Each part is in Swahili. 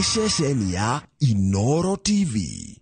nĩ ceceni ya Inooro TV.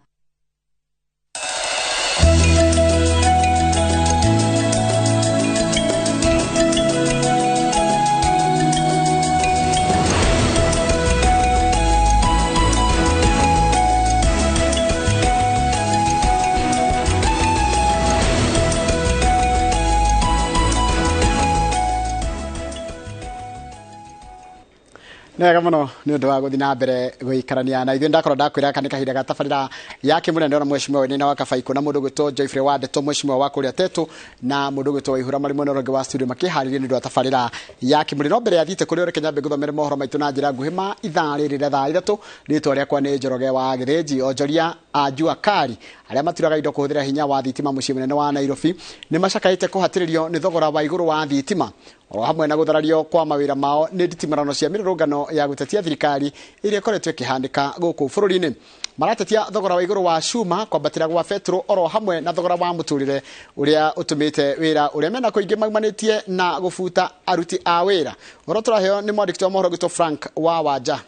Nega muno ni undu wa guthina mbere guikarania na ithuĩ ndakorwo ndakwĩra kana kahinda ga tabarĩra ya kĩmũnene ona mheshimiwa wene wa Kabaiko na mũndũ gwĩtwo Joyfrey Wandeto mheshimiwa wa kũrĩa Tetu na mũndũ gwĩtwo Waihũra marĩ mwena ũngĩ wa studio makĩharĩria nĩ ũndũ wa tabarĩra ya kĩmũnene. No mbere ya thiĩte kũrĩ ũreke nyambe ngũthomere mohoro maitũ na njĩra nguhĩ ma ithaa rĩrĩ rĩa thaa ithatũ. Rĩĩtwa rĩakwa nĩ Njoroge wa Gĩthĩnji. Onjoria a Jua Kali arĩa maturaga indo kũhũthĩra hinya wa thitima mũciĩ mũnene wa Nairobi nĩ macakaĩte kũhatĩrĩrio nĩ thogora wa igũrũ wa thitima o hamwe na gũtharario kwa mawĩra mao nĩ nditimarano cia mĩrũrũngano ya gũtetia thirikari ĩrĩa ĩkoretwo ĩkĩhandĩka gũkũ bũrũri-inĩ. Maratetia thogora wa igũrũ wa cuma, kwambatĩra gwa betũrũ oro hamwe na thogora wa mũtũrĩre ũrĩa ũtũmĩte wĩra ũrĩa mena kũingĩ maumanĩtie na gũbuta aruti a wĩra. Ũhoro tũraheo nĩ mwandĩki wa mohoro gwĩtwo Frank wa Wanja.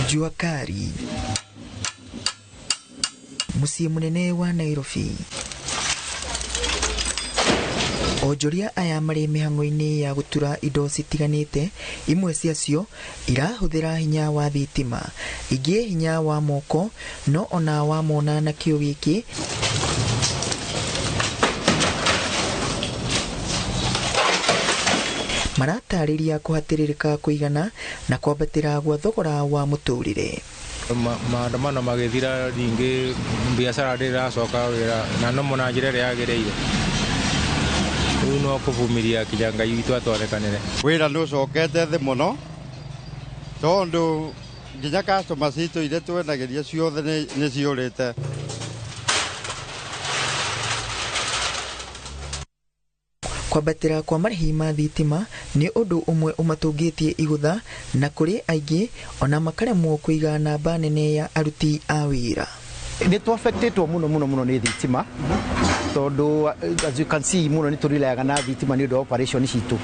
Jua Kali, mũciĩ mũnene wa Nairobi. Onjoria aya marĩ mĩhang'o-inĩ ya gũtura indo citiganĩte, imwe ciacio irahũthĩra hinya wa thitima, ingĩ hinya wa moko, no ona wamona na kĩo gĩkĩ maratarĩria kũhatĩrĩrĩka kũigana na kwambatĩra gwa thogora wa mũtũrĩre. Maandamano magĩthira rĩngĩ biacara ndĩracoka wĩra na no mũna njĩra ĩrĩa yagĩrĩire. Rĩu no kũvumiria kinya Ngai witũ atwarekanĩre. Wĩra nĩ ũcokete thĩ mũno tondũ nginya customer citũ iria twendagĩria ciothe nĩ ciũrĩte. Kwambatĩra kwa marĩhi ma thitima nĩ ũndũ ũmwe ũmatũngĩtie igũtha na kũrĩ aingĩ ona makaremwo kũiga namba nene ya aruti a wĩra. Nĩ tũafectĩtwo mũno nĩ thitima tondũ as you can see mũno nĩ tũrĩlayaga na thitima nĩ ũndũ wa operation citũ.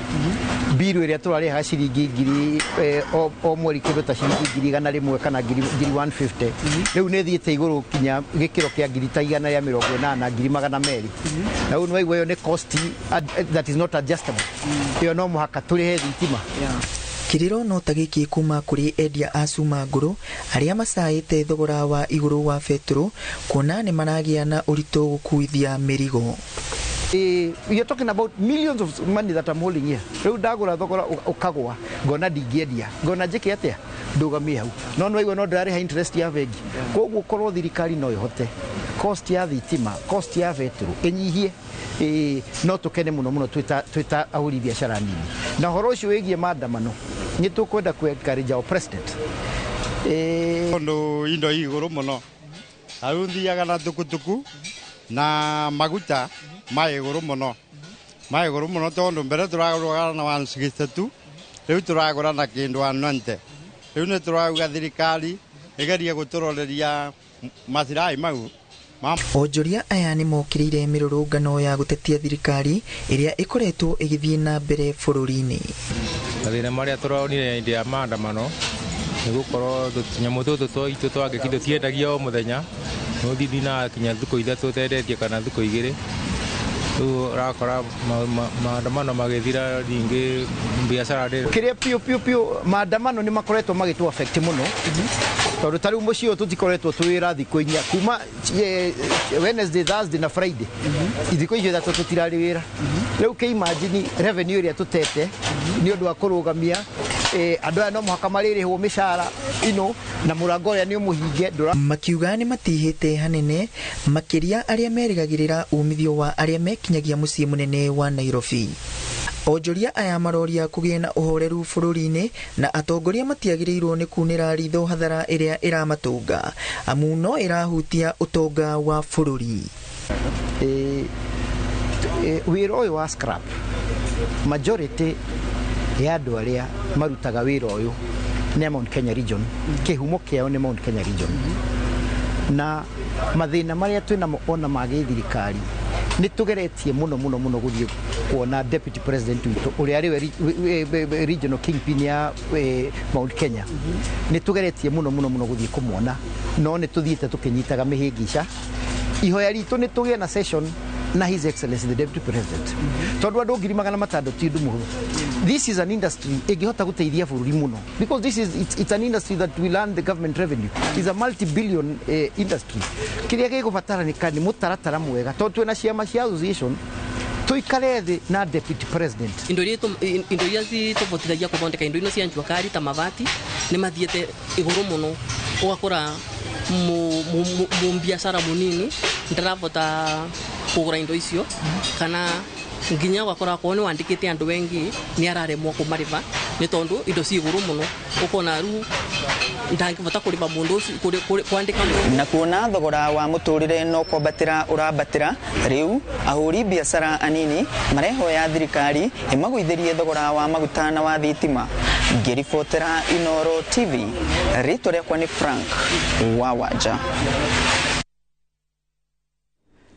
Biru ĩrĩa tũrarĩhaga ciringi ngiri o mweri kĩndũ ta ciringi 100 kana ngiri 150. Rĩu nĩ thiĩte igũrũ kinya gĩkĩro kĩa ngiri ta 180 ngiri 200. Na rĩu waigua ĩyo nĩ cost that is not adjustable. Ĩyo no mũhaka tũrĩhe thitima. Kĩrĩro no ta gĩkĩ kuma kũrĩ endia a cuma ngũrũ arĩa macaĩte thogora wa igũrũ wa betũrũ kuona nĩ maragĩa na ũritũ gũkuithia mĩrigo. You're talking about millions of money that I'm holding here. Rĩu ndagũra thogora ũkagwa ngona ndingĩendia ngona njĩke atĩa ndũgamie hau no waigua no ndĩrarĩha interest ya bengi. Koguo korwo thirikari no ĩhote cost ya thitima cost ya betũrũ ĩnyihie no tũkene mũno twĩta ahũri biacara nini. Na horo ũcio wĩgiĩ maandamano nĩ tũkwenda kũ-encourage our president. Tondũ indo igũrũ mũno rĩu thiaga na tukutuku na maguta ma igũrũ mũno tondũ mbere tũragũraga na 162 rĩu tũragũra na kĩndũ 190. Rĩu nĩ tũrauga thirikari ĩgerie gũtũroreria macirai mau. Onjoria aya nĩ mokĩrĩire mĩrũrũngano ya gũtetia thirikari ĩrĩa ĩkoretwo ĩgĩthiĩ na mbere bũrũri-inĩ. Mathĩna marĩa tũronire hĩndĩ ya maandamano nĩ gũkorwo tũnyamũ tũtũ tũitũ twangĩki tũtiendagia o mũthenya no thithina kinya thikũ ithatũ ũtendetie kana thikũ igĩrĩ. Rĩu ũrakora maandamano magĩthira rĩngĩ biacara kĩrĩa piũ maandamano nĩ makoretwo magĩtũ affect mũno tondũ ta rĩu mũciĩ ũyũ tũtikoretwo twĩra thikũ inya kuma Wednesday, Thursday na Friday thikũ icio ithatũ tũtirarĩ wĩra. Rĩu kĩ imagine revenue ĩrĩa tũtete nĩ ũndũ wa kũrũgamia andũ aya no mũhaka marĩrĩhwo mĩcara ino na mũrango ũrĩa nĩ ũmũhinge. Makiuga nĩ matihĩte hanene makĩria arĩa merĩgagĩrĩra umithio wa arĩa mekinyagia mũciĩ mũnene wa Nairobi. Onjoria aya maroria kũgĩe na ũhoreru bũrũri-inĩ na atongoria matiagĩrĩirwo nĩ kunĩra ritho hathara ĩrĩa ĩramatũnga amu no ĩrahutia ũtonga wa bũrũri. Wĩra ũyũ wa scrap majority ya andũ arĩa marutaga wĩra ũyũ nĩ Mount Kenya region. Kĩhumo kĩao nĩ Mount Kenya region. Na mathĩna marĩa twĩnamo ona ma gĩthirikari nä tå geretie må no gå thiä kuona deputy president witå å rä a rä regional kingpin ya Mount Kenya nä tå geretie må no gå thiä kå muona no nä tå thiä te tå kä nyitaga mä hä ngica ihoya ritå nä tå gä na session na his excellency the deputy president tondå andå 600 ti ndu muhu. This is an industry ingihota guteithia bururi muno because it's an industry that will earn the government revenue. It's a multi-billion industry. Kiria gigubataranika ni mutaratara mwega tondu twina ciama cia association tuikare thi na deputy president indo iria citobotithagia kuthondeka indo ino cia njua kari ta mabati ni mathiete iguru muno ugakora mu biashara munini ndarabota kugura indo icio kana nginya wakora ko ni wandikite andu wengi ni araremwo kumariva ni tondu indo ci iguru muno ukona ru ndangivota kuriva mundu kwandika na kuona thogora wa muturire no kwambatira urabatira riu ahuri biashara anini marehoya thirikari imagwithirie thogora wa maguta na wa thitima. Ngiribotera Inooro TV, rito riakwa ni Frank Wawanja.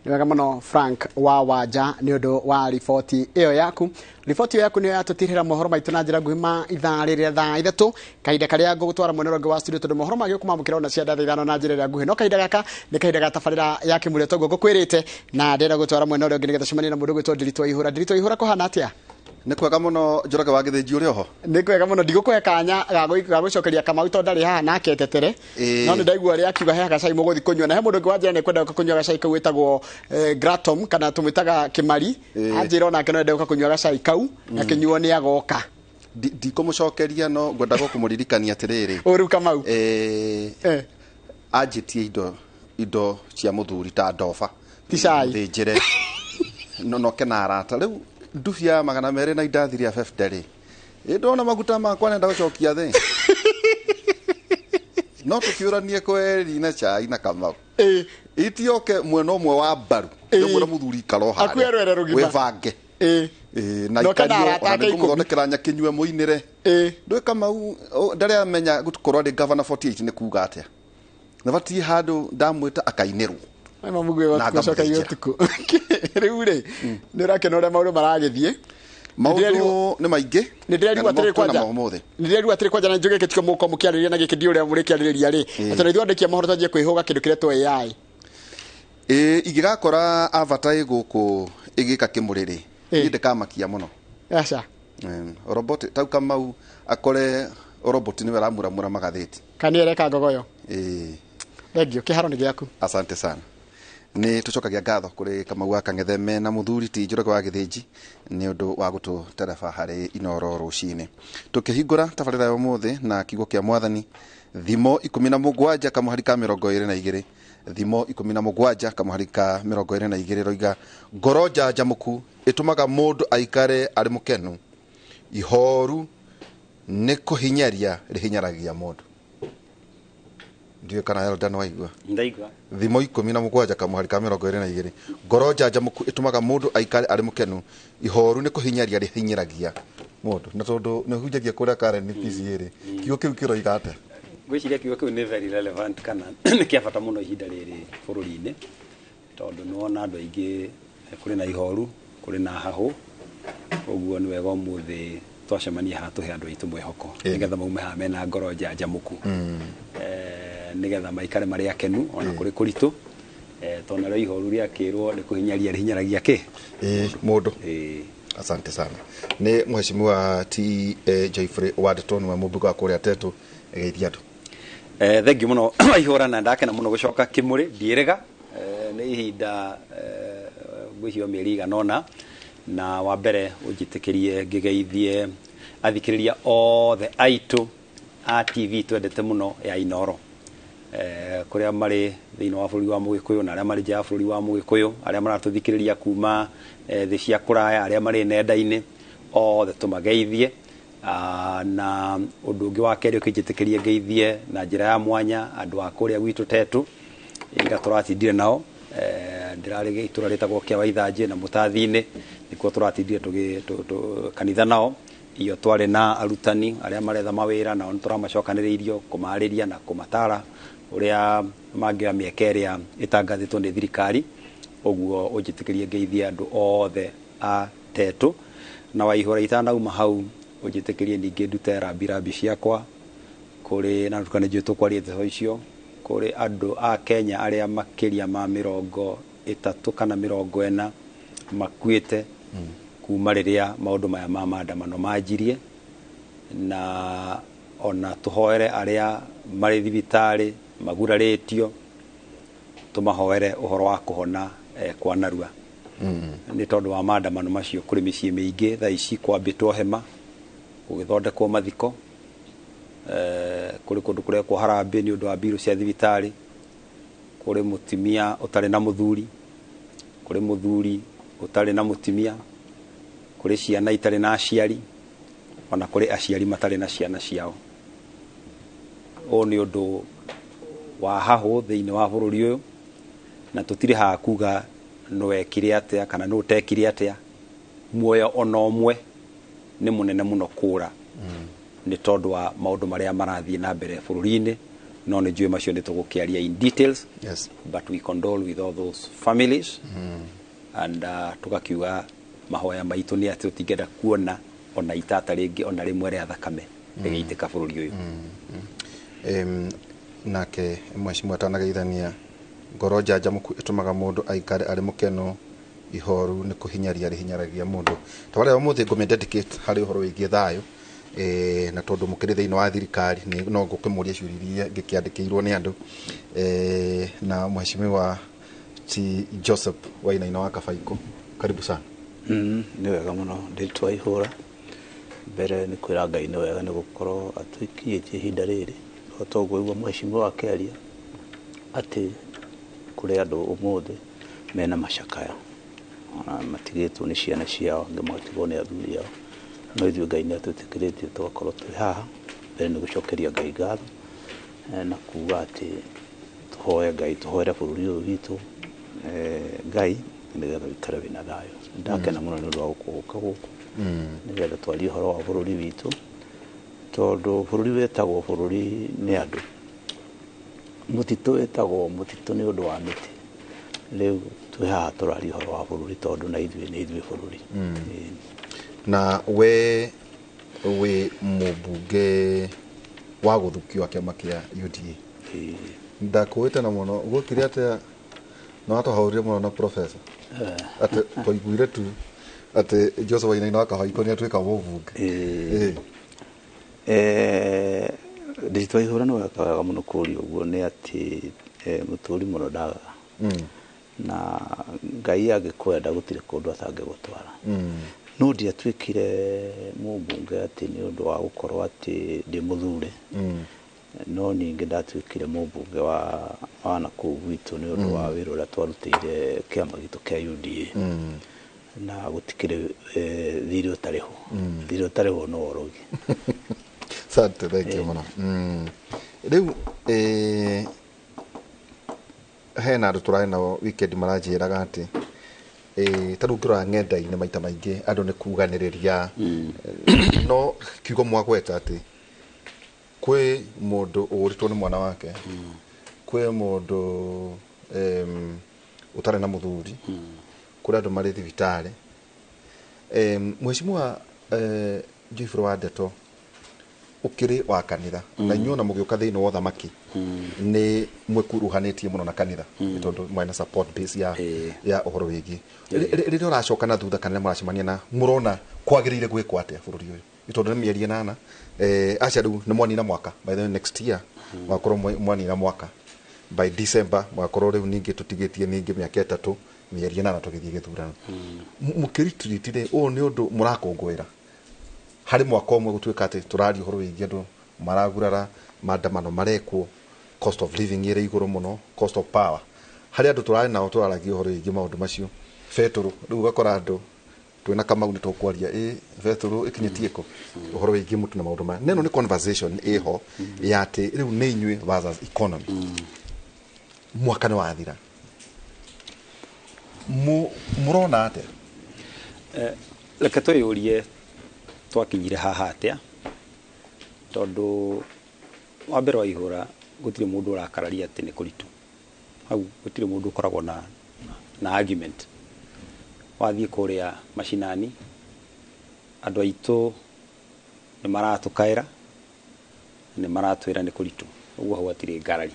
Niwega muno Frank Wawanja ni undu wa riboti iyo yaku. Riboti iyo yaku ni yatutirira mohoro maitu na njira nguhima ithaa riria thaa 3 kahinda karia ngugutwara mwenerongo wa studio tondu mohoro magi kumamukira na cia ndatha ithano na njira ya nguhi no kahinda gaka ni kahinda ga tabarira ya kimure togo gukwirite na ndera gutwara mwenerongo nginya tacemania na mundu gwitwo Ndiritu Ihura kuhana atia nä kwega må no Njoroge wa Githĩnji å rä oho nä kwega må no ndigå kanya ga gå cokeria Kamau to ndarä haha nake tetere no nä ndaigua rä akiuga he gacai må gå thi kå nyua na he må ndå ngä wa njä ra nä kwenda gå kå nyua gacai kau wätagwo Gratom kana tå mwä taga kä mari anjä ra onake no enda gå kå nyua gacai kau na kä nyuo nä agoka ndikå må cokeria no ngwenda gå kå må ririkania atä rä rä å rä u Kamau anjä tie indo cia må thuri ta ndoba ticai njä re no kena arata rä u ndubia 200 na indathiria 50 rĩ ndona maguta makwa nenda gucokia thi no tukiuranie kweri na chai na Kamau itioke mwena umwe wa mbaru ndimwira muthuri karoha we vange na ikario ona niguthondekera nyakinywe muinire ndwe Kamau ndari amenya gutukorwo ndi governor 48 ni kuga atia na bati handu ndamwita akainirwo mamugwe wa kucoka yotuku riu ri ni rakena ore mauru maragithie maundu ni maingi ni ndirerwa atiri kwanja na njuge ketiko muko mukiariria na gikindi uria murikiariria ri atana ithondekia mohoro tajie kwihuga kindu kiretwo AI igigakora avatar guku igika kimuriri ndikamakia muno acha robot tau Kamau akore robot ni weramuramura magatheti kaniereka ngogoyo thengio kiharo ni giaku asante sana ni tucokagia ngatho kuri Kamau Akang'etheme na muthuri ti Njoroge wa Githĩnji ni undu wa gutu tereba hari Inooro rucini tukihingura tabarira yo muthi na kiugo kia mwathani thimo 17 kamuharika 22 thimo 17 kamuharika 22 roiga ngoro njanjamuku itumaga mundu aikare ari mukenu ihoru ni kuhinyaria rihinyaragia mundu ndiye kana Eldan waigua ndaigua thimo 17 kamuharika 22 ngoro njanjamuku itumaga mundu aikare ari mukenu ihoru ni kuhinyaria rihinyaragia mundu na tondu ni hunjagia kuria Karen ni PCA kiugo kiu kiroiga ate gwiciria kiugo kiu ni very relevant kana ni kiabata muno ihinda riri bururi-ini tondu ni wona andu aingi kuri na ihoru kuri na hahu oguo ni wega umuthi twacemania haha tuhe andu aitu mwihoko nigetha maume haha mena ngoro njanjamuku nigetha maikare mari akenu ona kuri kuritu tona ro ihoru ria kirwo ni kuhinyaria rihinyaragia ki mundu asante sana ni mheshimiwa ti Joyfrey Wadeton wa mubuga wa kuria tetu geithia tu thank you muno ihora na ndakena muno gucoka kimuri ndirega ni ihinda gwihio miriga nona na wa mbere ujitikirie ngigeithie athikiriria othe aitu a TV twendete muno ya Inooro kuria mari thiini wa bururi wa Mugikuyu na aria mari nja bururi wa Mugikuyu aria maratuthikiriria kuma thi cia kuraya aria mari nenda-ini othe tumageithie na undu ungi wa keri ukijitikirie ngeithie na njira ya mwanya andu a kuria gwitu tetu inga turatindire nao ndirarige itura ritagwo kia waithanje na mutathini nikuo turatindire kanitha nao iyo twari na arutani aria maretha mawira na turamacokaniriirio kumariria na kumatara uria mangira miekeria itangathitwo ni thirikari oguo unjitikirie ngeithia andu othe a Tetu na Waihura itanauma hau unjitikirie ninge ndute rambirambi ciakwa kuri na tukanejwe tukwarite ho icio kuri andu a Kenya aria makiria ma 30 kana 40 makuite kuma riria maundu maya ma maandamano manjirie na ona tuhoere aria mari thibitari maguraritio tumahoere uhoro wa kuhona kwa narua ni tondu wa maandamano macio kuri micii miingi tha ici kwambitwo hema gugithondekwo mathiko kuri kundu kuria kwa harambe ni undu wa biru cia thibitari kuri mutimia utari na muthuri kuri muthuri utari na mutimia kuri ciana itari na aciari ona kuri aciari matari na ciana ciao o ni undu wa haho thiini wa bururi uyu na tutire ha kuga no wekire atia kana no tekire atia muoyo ona omwe ni munene muno kura ni tondu wa maundu maria marathie na mbere bururi-ini no ni njui macio ni tugukiaria in details. Yes. But we condole with all those families and tugakiuga mahoya maitu ni ati tutingenda kuona ona itata ringi ona rimwe ria thakame rigiitika bururi uyu nake mheshimiwa atanageithania ngoro njanjamuku itumaga mundu aikare ari mukeno ihoru ni kuhinyaria rihinyaragia mundu tawale umuthi ngume dedicate hari uhoro wigie thayo na tondu mukiri thiini wa thirikari ni no ngukimuria ciuririe ngikiandikirwo ni andu na mheshimiwa ti Joseph Wainaina wa Kabaiko, karibu sana. Ni wega muno nditwa Ihura mbere ni kwira Ngai ni wega ni gukorwo atwikiitie ihinda riri otogwo mheshimiwa akeria ati kuri andu umuthi mena macakaya matigitwo ni ciana ciao ngamatigwo ni athuri yao no ithuĩ Ngai nĩ atwĩtĩkĩrĩtie tugakorwo tũrĩ haha mbere nĩ gũcokeria Ngai ngatho na kuga atĩ tuhoe Ngai tuhoere bũrũri ũyũ witũ Ngai nĩgetha wĩikare wĩna thayũ. Ndakena mũno nĩ ũndũ wa gũkũgũka gũkũ nĩgetha twarie ũhoro wa bũrũri witũ tondũ bũrũri wĩtagwo bũrũri nĩ andũ, mũtitũ wĩtagwo mũtitũ nĩ ũndũ wa mĩtĩ. Rĩu twĩ haha tũraria ũhoro wa bũrũri tondũ na ithuĩ nĩ ithuĩ bũrũri. Na we mũmbunge wa guthukio akiama kia UDA ndakwĩte na muno gũkire atia no atohaurie muno na professor ati twaiguire tu ati Joseph Wainaina wa Kabaiko ni atwika mũmbunge nditwa Ihura no wakaga muno kũria ũguo nĩ atĩ mũtũri muno ndagaga na Ngai agĩkwenda gũtirĩ kũndũ atangĩgũtwara no ndiatwĩkire mũmbunge atĩ nĩ ũndũ wa gũkorwo atĩ ndĩ mũthure no ningĩ ndatwĩkire mũmbunge wa nakũu gwitũ nĩ ũndũ wa wĩra ũrĩa twarutĩire kĩama gitũ kĩa UDA na gũtikĩrĩ thirĩ ũtarĩ ho, thirĩ ũtarĩ ho no orogi. Asante, thank you muno. Rĩu hena andu tũraĩ nao weekend maranjĩraga atĩ tarĩu ngĩrora ng'enda-inĩ maita maingĩ andũ nĩ kuganĩrĩria no kiugo mwagweta atĩ kwĩ mũndũ ũgũrĩtwo nĩ mwana wake kwĩ mũndũ ũtarĩ na mũthuri kũrĩ andũ marĩ thibitarĩ. Mheshimiwa Geoffrey wa Ndeto ukiri wa kanitha na inyuĩ na mũgĩũka thĩinĩ wa ũthamaki nĩ mwĩkuruhanĩtie mũno na kanitha tondũ mwena support base ya ũhoro wĩgiĩ rĩrĩa ũracoka na thutha kana mũracemania na mũrona kwagĩrĩire gwĩkwo atĩa bũrũri ũyũ tondũ nĩ mĩeri 8 aca rĩu nĩ mwanina mwaka by the next year mwakorwo mwanina mwaka by December mwakorwo rĩu ningĩ tũtigĩtie ningĩ mĩaka 3 mĩeri 8 tũgĩthiĩ gĩthurano mũkĩritire ũũ nĩ ũndũ mũrakũngũĩra hari mwaka ũmwe gũtuĩka atĩ tũraria ũhoro wĩgiĩ andũ maragurara maandamano marekwo cost of living ĩrĩ igũrũ mũno cost of power hari andũ tũrarĩ nao tũraragia ũhoro wĩgiĩ maũndũ macio betũrũ rĩu ũgakora andũ twĩna Kamau nĩ tũkwaria betũrũ ĩkinyĩtie kũ ũhoro wĩgiĩ mũtu na maũndũ maya neno nĩ conversation ĩho ya atĩ rĩu nĩ inyuĩ versus economy mwaka nĩ wathira mũrona atĩa reke twĩyũrie twakinyire haha atia tondu wa mbere wa Ihura gutire mundu urakararia ati ni kuritu hau gutire mundu ukoragwo na na argument wathiĩ kũrĩa mashinani andũ aitũ nĩ maratũkaĩra nĩ maratwĩra nĩ kũritũ ũguo hau hatirĩ ngarari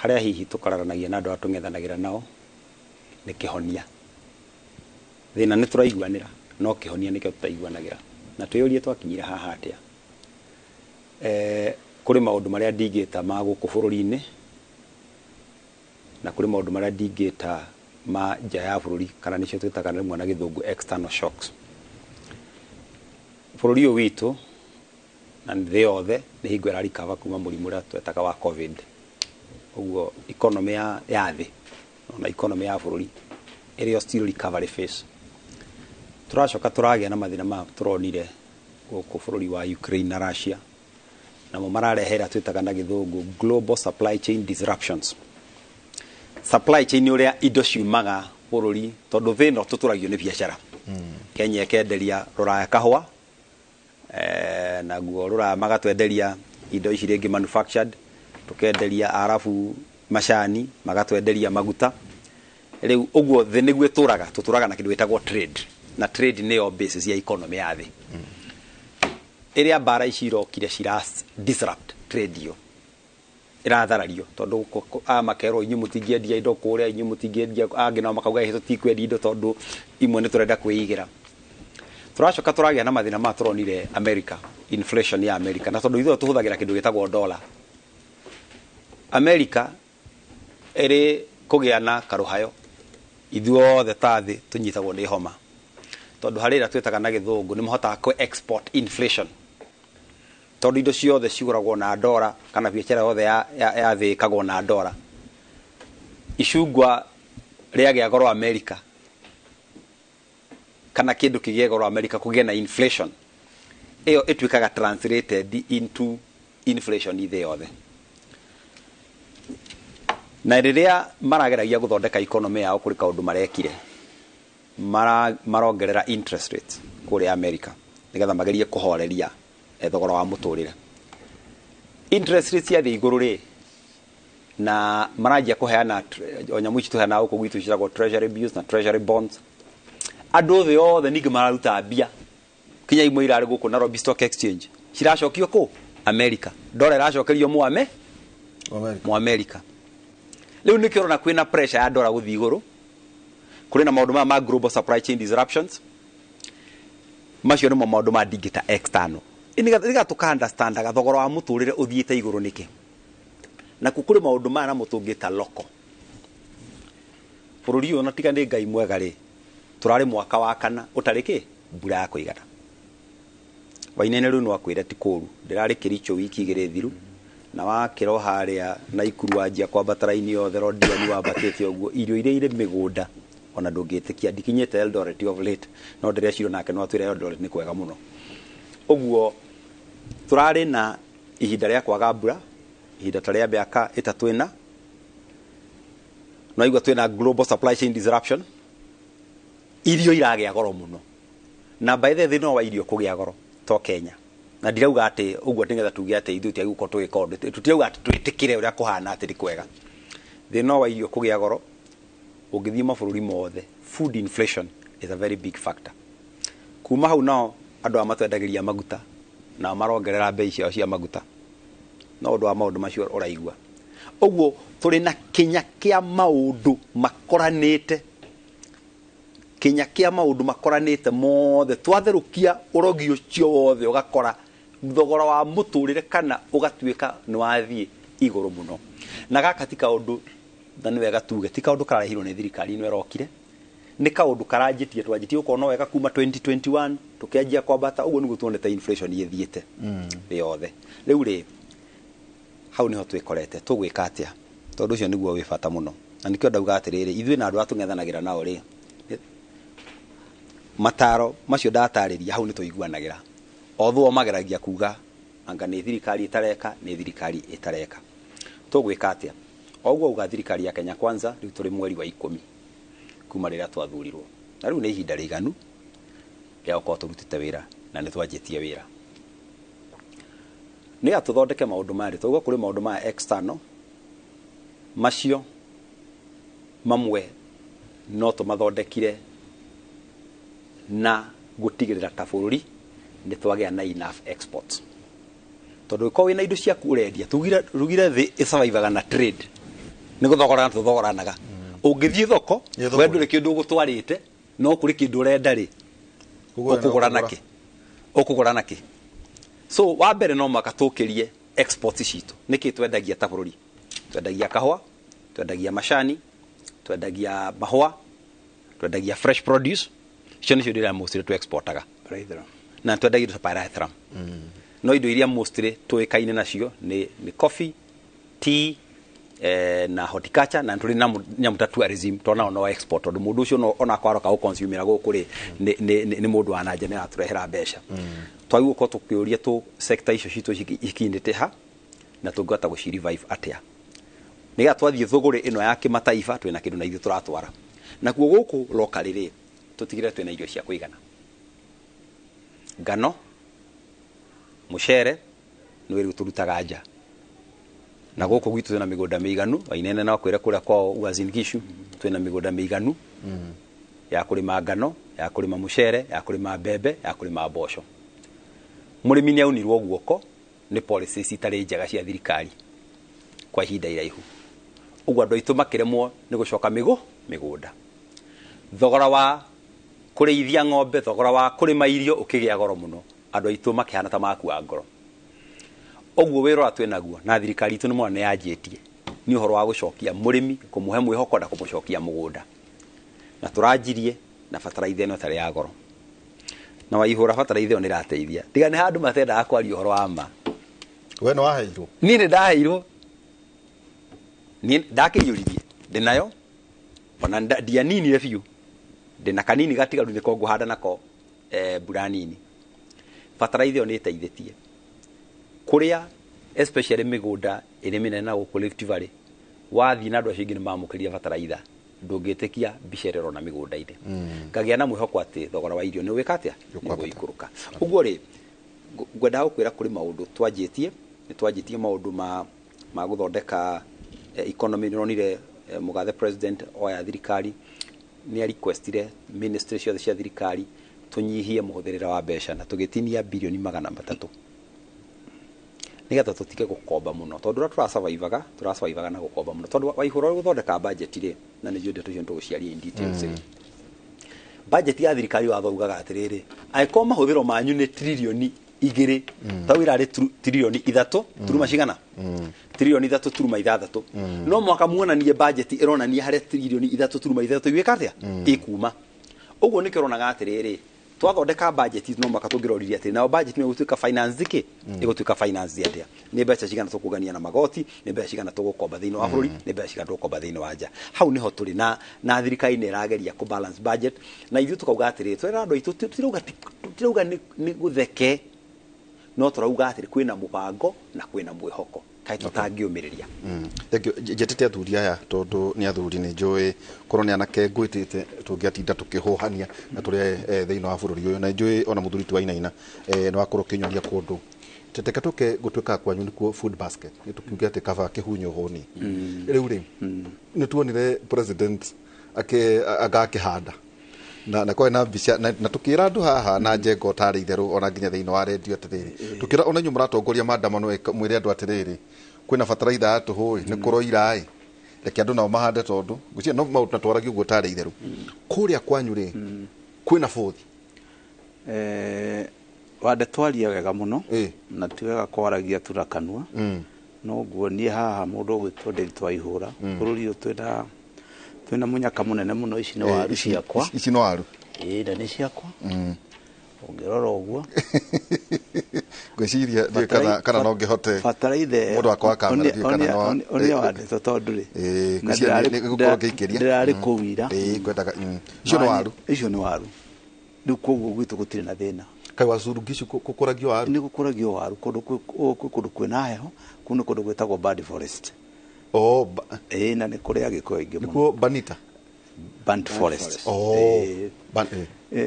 harĩa hihi tũkararanagia na andũ arĩa tũng'ethanagĩra nao nĩ kĩhonia thĩna nĩ tũraiguanĩra no kĩhonia nĩkĩo tũtaiguanagĩra na twĩyũrie twakinyire haha atĩa kũrĩ maũndũ marĩa ndingĩta ma gũkũ bũrũri-inĩ na kũrĩ maũndũ marĩa ndingĩta ma nja ya bũrũri kana nĩcio twĩtaga rĩmwe na gĩthũngũ external shocks bũrũri ũyũ witũ na thĩ yothe nĩ hingo ĩrarikava kuma mũrimũ ũrĩa twetaga wa covid ũguo economy ya thĩ na economy ya bũrũri ĩrĩ still recovery phase tũracoka tũragĩa na mathĩna ma tũronire gũkũ bũrũri wa Ukraine na Russia namo mararehera twĩtaga na gĩthũngũ global supply chain disruptions supply chain ũrĩa indo ciumaga bũrũri tondũ thĩ ĩno tũtũragio nĩ biacara Kenya ĩkenderia Rũraya kahũa naguo Rũraya magatwenderia indo ici rĩngĩ manufactured tukenderia Arabu macani magatwenderia maguta rĩu ũguo thĩ nĩguo tũtũraga na kĩndũ gĩtagwo trade na trade nĩyo basis ya economy ya thĩ ĩrĩa mbara ici irokire disrupt trade iyo iratharario tondũ makerwo inyuĩ mũtingĩendia indo kũrĩa inyuĩ mũtingĩendia angĩ nao makauga hĩtũ tikwendia indo tondũ imwe nĩ tũrenda kwĩigĩra tũracoka tũragĩa na mathĩna ma tũronire America inflation ya America na tondũ ithuĩ tũhũthagĩra kĩndũ gĩtagwo dollar America ĩrĩ kũgĩa na karũhayo ithuothe ta thĩ tũnyitagwo nĩ homa tondũ harĩra twĩtaga na gĩthũngũ nĩ mahotaga kũ export inflation tondũ indo ciothe cigũragwo na dollar kana biacara yothe ya thĩ ĩkagwo na dollar icungwa rĩagĩa goro America kana kĩndũ kĩgĩe goro America kũgĩa na inflation ĩyo ĩtuĩkaga translated into inflation thĩ yothe na rĩrĩa marageragia gũthondeka economy yao kũrĩ kaũndũ marekire marongerera interest rates kũrĩ America nĩgetha magerie kũhoreria thogora wa mũtũrĩre interest rates ya thĩ igũrũ rĩ na maranjia kũheana onyamũ ici tũheana gũkũ gwitũ ciĩtagwo treasury bills na treasury bonds andũ thĩ yothe ningĩ mararuta mbia kinya imwe irarĩ gũkũ Nairobi Stock Exchange ciracokio kũ America dollar iracokerio mu America rĩu nĩ kĩrona kwĩna pressure ya dollar gũthiĩ igũrũ kũrĩ na maũndũ ma global supply chain disruptions macio nĩ maũndũ ma ndingĩta external iniga tuka understand thogora wa mũtũrĩre ũthiĩte igũrũ nĩkĩ na kũrĩ maũndũ na mũtũngĩta local bũrũri ũyũ na tiga nĩ Ngai mwega rĩ turarĩ mwaka wa kana ũtarĩ mbura ya kũigana wainene rĩu no akwĩra ti kũru ndĩrarĩ Kericho wiki igĩrĩ thiru na wakĩro harĩa na ikuru wanjia kwambata raini yothe rodiani wambatĩte ũguo irio iria irĩ mĩgũnda ona ndũngĩtĩkia ndikinyĩte Eldoret of late no ndĩrecirwo nake no atwĩre Eldoret nĩ kwega mũno ũguo turarĩ na ihinda rĩa kwaga mbura ihinda ta rĩa mĩaka ĩtatũ ĩna no igua twĩna global supply chain disruption irio iragĩa goro mũno na by the way no wa irio kũgĩa goro to Kenya na ndirauga atĩ ũguo nĩgetha tuge atĩ ithuĩ tiagũkorwo tũgĩkorwo tutirauga atĩ twĩtĩkire ũrĩa kũhana atĩ nĩ kwega thĩna wa irio kũgĩa goro ũngĩthiĩ mabũrũri mothe food inflation is a very big factor kuma hau nao andũ a matwendagĩria maguta na marongerera bei ciao cia maguta no ũndũ wa maũndũ macio ũraigua ũguo tũrĩ na kinya kĩa maũndũ makoranĩte mothe twatherũkia ũrogi ũcio wothe ũgakora thogora wa mũtũrĩre kana ũgatuĩka nĩ wathiĩ igũrũ mũno na gaka ti kaũndũ na nĩ wega tuge ti kaũndũ karahirwo nĩ thirikari ĩno ĩrokire nĩ kaũndũ karanjĩtie twanjĩtie gũkorwo no wega kuma 2021 tũkĩanjia kwambata ũguo nĩguo tuonete inflation yethiĩte thĩ yothe rĩu rĩ hau nĩho twĩkorete tũgwĩka atĩa tondũ ũcio nĩguo wĩ bata mũno na nĩkĩo ndauga atĩrĩrĩ ithuĩ na andũ arĩa tũng'ethanagĩra nao rĩ mataro macio ndatarĩria hau nĩ tũiguanagĩra othuo mageragia kuga anga nĩ thirikari ĩtareka tũgwĩka atĩa oguo uga thirikari ya Kenya Kwanza rĩu tũrĩ mweri wa 10 kuma rĩrĩa twathurirwo na rĩu nĩ ihinda rĩiganu rĩa gũkorwo tũrutĩte wĩra na nĩ twanjĩtie wĩra nĩ atũthondeke maũndũ marĩ tũgwo kũrĩ maũndũ ma external macio mamwe no tũmathondekire na gũtigĩrĩra ta bũrũri nĩ twagĩa na enough exports tondũ ko wĩna indo ciaku ũrendia rugire thĩ ĩsurvivaga na trade nĩ gũthogorana tũthogoranaga ũngĩthiĩ thoko we ndũrĩ kĩndũ ũgũtwarĩte no kũrĩ kĩndũ ũrenda rĩ ũkũgũra nakĩ so wa mbere no maka tũkĩrie exports citũ nĩkĩ twendagia ta bũrũri twendagia kahũa twendagia macani twendagia mahũa twendagia fresh produce icio nĩcio ndĩrĩa mostly tu exportaga na twendagia indo ta pyrethrum no indo iria mostly tũĩkaine nacio nĩ coffee tea na horticulture na tũrĩ na nyamũ ta tourism tona no export tondũ mũndũ ũcio ona kwaroka gũconsumera gũkũ rĩ nĩ mũndũ wa nanja nĩ aratũrehera mbeca twagĩrĩirwo gũkorwo tũkĩũria sector icio citũ ikinyĩte ha na tũngĩhota gũci-revive atĩa nĩgetha twathiĩ thũgũrĩ ĩno ya kĩmataifa twĩna kĩndũ na ithuĩ tũratwara nakuo gũkũ locally rĩ tũtigĩrĩre twĩna irio cia kũigana ngano mũcere nĩ wĩrĩ tũrutaga nja na gũkũ gwitũ twĩna mĩgũnda mĩiganu Wainene na kwĩra kũrĩa kwa Uasin Gishu twĩna mĩgũnda mĩiganu ya kũrĩma ngano ya kũrĩma mũcere ya kũrĩma mbembe ya kũrĩma mboco mũrĩmi nĩ aunirwo guoko nĩ policies itarĩ njega cia thirikari kwa ihinda iraihu ũguo andũ aitũ makĩremwo nĩ gũcoka mĩgũnda thogora wa kũrĩithia ng'ombe thogora wa kũrĩma irio ũkĩgĩa goro mũno andũ aitũ makĩhana ta makua ngoro ũguo wĩra twĩnaguo na thirikari itũ nĩ mwana yanjĩtie nĩ ũhoro wa gũcokia mũrĩmi kũmũhe mwĩhoko na kũmũcokia mũgũnda na tũranjirie na bataraitha ĩno tarĩ ya goro na Waihũra bataraitha ĩyo nĩ ĩrateithia tiga nĩ handũ matendaga kwaria ũhoro wa ma we nĩ waheirwo niĩ nĩ ndaheirwo niĩ ndakĩiyũririe ndĩnayo ona ndianinire biũ ndĩna kanini gatigaru nĩko ngũhanda nako mbura nini bataraitha ĩyo nĩ ĩteithĩtie kũrĩa especially mĩgũnda ĩrĩ mĩnene na gũkũ Rift Valley wathiĩ na andũ acio ingĩ nĩ mamũkĩria bataraitha ndũngĩtĩkia mbicerero na mĩgũnda-inĩ ngagĩa na mwĩhoko atĩ thogora wa irio nĩ wĩka atĩa nĩ gũikũrũka ũguo rĩ ngwendaga gũkwĩra kũrĩ maũndũ twanjĩtie nĩ twanjĩtie maũndũ ma gũthondeka economy nĩ ronire mũgathe president oya thirikari nĩ requestire ministry ciothe cia thirikari tũnyihie mũhũthĩrĩre wa mbeca na tũgĩtinia bilioni 300 nĩgetha tũtige gũkomba mũno tondũ tũrasurvivaga na gũkomba mũno tondũ Waihũra gũthondeka budget rĩ na nĩ njude tũcio tũgũciaria in details budget ya thirikari wathaugaga atĩrĩrĩ angĩkorwo mahũthĩro manyu nĩ trilioni 2 ta wĩrarĩ trilioni 3 turuma cigana trilioni 3 turuma 6 no mwaka muonanie budget ĩronania harĩa trilioni 3 turuma 3 iwĩka atĩa ĩkuma ũguo nĩ kĩronaga atĩrĩrĩ twathondeka budget no maka tũngĩroriria atĩ na budget nĩ gũtuĩka finance kĩ ĩgũtuĩka finance atĩa nĩ mbeca cigana tũkũgania na magoti nĩ mbeca cigana tũgũkomba thĩinĩ wa bũrũri nĩ mbeca cigana tũgũkomba thĩinĩ wa nja hau niho tũrĩ na thirikari nĩ ĩrageria ku balance budget na ithuĩ tũkauga atĩrĩrĩ twĩra andũ aitũ tirauga nĩ gũtheke no tũrauga atĩrĩ kwĩna mũbango na kwĩna mwĩhoko kaĩ tũtangĩũmĩrĩria njetete athuri aya tondũ nĩ athuri nĩ njũĩ korwo nĩ anake ngwĩtĩte tũngĩatinda tũkĩhũhania na tũrĩa thĩinĩ wa bũrũri ũyũ na njũĩ ona mũthuri ti Wainaina nĩ wakorwo kĩnyoria kũndũ teteka tũke gũtuĩka kwanyu nĩkuo food basket nĩ tũkiuge atĩ kaba kĩhunyo hũni rĩu rĩ nĩ tuonire president agakĩhanda na kwa na mbica na tukira andu haha na njengo tarĩ itherũ ona nginya thĩinĩ wa radio atĩrĩrĩ tukira ona nyuma ratongoria maandamano mwĩre andũ atĩrĩrĩ kwĩna bataraitha ya tũhũĩ nĩ kũroira reke andũ nao mahande tondũ ngũcia no maũndũ natwaragio ũguo tarĩ itherũ kũrĩa kwanyu rĩ kwĩna bũthi wande twaria wega mũno na ti wega kwaragia turakanua no guo niĩ haha mũndũ ũgwĩtwo David Waihũra bũrũri ũyũ twĩna mũnyaka mũnene mũno ici nĩ waru ciakwa ici nĩ waru na nĩ ciakwa ũngĩrora ũguo ngwĩciria ndiĩ kana no ngĩhote bataraitha mũndũ wakwa kamera ndiĩ kana no onio wandĩtwo tondũ rĩ gũkorwo ngĩikĩria ndĩrarĩ kũu ira ngwendaga icio nĩ waru rĩu koguo gwitũ gũtirĩ na thĩna kaĩ Uasin Gishu gũkũragio waru nĩ gũkũragio waru kũndũ kwĩna heho kũu nĩ kũndũ gwĩtagwo Bad Forest na nĩ kũrĩa gĩko ingĩ mũno nĩkuo Banita Burnt Forest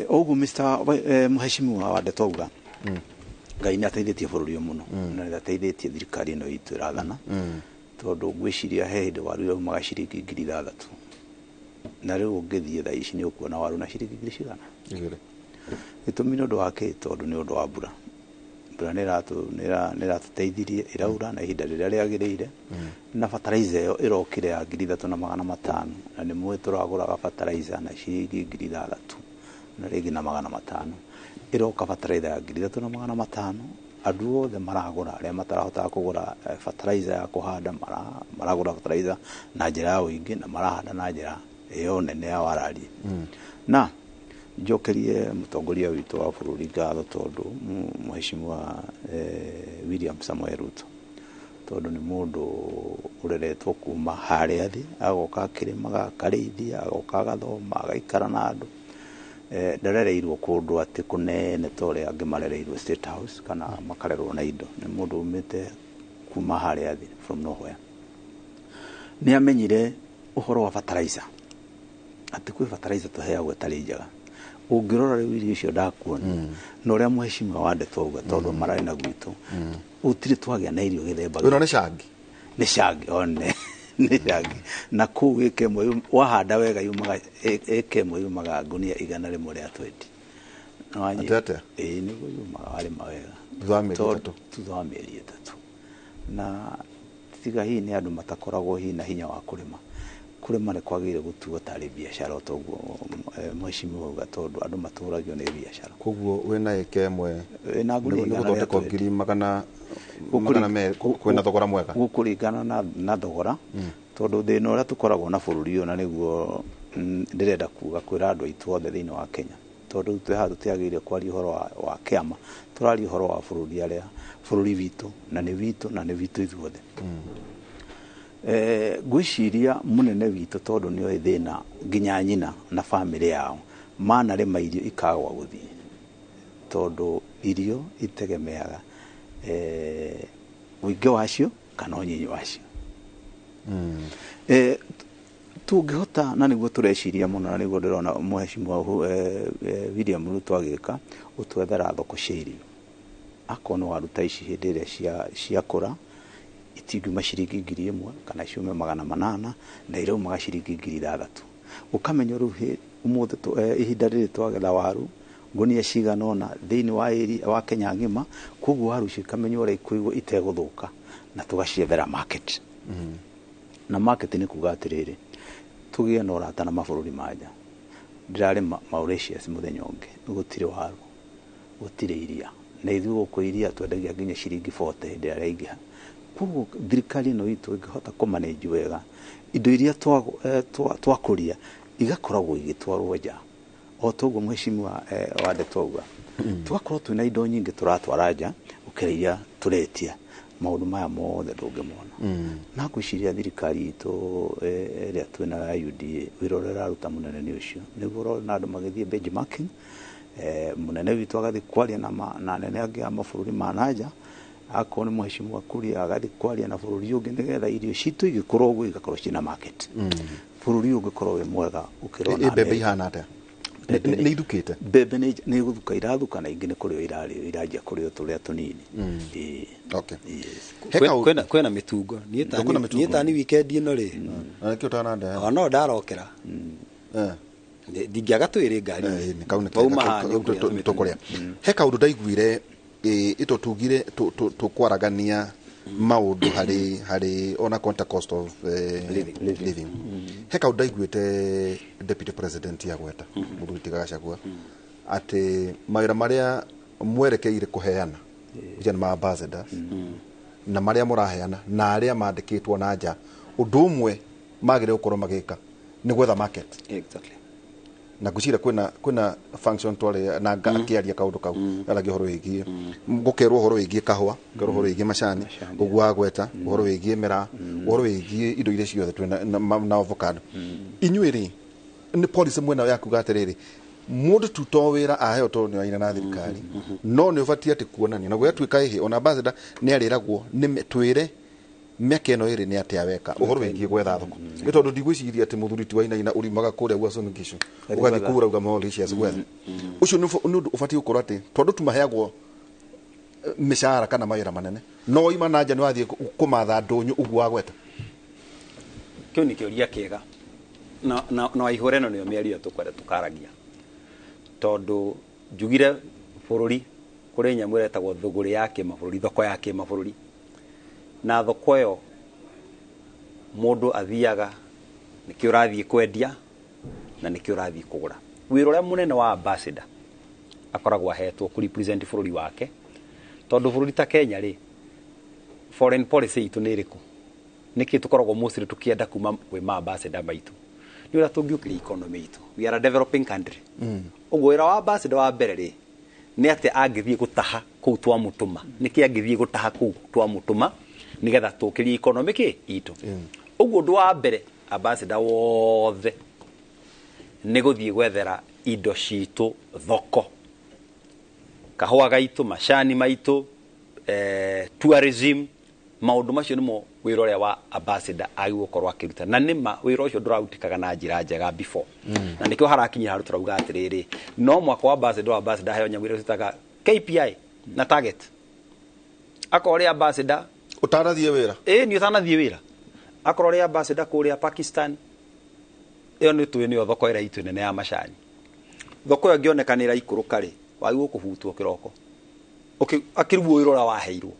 ũguo Mr. Mheshimiwa wande twauga Ngai nĩ ateithĩtie bũrũri mũno na nĩ ateithĩtie thirikari ĩno itũ ĩrathana tondũ ngwĩciria he hĩndĩ waru yaumaga ciringi 6,000 na rĩu ũngĩthiĩ thaa ici nĩ ũkuona waru na ciringi ngiri cigana gĩtũmi nĩ ũndũ wa kĩ tondũ nĩ ũndũ wa mbura nĩ ĩratũteithirie ĩraura na ihinda rĩrĩa rĩagĩrĩire na fertilizer ĩyo ĩrokire ya 3,500 na nĩ mwĩ tũragũraga fertilizer na ciringi 6,000 na rĩngĩ na 500 ĩroka fertilizer ya 3,500 andũ othe maragũra arĩa matarahotaga kũgũra fertilizer ya kũhanda maragũra fertilizer na njĩra ya ũingĩ na marahanda na njĩra ĩyo nene ya wararie na njokerie mũtongoria witũ wa bũrũri ngatho tondũ mheshimiwa William Samoei Ruto tondũ nĩ mũndũ ũreretwo kuma harĩa thĩ agoka akĩrĩmaga akarĩithia agoka agathoma agaikara na andũ ndarereirwo kũndũ atĩ kũnene ta ũrĩa angĩ marereirwo State House kana makarerwo na indo nĩ mũndũ umĩte kuma harĩa thĩ from nowhere nĩ amenyire ũhoro wa fertilizer atĩ kwĩ fertilizer tũheagwo ĩtarĩ njega ũngĩrora rĩu irio icio ndakuona na ũrĩa mheshimiwa Wandete auga tondũ mararĩ na gwitũ ũtirĩ twagĩa na irio gĩthemba ĩno nĩ cangi one nĩ cangi na kũu ĩka ĩmwe wahanda wega yumaga ĩka ĩmwe yumaga ngunia 100 rĩa 20 atete nĩguo yumaga warĩma wega thutha wa mĩeri 3 na tiga hii nĩ andũ matakoragwo hii na hinya wa kũrĩma nĩ kwagĩrĩire gũtuo tarĩ biacara ũtoguo mheshimiwa auga tondũ andũ matũragio nĩ biacara koguo wĩna ĩka ĩmwe na gũthondeka ngiri magana kwĩna thogora mwega gũkũringana na thogora tondũ thĩna ũrĩa tũkoragwo na bũrũri ũyũ na nĩguo ndĩrenda kuga kwĩra andũ aitũ othe thĩinĩ wa Kenya tondũ tũtiagĩrĩire kwaria ũhoro wa kĩama tũraria ũhoro wa bũrũri witũ na nĩ witũ ithuothe gwĩciria mũnene witũ tondũ nĩ oĩ thĩna nginya nyina na bamĩrĩ yao manarĩma irio ikagwa gũthiĩ tondũ irio itegemeaga ũingĩ wacio kana ũnyinyi wacio tũngĩhota na nĩguo tũreciria mũno na nĩguo ndĩrona mheshimiwa William Ruto agĩka ũtwethera thoko cia irio akorwo nĩ waruta ici hĩndĩ ĩrĩa ciakũra itingiuma ciringi 1,000 kana ciume 800 na iraumaga ciringi 6,000 ukamenya rĩu ũmũthĩ ihinda rĩrĩ twagetha waru ngunia cigana ona thĩinĩ wa Kenya ng'ima koguo waru cikamenya ũrĩa ikũigwo itegũthũka na tũgaciethera market na market nĩ kuga atĩrĩrĩ tũgĩe na ũrata na mabũrũri manja ndĩrarĩ Mauritius mũthenya ũngĩ gũtirĩ waru gũtirĩ iria na ithuĩ gũkũ iria twendagia nginya ciringi 40 hĩndĩ ĩrĩa yaingĩha koguo thirikari ĩno itũ ĩngĩhota kũmanage wega indo iria twakũria igakoragwo igĩtwarwo nja o toguo mheshimiwa Wandete auga tugakorwo twĩna indo nyingĩ tũratwara nja gũkĩra iria tũretia maũndũ maya mothe ndũngĩmona na gwĩciria thirikari itũ ĩrĩa twĩna ya UDA wĩra ũraruta mũnene nĩ ũcio nĩguo na andũ magĩthiĩ benchmarking mũnene witũ agathiĩ kwaria na anene angĩ a mabũrũri ma nanja akorwo nĩ mheshimiwa Kuria agathiĩ kwaria na bũrũri ũngĩ nĩgetha irio citũ igĩkorwo ũguo igakorwo ciĩna market bũrũri ũngĩkorwo wĩ mwega ũkĩrona mbembe ihana atĩa nĩ ithukĩte mbembe nĩ gũthuka irathuka na ingĩ nĩ kũrĩo iranjia kũrĩo tũrĩa tũnini kwĩna mĩtungo niĩ tani weekend ĩno rĩ nĩkĩo ũtananda no ndarokera ndingĩaga twĩrĩ ngari tũkũrĩa he kaũndũ ndaiguire tugire tukwaragania maũndũ harĩ ona cost of living he kaũndũ ndaiguĩte deputy president yagweta Mũthuri Gachagua atĩ mawĩra marĩa mwerekeire kũheana jan ma ambassadors na marĩa mũraheana na arĩa mandĩkĩtwo na nja ũndũ ũmwe magĩrĩire gũkorwo magĩka nĩ gwetha market na gucira kwina function twarĩ na ngakĩaria kaũndũ kau aragĩ horo wĩgie ngũkerwo horo wĩgie kahũa ngero horo wĩgie macani ũguo agweta horo wĩgie mera horo wĩgie indo iria ciothe twina na avocado inyuĩrĩ nĩ policy mwena yakuga atĩrĩrĩ mũndũ tu to wĩra aheo to nĩ aina na thirikari no nĩ ũbatie atĩ kuonania na gwatuĩka ihe ona ambassador nĩ arĩragwo nĩ twĩre mĩaka ĩno ĩrĩ nĩ atĩa weka ũhoro wĩgie gwetha thoko nĩ tondũ ndigwĩciria atĩ mũthuri ti waina ũrimaga kũrĩa gwa Sonigisho ũgathiĩ kũgũra uga Mauritius gwetha ũcio nĩ ũndũ ũbatie gũkorwo atĩ tondũ tumaheagwo mĩcara kana mawĩra manene no ima na nja nĩ wathiĩ kũmatha ndũnyũ ũguo wagweta kĩu nĩ kĩũria kĩega na ihore no nio mĩario tũkwenda tũkaragia tondũ njugire bũrũri kũrĩ nyamũ ĩretagwo thũgũrĩ ya kĩmabũrũri, thoko ya kĩmabũrũri, na thoko ĩyo mũndũ athiaga nĩkĩo ũrathiĩ kwendia na nĩkĩo ũrathiĩ kũgũra. Wĩra ũrĩa mũnene wa ambassador akoragwo ahetwo kũ represent bũrũri wake, tondũ bũrũri ta Kenya rĩ, foreign policy itũ nĩ ĩrĩkũ? Nĩkĩ tũkoragwo mostly tũkĩenda kuma kwĩ ma ambassador maitũ? Nĩ ũrĩa tũngĩũkĩria economy itũ. We are a developing country. Ũguo wĩra wa ambassador wa mbere rĩ, nĩ atĩ angĩthiĩ gũtaha kũu twamũtũma, nĩkĩ angĩthiĩ gũtaha kũu twamũtũma nĩgetha tũkĩrie economy itũ. Ũguo ũndũ wa mbere ambassador wothe nĩ gũthiĩ gwethera indo citũ thoko, kahũa gaitũ, macani maitũ, tourism, maũndũ macio nĩmo wĩra ũrĩa wa ambassador agĩrĩirwo gũkorwo akĩruta, na nĩma wĩra ũcio ndũrarutĩkaga na njĩra njega before. Na nĩkĩo harakinyia handũ tũrauga atĩrĩrĩ, no mwaka wa ambassador heo nyamũ iria citaga KPI na target. Akorwo ũrĩa ambassador ũtanathiĩ wĩra, nĩ ũtanathiĩ wĩra. Akorwo ũrĩa ambassador kũrĩa Pakistan, ĩyo nĩ tũĩ nĩyo thoko ĩrĩa itũ nene ya macani. Thoko ĩyo ĩngĩoneka nĩ ĩraikũrũka rĩ, wagĩrĩirwo kũbutwo kĩroko akĩrubwo wĩra ũrĩa waheirwo.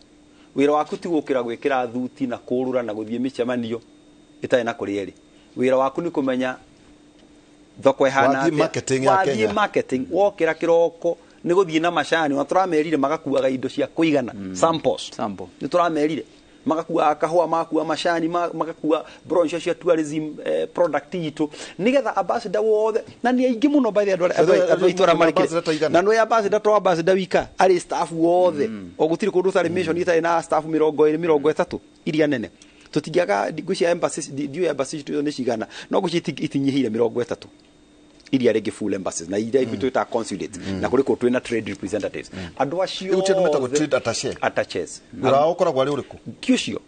Wĩra waku ti gũkĩra gwĩkĩra thuti na kũrũra na gũthiĩ mĩcemanio ĩtarĩ na kũrĩa rĩ. Wĩra waku nĩ kũmenya thoko ĩhana wathiĩ marketing, wokĩra kĩroko nĩ gũthiĩ na macani, na tũramerire magakuaga indo cia kũigana samples. Nĩ tũramerire magakuaga kahũa, magakuaga macani, magakuaga brochure cia tourism product itũ, nĩgetha ambassador wothe, na nĩ aingĩ mũno by the andũ itũra marĩkĩre, na nĩ ambassador to ambassador wika, arĩ staff wothe, o gũtirĩ kũndũ ũtarĩ mission itarĩ na staff 20-30 iria nene. Tũtingĩaga ngũcia embassies, ndiũ embassies nĩ cigana, no ngũcia itinyihĩire 30 iria rĩngĩ full embassies na iria twĩta consulate, na kũrĩ kũ twĩna trade representatives. Andũ acio metagwo trade attaches. Wĩra wao ũkoragwo arĩ ũrĩkũ? Kiucio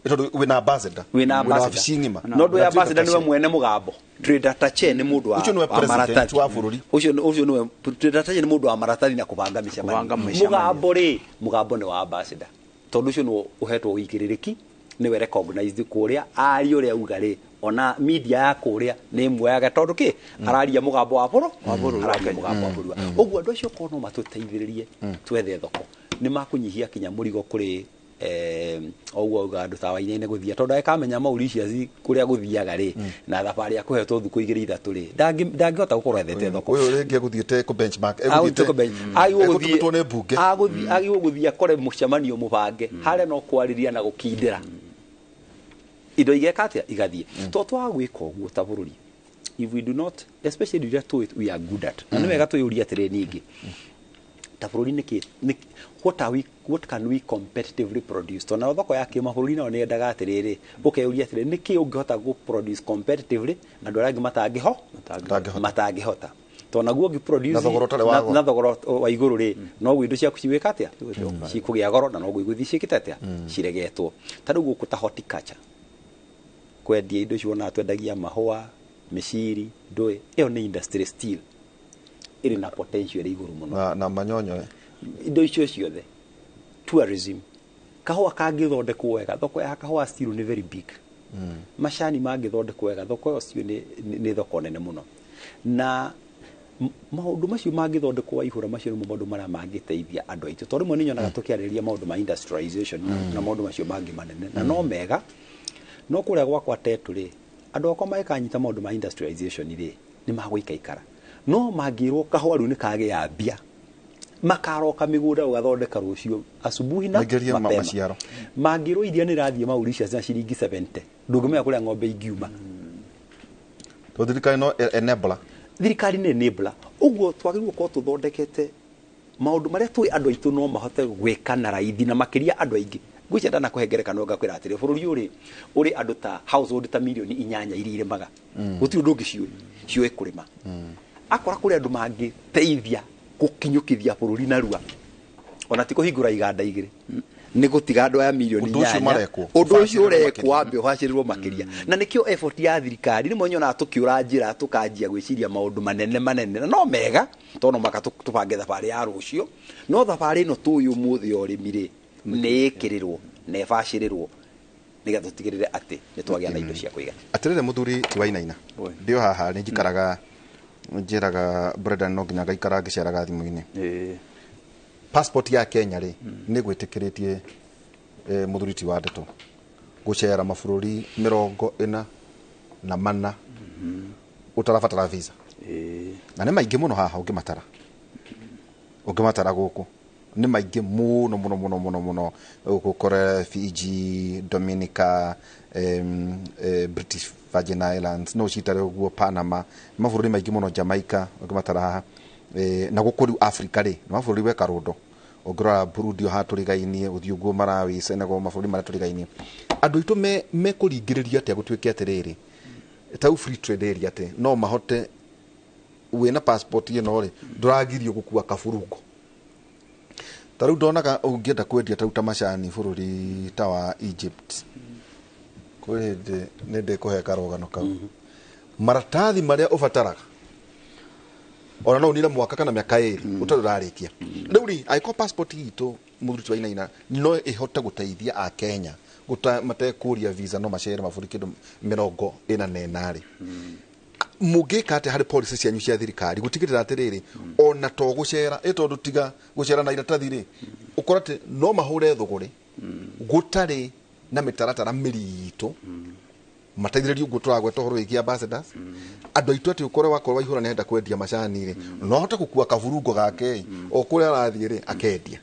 wĩna ambassador, wĩna wabici ng'ima, no ndũ ya ambassador nĩwe mwene mũgambo. Trade attache nĩ mũndũ wa maratathi wa bũrũri. Ũcio nĩwe trade attache, nĩ mũndũ wa maratathi na kũbanga mĩcemanio. Mũgambo nĩ wa ambassador, tondũ ũcio nĩ ũhetwo wĩigĩrĩrĩki, nĩwe recognized kũrĩa ari ũrĩa ugarĩ, ona media ya kũrĩa nĩ mwoyaga tondũ kĩ araria mũgambo wa bũrũri, araria mũgambo wa bũrũri. Ũguo andũ acio korwo no matũteithĩrĩrie twethe thoko, nĩ makũnyihia kinya mũrigo kũrĩ ũguo uga andũ ta Wainaina gũthia, tondũ akamenya Mauritius kũrĩa gũthiaga rĩ, na thabarĩ ya kũhetwo thukũ 2-3 rĩ, ndangĩhota gũkorwo ethete thoko. Ũyũ rĩngĩ agũthiĩte ku benchmark, agũthiĩte nĩ mbunge, agũthiĩ akore mũcemanio mũbange harĩa no kwarĩria na gũkindĩra indo igeka atĩa igathiĩ. Tondũ twagwĩka ũguo ta bũrũri, if we do not, especially that we are good at, na nĩ wega twĩyũria atĩrĩ ningĩ ta bũrũri nĩkĩ, what can we competitively produce? Tona thoko ya kĩmabũrũri nayo nĩ endaga atĩrĩrĩ, ũkeyũria atĩrĩ nĩkĩ ũngĩhota gũ produce competitively na andũ arĩa angĩ matangĩhota. Tona guo ũngĩproduce na thogora wa igũrũ rĩ, noguo indo ciaku cigwĩka atĩa, cikũgĩa goro, na noguo igũthiĩ ciĩkĩte atĩa, ciregetwo. Ta rĩu gũkũ ta horticulture, kwendia indo icio na twendagia mahũa, mĩciri, ndũĩ, ĩyo nĩ industry still ĩrĩ na potential ĩrĩ igũrũ mũno, na manyonyo indo icio ciothe. Tourism, kahũa kangĩthondekwo wega, thoko ya kahũa still nĩ very big. Macani mangĩthondekwo wega, thoko ĩyo still nĩ thoko nene mũno, na maũndũ macio mangĩthondekwo waihũra macio nĩ maũndũ marĩa mangĩteithia andũ aitũ. Tondũ rĩmwe nĩ nyonaga tũkĩarĩrĩria maũndũ ma industrialization na maũndũ macio mangĩ manene, na no mega, no kũrĩa gwakwa Tetu rĩ, andũ akwa magĩkanyita maũndũ ma industrialization rĩ, nĩ magũikaikara. No mangĩrwo kahũa rĩu nĩ kagĩa mbia, makaroka mĩgũnda ũgathondeka rũciũ asubuhi na mapema. Mangĩrwo iria nĩ rathiĩ Mauritius na ciringi 70, ndũngĩmenya kũrĩa ng'ombe ingiuma. Thirikari no enabler, thirikari nĩ enabler. Ũguo twagĩrĩirwo gũkorwo tũthondekete maũndũ marĩa tũĩ andũ aitũ no mahote gwĩka na raithi, na makĩria andũ aingĩ. Ngwĩcienda na kũhengereka no ngakwĩra atĩrĩ, bũrũri ũrĩ andũ ta household ta milioni 8 iria irĩmaga, gũtirĩ ũndũ ũngĩ ciũĩ kũrĩma. Akora kũrĩ andũ mangĩteithia gũkinyũkithia bũrũri narua, ona ti kũhingũra iganda igĩrĩ, nĩ gũtiga andũ aya milioni 8. Ũndũ ũcio ũrekwo ambe ũhacĩrĩrwo makĩria, na nĩkĩo effort ya thirikari. Rĩmwe nyonaga tũkĩũra njĩra tũkanjia gwĩciria maũndũ manene, na no mega, tondũ maka tũbange thabarĩ ya rũciũ, no thabarĩ ĩno tũĩ ũmũthĩ ũrĩmi rĩ, nĩ ĩkĩrĩrwo na ĩbacĩrĩrwo nigetha tutigirire ati ni twagia na indo cia kuigana. Atirire muthuri ti Wainaina ndio haha ni njikaraga njiraga Brendan no nginya gaikara ngiceraga thimu-ini passport ya Kenya ri ni gwitikiritie muthuri ti wa Ndeto gucera mabũrũri 40 utarabatara visa na nĩ maingĩ mũno haha ũngĩmatara gũkũ nĩ maingĩ mũno gũkore Fiji, Dominica, British Virgin Islands, no citare ũguo Panama, mabũrũri maingĩ mũno, Jamaica ũngĩmatara haha na gũkũ rĩu Africa rĩ nĩ mabũrũri we karũndo ũngĩrora Burundi o hatũrigainie ũthiũ ũguo Malawi, Senegal, mabũrũri marĩa tũrigainie andũ aitũ mekũringĩrĩria atĩa gũtuĩke atĩrĩrĩ ta free trade area ate no mahote wena passport ino ri nduragirio gukua kaburungo taru ndonaga ungienda kwendia ta macani bururi ta wa Egypt kwende nende kuhe karogano kau maratathi maria ubataraga ona no nire mwaka kana miaka iri utararikia riu ri aiko passport itu muthuri wa Wainaina no ihote guteithia a Kenya matekuria visa no machere mabũrũri kindu 48 mugika ate hari policy cianyu cia thirikari gutigirira atiriri ona to gucera tondu tiga gucera na iratathi ri ukorate no mahure thuguri gutari na mitaratara miritu mateithiririo guturagwe tohoro igia ambassadors andu aitu ati ukore wakorwa ihura nenda kwendia macani ri no hote gukua kavurungo gake o kuria arathie ri akendia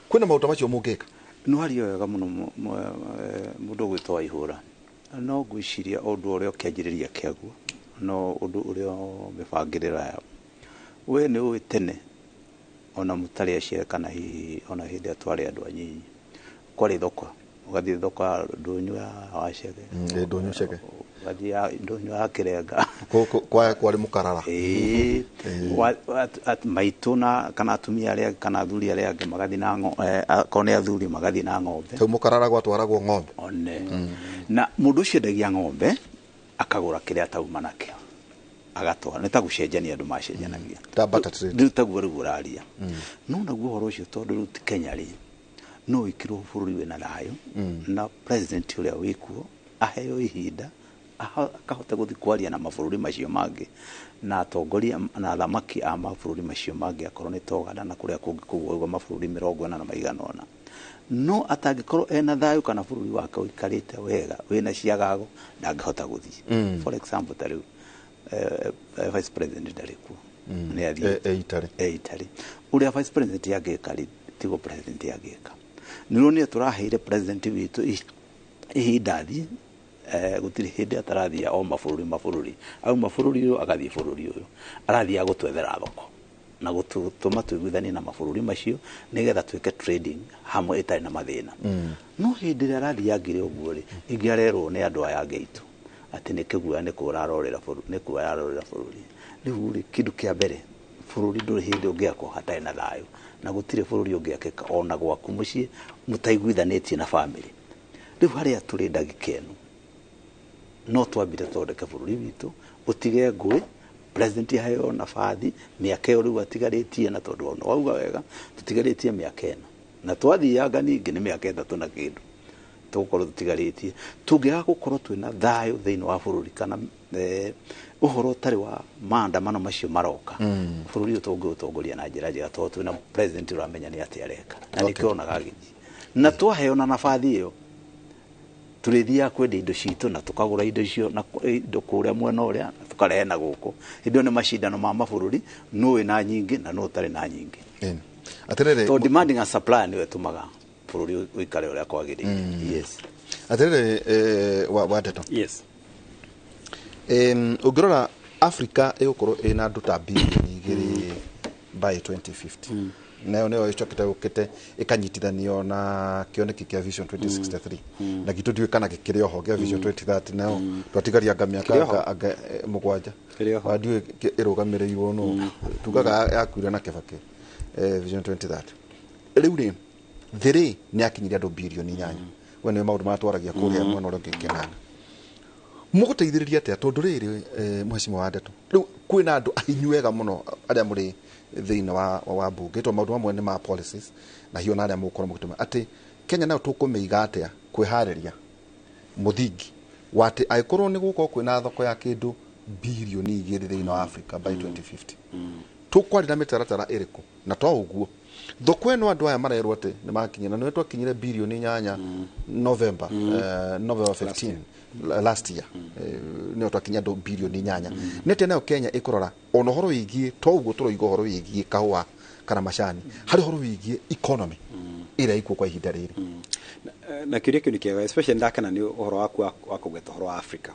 kwina mauta macio mugika no hari wega muno mundu gwitwa ihura no gwiciria undu uria ukianjiriria kiaguo no undu uria mibangirira we ni uwi tene ona mutari acire kana hi ona hindi atware andu anyinyi kwari thoko ugathie thoko ndunyu wacege ndunyu cege ugathie ndunyu akirenga kwari mukarara maituna kana atumia aria kana athuri aria ange magathi na kone athuri magathi na ng'ombe tau mukarara gwatwaragwo ng'ombe one na mundu ucio ndagia ng'ombe akagura kiria tauma nakio agatwara nita gucenjania andu macenjanagia tabatatre taguo ruguraria no naguo horo ucio tondu ru Kenya ri no ikirwo bururi we na thayo na president uria wikuo aheo ihinda akahota guthi kwaria na mabũrũri macio mangĩ na atongoria na thamaki a mabũrũri macio mangĩ akorwo nĩ Toganda na kuria kũngĩ kũguo mabũrũri 40 no atangikorwo ena thayo kana bũrũri wake ũikarĩte wega wĩna ciagago ndangĩhota gũthiĩ for example ta rĩu vice president ndarĩkuo nĩ athiĩ Italy uria vice president yangĩka rĩ tigo president yangĩka nĩrwo tũraheire president witũ ihinda thiĩ gutiri hindi atarathia o mabũrũri au mabũrũri uyu agathie bũrũri uyu arathia gutwethera thoko na gutuma tuiguithanie na mabũrũri macio nigetha twike trading hamwe itari na mathina no hindi ria arathia ngire uguo ri ingiarerwo ni andu aya ngeitu ati ni kiguya ni kurarorera bũrũri ni kurarorera bũrũri riu ri kindu kia mbere bũrũri nduri hindi ungiakwo hatari na thayo na gutire bũrũri ungiakika ona gwaku mucii mutaiguithanitie na family riu haria turi ndagikenu no twambire tondeke bũrũri witũ utige ngui president hayo nabathi miaka iyo riu atigaritie na tondu ona wauga wega tutigaritie miaka eno na twathiaga ningi ni miaka 3 na kindu tugukorwo tutigaritie tungiaga gukorwo twina thayo thiini wa bũrũri kana uhoro tari wa maandamano macio maroka bũrũri utongoria na njira njega tondu twina president uramenya ni ati areka na nikionaga githii na twaheo na nabathi iyo turithia kwendia indo citu na tukagura indo icio na indo kuria mwena uria na tukarehe na guku indo ni macindano ma mabũrũri no wina nyingi na no tari na nyingi atirere to demanding and supply ni wetumaga bũrũri uikare uria kwagirire yes atirere wa Ndeto yes ungirora Africa igukorwo ina andu ta bilioni 2 by 2050 nayo neo icokete gukite ikanyitithanio na kioneki kia Vision 2063 na gitu ndiwe kana gikire oho kia Vision 2030 nayo twatigaria ngamiaka aga mugwanja ndiwe irugamirirwo no tugaga yakwire na Kibaki Vision 2030 riu ri thiri ni akinyire andu bilioni 8 we ni maundu matwaragia kuria mwena uria ngikenana muguteithiriria atia tondu riri mheshimiwa wa Ndeto riu kwina andu ahinyuega muno aria muri thiini wa bunge to maundu amwe ni ma policies na hiyo na aria mukoro mugituma ati Kenya nayo tukumiiga atia kwihariria muthingi wati aikorwo ni guko kwina thoko ya kindu bilioni 2 thĩinĩ wa Africa by 2050 tukwarira mitaratara iriku na to uguo thoko eno andu aya marerwo ati ni makinya na nĩ twakinyire bilioni 8 November 15 last year nĩ twakinya ndo bilioni 8 nete nayo Kenya ikorora ono horo wigie to uguo turoiga horo wigie kahua kana macani hari horo wigie economy ira ikuo kwa ihinda riri na kiria kĩu nĩ kĩega especially ndakana nĩ uhoro waku wa kugeta horo wa Africa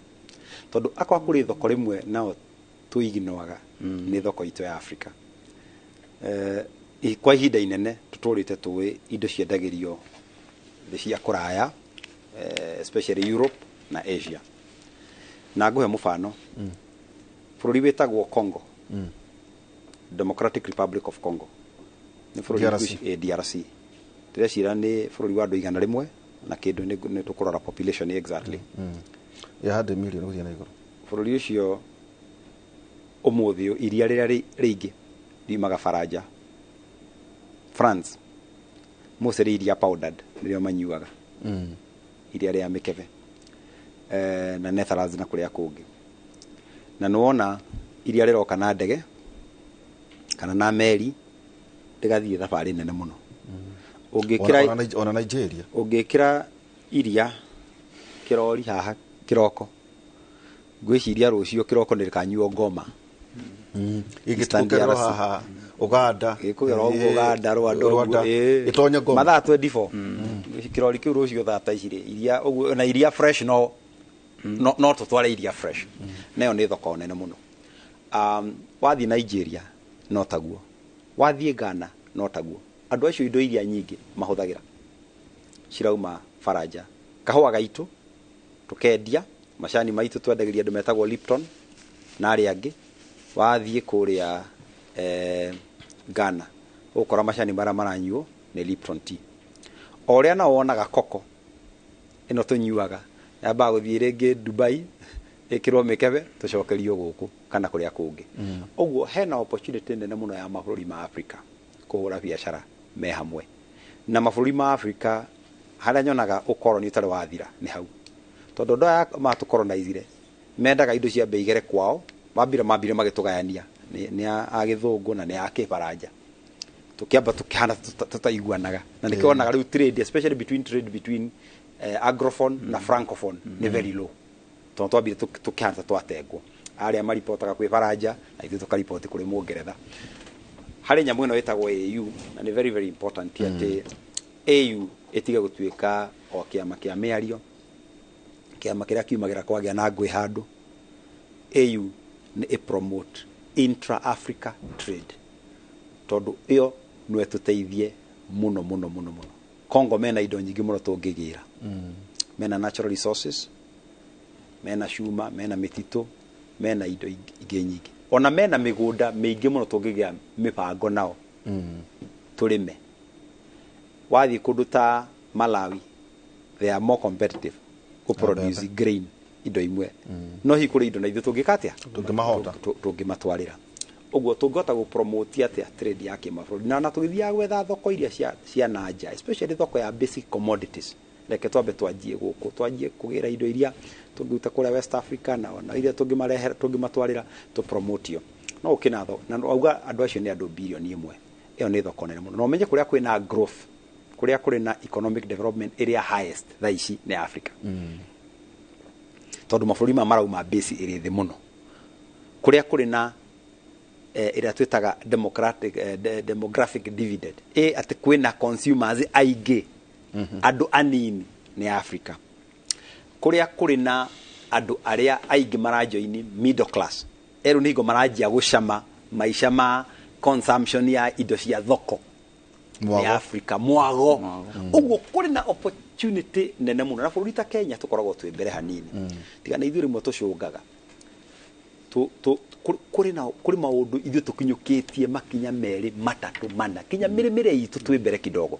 tondu akwa kuri thoko rimwe nao tuiginoaga ni thoko ito ya Africa kwa ihinda inene tuturite tuwe indo ciendagirio thĩ cia kuraya especially Europe na Asia na nguhe mufano bururi wetagwo Congo Democratic Republic of Congo ni bururi DRC tirecira ni bururi wa andu igana rimwe na kindu ni tukurora population exactly ya 100 million guthia na iguru bururi ucio umuthi iria rĩrĩa rĩingĩ riumaga Faranja France mostly iria powdered nĩrĩo manyuaga iria rĩa mĩkebe na Netherlands na kũrĩa kũngĩ na nuona iria rĩroka na ndege kana na meri rĩgathiĩ thabarĩ nene mũno ũngĩkira ona Nigeria ũngĩkira iria kirori haha kiroko gwĩciria rũcio kiroko nĩrĩkanyuo Ngoma igĩtũkĩra haha Uganda ikugera Uganda Rwanda itonye Ngoma mathaa 24 kirori kiu rũcio thata icire iria na iria fresh no tutware iria fresh nayo nĩ thoko nene mũno wathi Nigeria no taguo wathi Ghana no taguo andu acio indo iria nyingi mahuthagira cirauma Faranja kahua gaitu tukendia macani maitu twendagiria andu metagwo Lipton na ari angi wathie kuria Ghana ukora macani mara maranyuo ni Lipton tea oria na wonaga koko ino tunyuaga yamba guthie ringi Dubai ikirwo mikebe tucokerio guku kana kuria kungi uguo hena opportunity nene muno ya mabũrũri ma Africa kuhura biashara me hamwe na mabũrũri ma Africa haria nyonaga ukoroni utari wathira ni hau tondu ndo ya matukolonizire mendaga indo cia bei gere kwao mambire magitugayania ni agithungu na ni akibaranja tukiamba tukihana tutaiguanaga na nikionaga riu trade especially between agrophone na francophone ni very low tondu twambire tukihana twatengwo aria maripotaga kwi baranja na ithu tukaripoti kuri Muongeretha hari nyamu ino itagwo AU na ni very very important ati AU etiga gutuika o kiama kia miario kiama kiria kiumagira kwagia na ngui handu AU ni promote intra Africa trade tondu iyo no etuteithie muno Congo mena indo nyingi muno tungigira mena natural resources mena shuma mena mitito mena indo ingi nyingi ona mena migunda mingi muno tungigia mipango nao turime wathi kundu ta Malawi they are more competitive to produce grain indo imwe no hikuri indo na ithu tungikatia tungimatwarira uguo tungota gu promote atia trade yake mabũrũri na tugithia gwetha thoko iria cia nanja especially thoko ya basic commodities like twambe twanjie guku twanjie kugira indo iria tungiuta kũrĩa West Africa na iria tungimatwarira to promote yo no ukinatho na auga andu acio ni andu bilioni 1 iyo ni thoko nene muno no menye kuria kwina growth kuria kuri na economic development area highest thaici ni Africa tondu mabũrũri marauma base iri thi muno kuria kuri na ira twitaga demographic dividend ati kwina consumers aige andu anini ni Africa kuria kuri na andu aria aige marajoini middle class eru nigo marajia gucama maisha ma consumption ya indo cia thoko ni Africa mwago uguo kuri na opportunity nene muno na bũrũri ta Kenya tukoragwo twi mbere hanini tiga na ithuĩ rimwe tucungaga kuri maundu ithuĩ tukinyukitie makinya meri matatu mana kinya mirimire itu twi mbere kidogo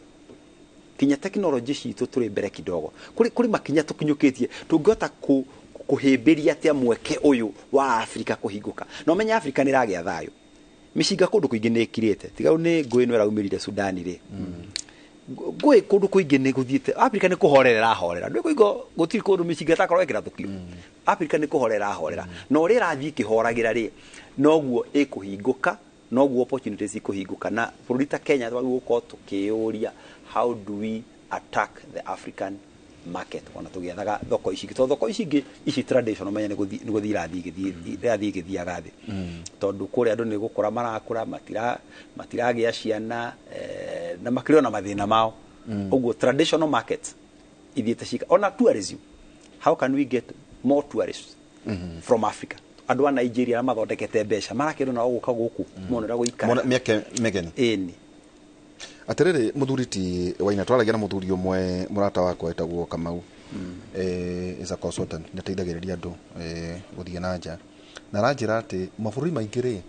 kinya technology citu turi mbere kidogo kuri makinya tukinyukitie tungihota kuhimbiria atia mweke uyu wa Africa kuhinguka no menya Africa ni ragia thayo mishinga kundu kuingi ni kirite tiga ni ngui no raumirire Sudan ri ngui kundu kuingi ni guthiite Africa ni kuhorera horera ndu kuigo gutiri kundu micinga takorwo ekira tukio Africa ni kuhorera horera no uri rathi kihoragira ri noguo ikuhinguka noguo opportunities ikuhinguka na bururi ta Kenya twaguko tukiuria how do we attack the African market ona tugiethaga thoko ici to thoko ici ici traditional menya ni guthira rathi githiaga thi tondu kuri andu ni gukora marakura matiragia ciana na makiro na mathina mao uguo traditional market ithiete cika ona tourism how can we get more tourists from Africa andu wa Nigeria mathondekete mbeca marakiro na guka guku monera guikara mieke megeni eni atiriri muthuriti waina twaragia na muthuri umwe murata wakwa etagwo Kamau is a consultant ndateithagiriria andu guthie na nja na ranjira ati mabũrũri maingĩ ri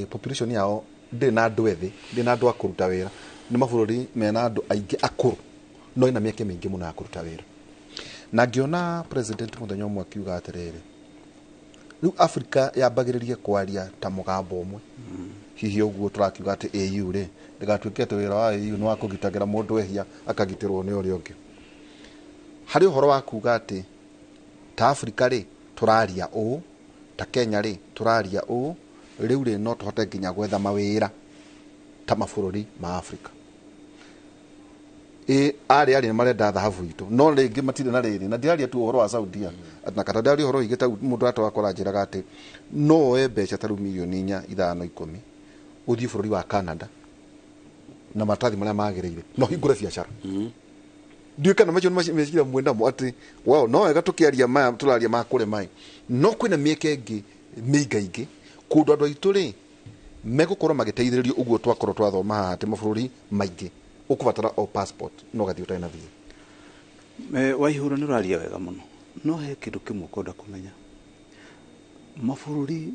population yao ndĩ na andũ ethĩ ndĩ na andũ akuruta wĩra nĩ mabũrũri mena andũ aingĩ akũrũ no ina mĩeke mĩingĩ mũno ya kũruta wĩra na ngĩona president mũthenya ũmwe akiuga atĩrĩrĩ rĩu Africa yambagĩrĩrie kwaria ta mũgambo ũmwe hihi ũguo tũrakiuga atĩ AU rĩ ndĩgatuĩke atĩ wĩra wa AU nĩ wa kũgitagĩra mũndũ ehia akagitĩrwo nĩ ũrĩa ũngĩ harĩ ũhoro wa kuuga atĩ ta Africa rĩ tũraria ũũ ta Kenya rĩ tũraria ũũ rĩu rĩ no tũhote nginya gwetha mawĩra ta mabũrũri ma Africa arĩ nĩ marenda thahabu itũ no rĩngĩ matirĩ na rĩrĩ na ndĩraria tu ũhoro wa Saudia na kata ndĩraria ũhoro igĩta mũndũ atawakora njĩraga atĩ no oe mbeca ta rĩu mirioni 4 5 10 uthii bũrũri wa Canada na matathi marĩa magĩrĩire no hingũre biacara ndiũ kana macio mecira mwenda mo atĩ wow no wega tũkĩaria maya tũraria ma kũrĩ mai no kwĩna mĩeke ĩngĩ mĩingaingĩ kũndũ andũ aitũ rĩ megũkorwo magĩteithĩrĩrio ũguo twakorwo twathoma haha atĩ mabũrũri maingĩ ũkũbatara o passport no gathi ũtarĩ na visa Waihũra nĩ ũraria wega mũno no he kĩndũ kĩmwe kwenda kũmenya mabũrũri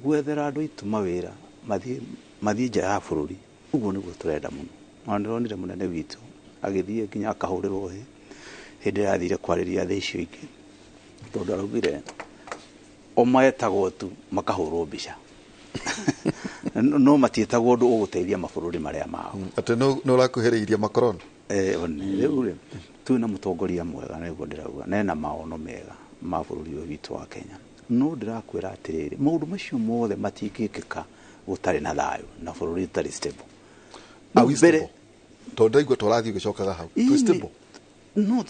gwethera andũ aitũ mawĩra mathiĩ nja ya bũrũri ũguo nĩguo tũrenda mũno na nĩronire mũnene witũ agĩthiĩ nginya akahũrĩrwo hĩndĩ yathire kwarĩria thĩ icio ingĩ tondũ araugire o maetagwo tu makahũrwo mbica no matiĩtagwo ũndũ ũgũteithia mabũrũri marĩa mao atĩ no ũrakuhĩrĩirie Macron rĩu rĩ twĩna mũtongoria mwega nĩguo ndĩrauga na ena maono mega ma bũrũri ũyũ witũ wa Kenya no ndĩrakwĩra atĩrĩrĩ maũndũ macio mothe matingĩkĩka gũtarĩ na thayũ na bũrũri ũtarĩ stable mbere tondũ ndaigua tũrathiĩ ũgĩcokaga hau tũ stable no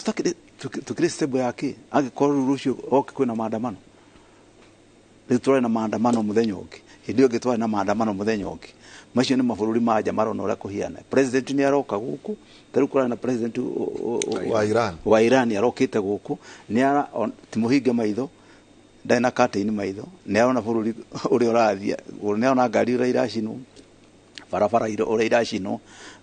tũkĩrĩ stable yake angĩkorwo rũciũ oke kwĩna maandamano rĩu tũrĩ na maandamano mũthenya ũngĩ hĩndĩ ĩngĩ twarĩ na maandamano mũthenya ũngĩ macio nĩ mabũrũri ma nja marona ũrĩa kũhiana president nĩ aroka gũkũ tarĩu kũrarĩ na president wa Iran arokĩte gũkũ ti mũhinge maitho ndarĩ na curtain maitho nĩ arona bũrũri ũrĩa ũrathiĩ nĩ arona ngari ũrĩa iracinwo barabara ũrĩa iracinwo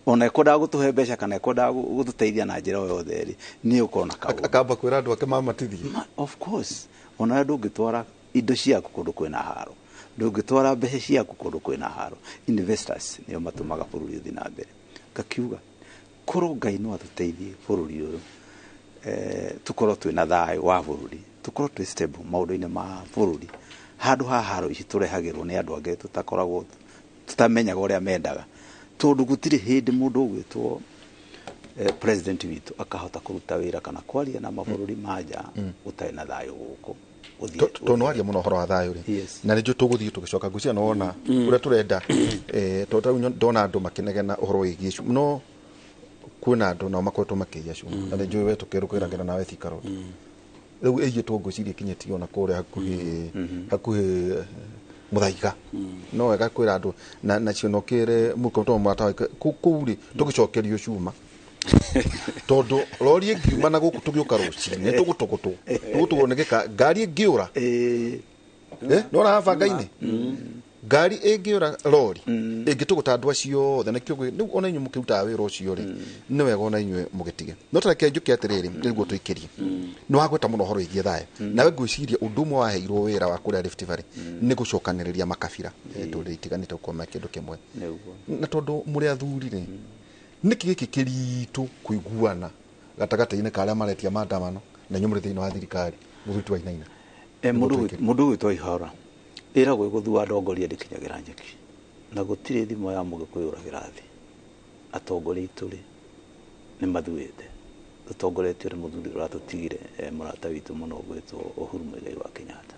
ona ekwendaga gũtũhe mbeca kana ekwendaga gũtũteithia na njĩra o yothe rĩ nĩ ũkorwo na kaũndũ akamba kwĩra andũ ake mamatithie of course ona ndũngĩtwara indo ciaku kũndũ kwĩna haro ndũngĩtwara mbeca ciaku kũndũ kwĩna haro investors nĩo matũmaga bũrũri ũthiĩ na mbere ngakiuga korwo Ngai no atũteithie bũrũri ũyũ tũkorwo twĩna thayũ wa bũrũri tũkorwo twĩ stable maũndũ-inĩ ma bũrũri handũ ha haro ici tũrehagĩrwo nĩ andũ angĩ tũtakoragwo tutamenyaga ũrĩa mendaga tondũ gũtirĩ hĩndĩ mũndũ ũgwĩtwo president witũ akahota kũruta wĩra kana kwaria na mabũrũri ma nja ũtarĩ na thayũ gũkũ tondũ waria mũno ũhoro wa thayũ rĩ na nĩnjũ tũgũthiĩ tũgĩcoka ngwĩciria no wona ũrĩa tũrenda tondũ ndona andũ makĩnegena ũhoro wĩgiĩ cuma no kwĩna andũ nao makoretwo makĩiya cuma na nĩnjũĩ we tũkĩrũkĩragĩra nawe Thika Road rĩu ĩgiĩtwo ngwĩciria ikinyĩtie ona kũrĩa hakuhĩ Muthaiga no wega kwĩra andũ na cio nokĩre mũkoto mwata kũu rĩ tũgĩcokerio cuma tondũ rori ĩngiuma na gũkũ tũgĩũka rũcinĩ tũgũtũgwo nĩ gĩka ngari ĩngĩũra no na banga-inĩ ngari ĩngĩũra rori ĩngĩtũgũta andũ acio othe nakĩo rĩu ona inyuĩ mũkĩrutaga wĩra ũcio rĩ nĩ wega ona inyuĩ mũgĩtige no tareke njũke atĩrĩrĩ nĩguo tũikĩrie nĩ wagweta mũno ũhoro wĩgiĩ thayũ nawe ngwĩciria ũndũ ũmwe waheirwo wĩra wa kũrĩa Rift Valley nĩ gũcokanĩrĩria makabira ndũrĩrĩ itiganĩte gũkorwo kĩndũ kĩmwe na tondũ mũrĩ athuri rĩ nĩkĩ gĩkĩ kĩritũ kũiguana gatagatĩ-inĩ ka arĩa maretia maandamano na inyuĩ mũrĩ thĩinĩ wa thirikari mũthuri wa Wainaina mũndũ ũgwĩtwo Waihũra ĩragwo gũthua ndongoria ndĩkinyagĩra nyeki na gũtirĩ thimo ya mũgĩkũyũ ũragĩra thĩ atongoria itũ rĩ nĩ mathuĩte tũtongoretio nĩ mũthuri ũratũtigire mũrata witũ mũno gwĩtwo Uhuru Muigai wa Kenyatta.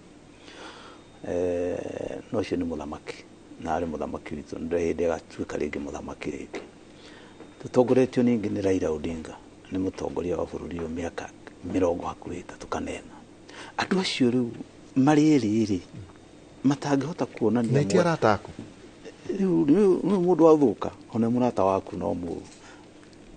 No ũcio nĩ mũthamaki na arĩ mũthamaki witũ nĩ hĩndĩ agatuĩka rĩngĩ mũthamaki rĩngĩ. Tũtongoretio ningĩ nĩ Raila Odinga, nĩ mũtongoria wa bũrũri ũyũ mĩaka 30 kanena. Andũ acio rĩu marĩ erĩ matangĩhota kuonania na iti arataku rĩu mũndũ wathũka ona mũrata waku no mũru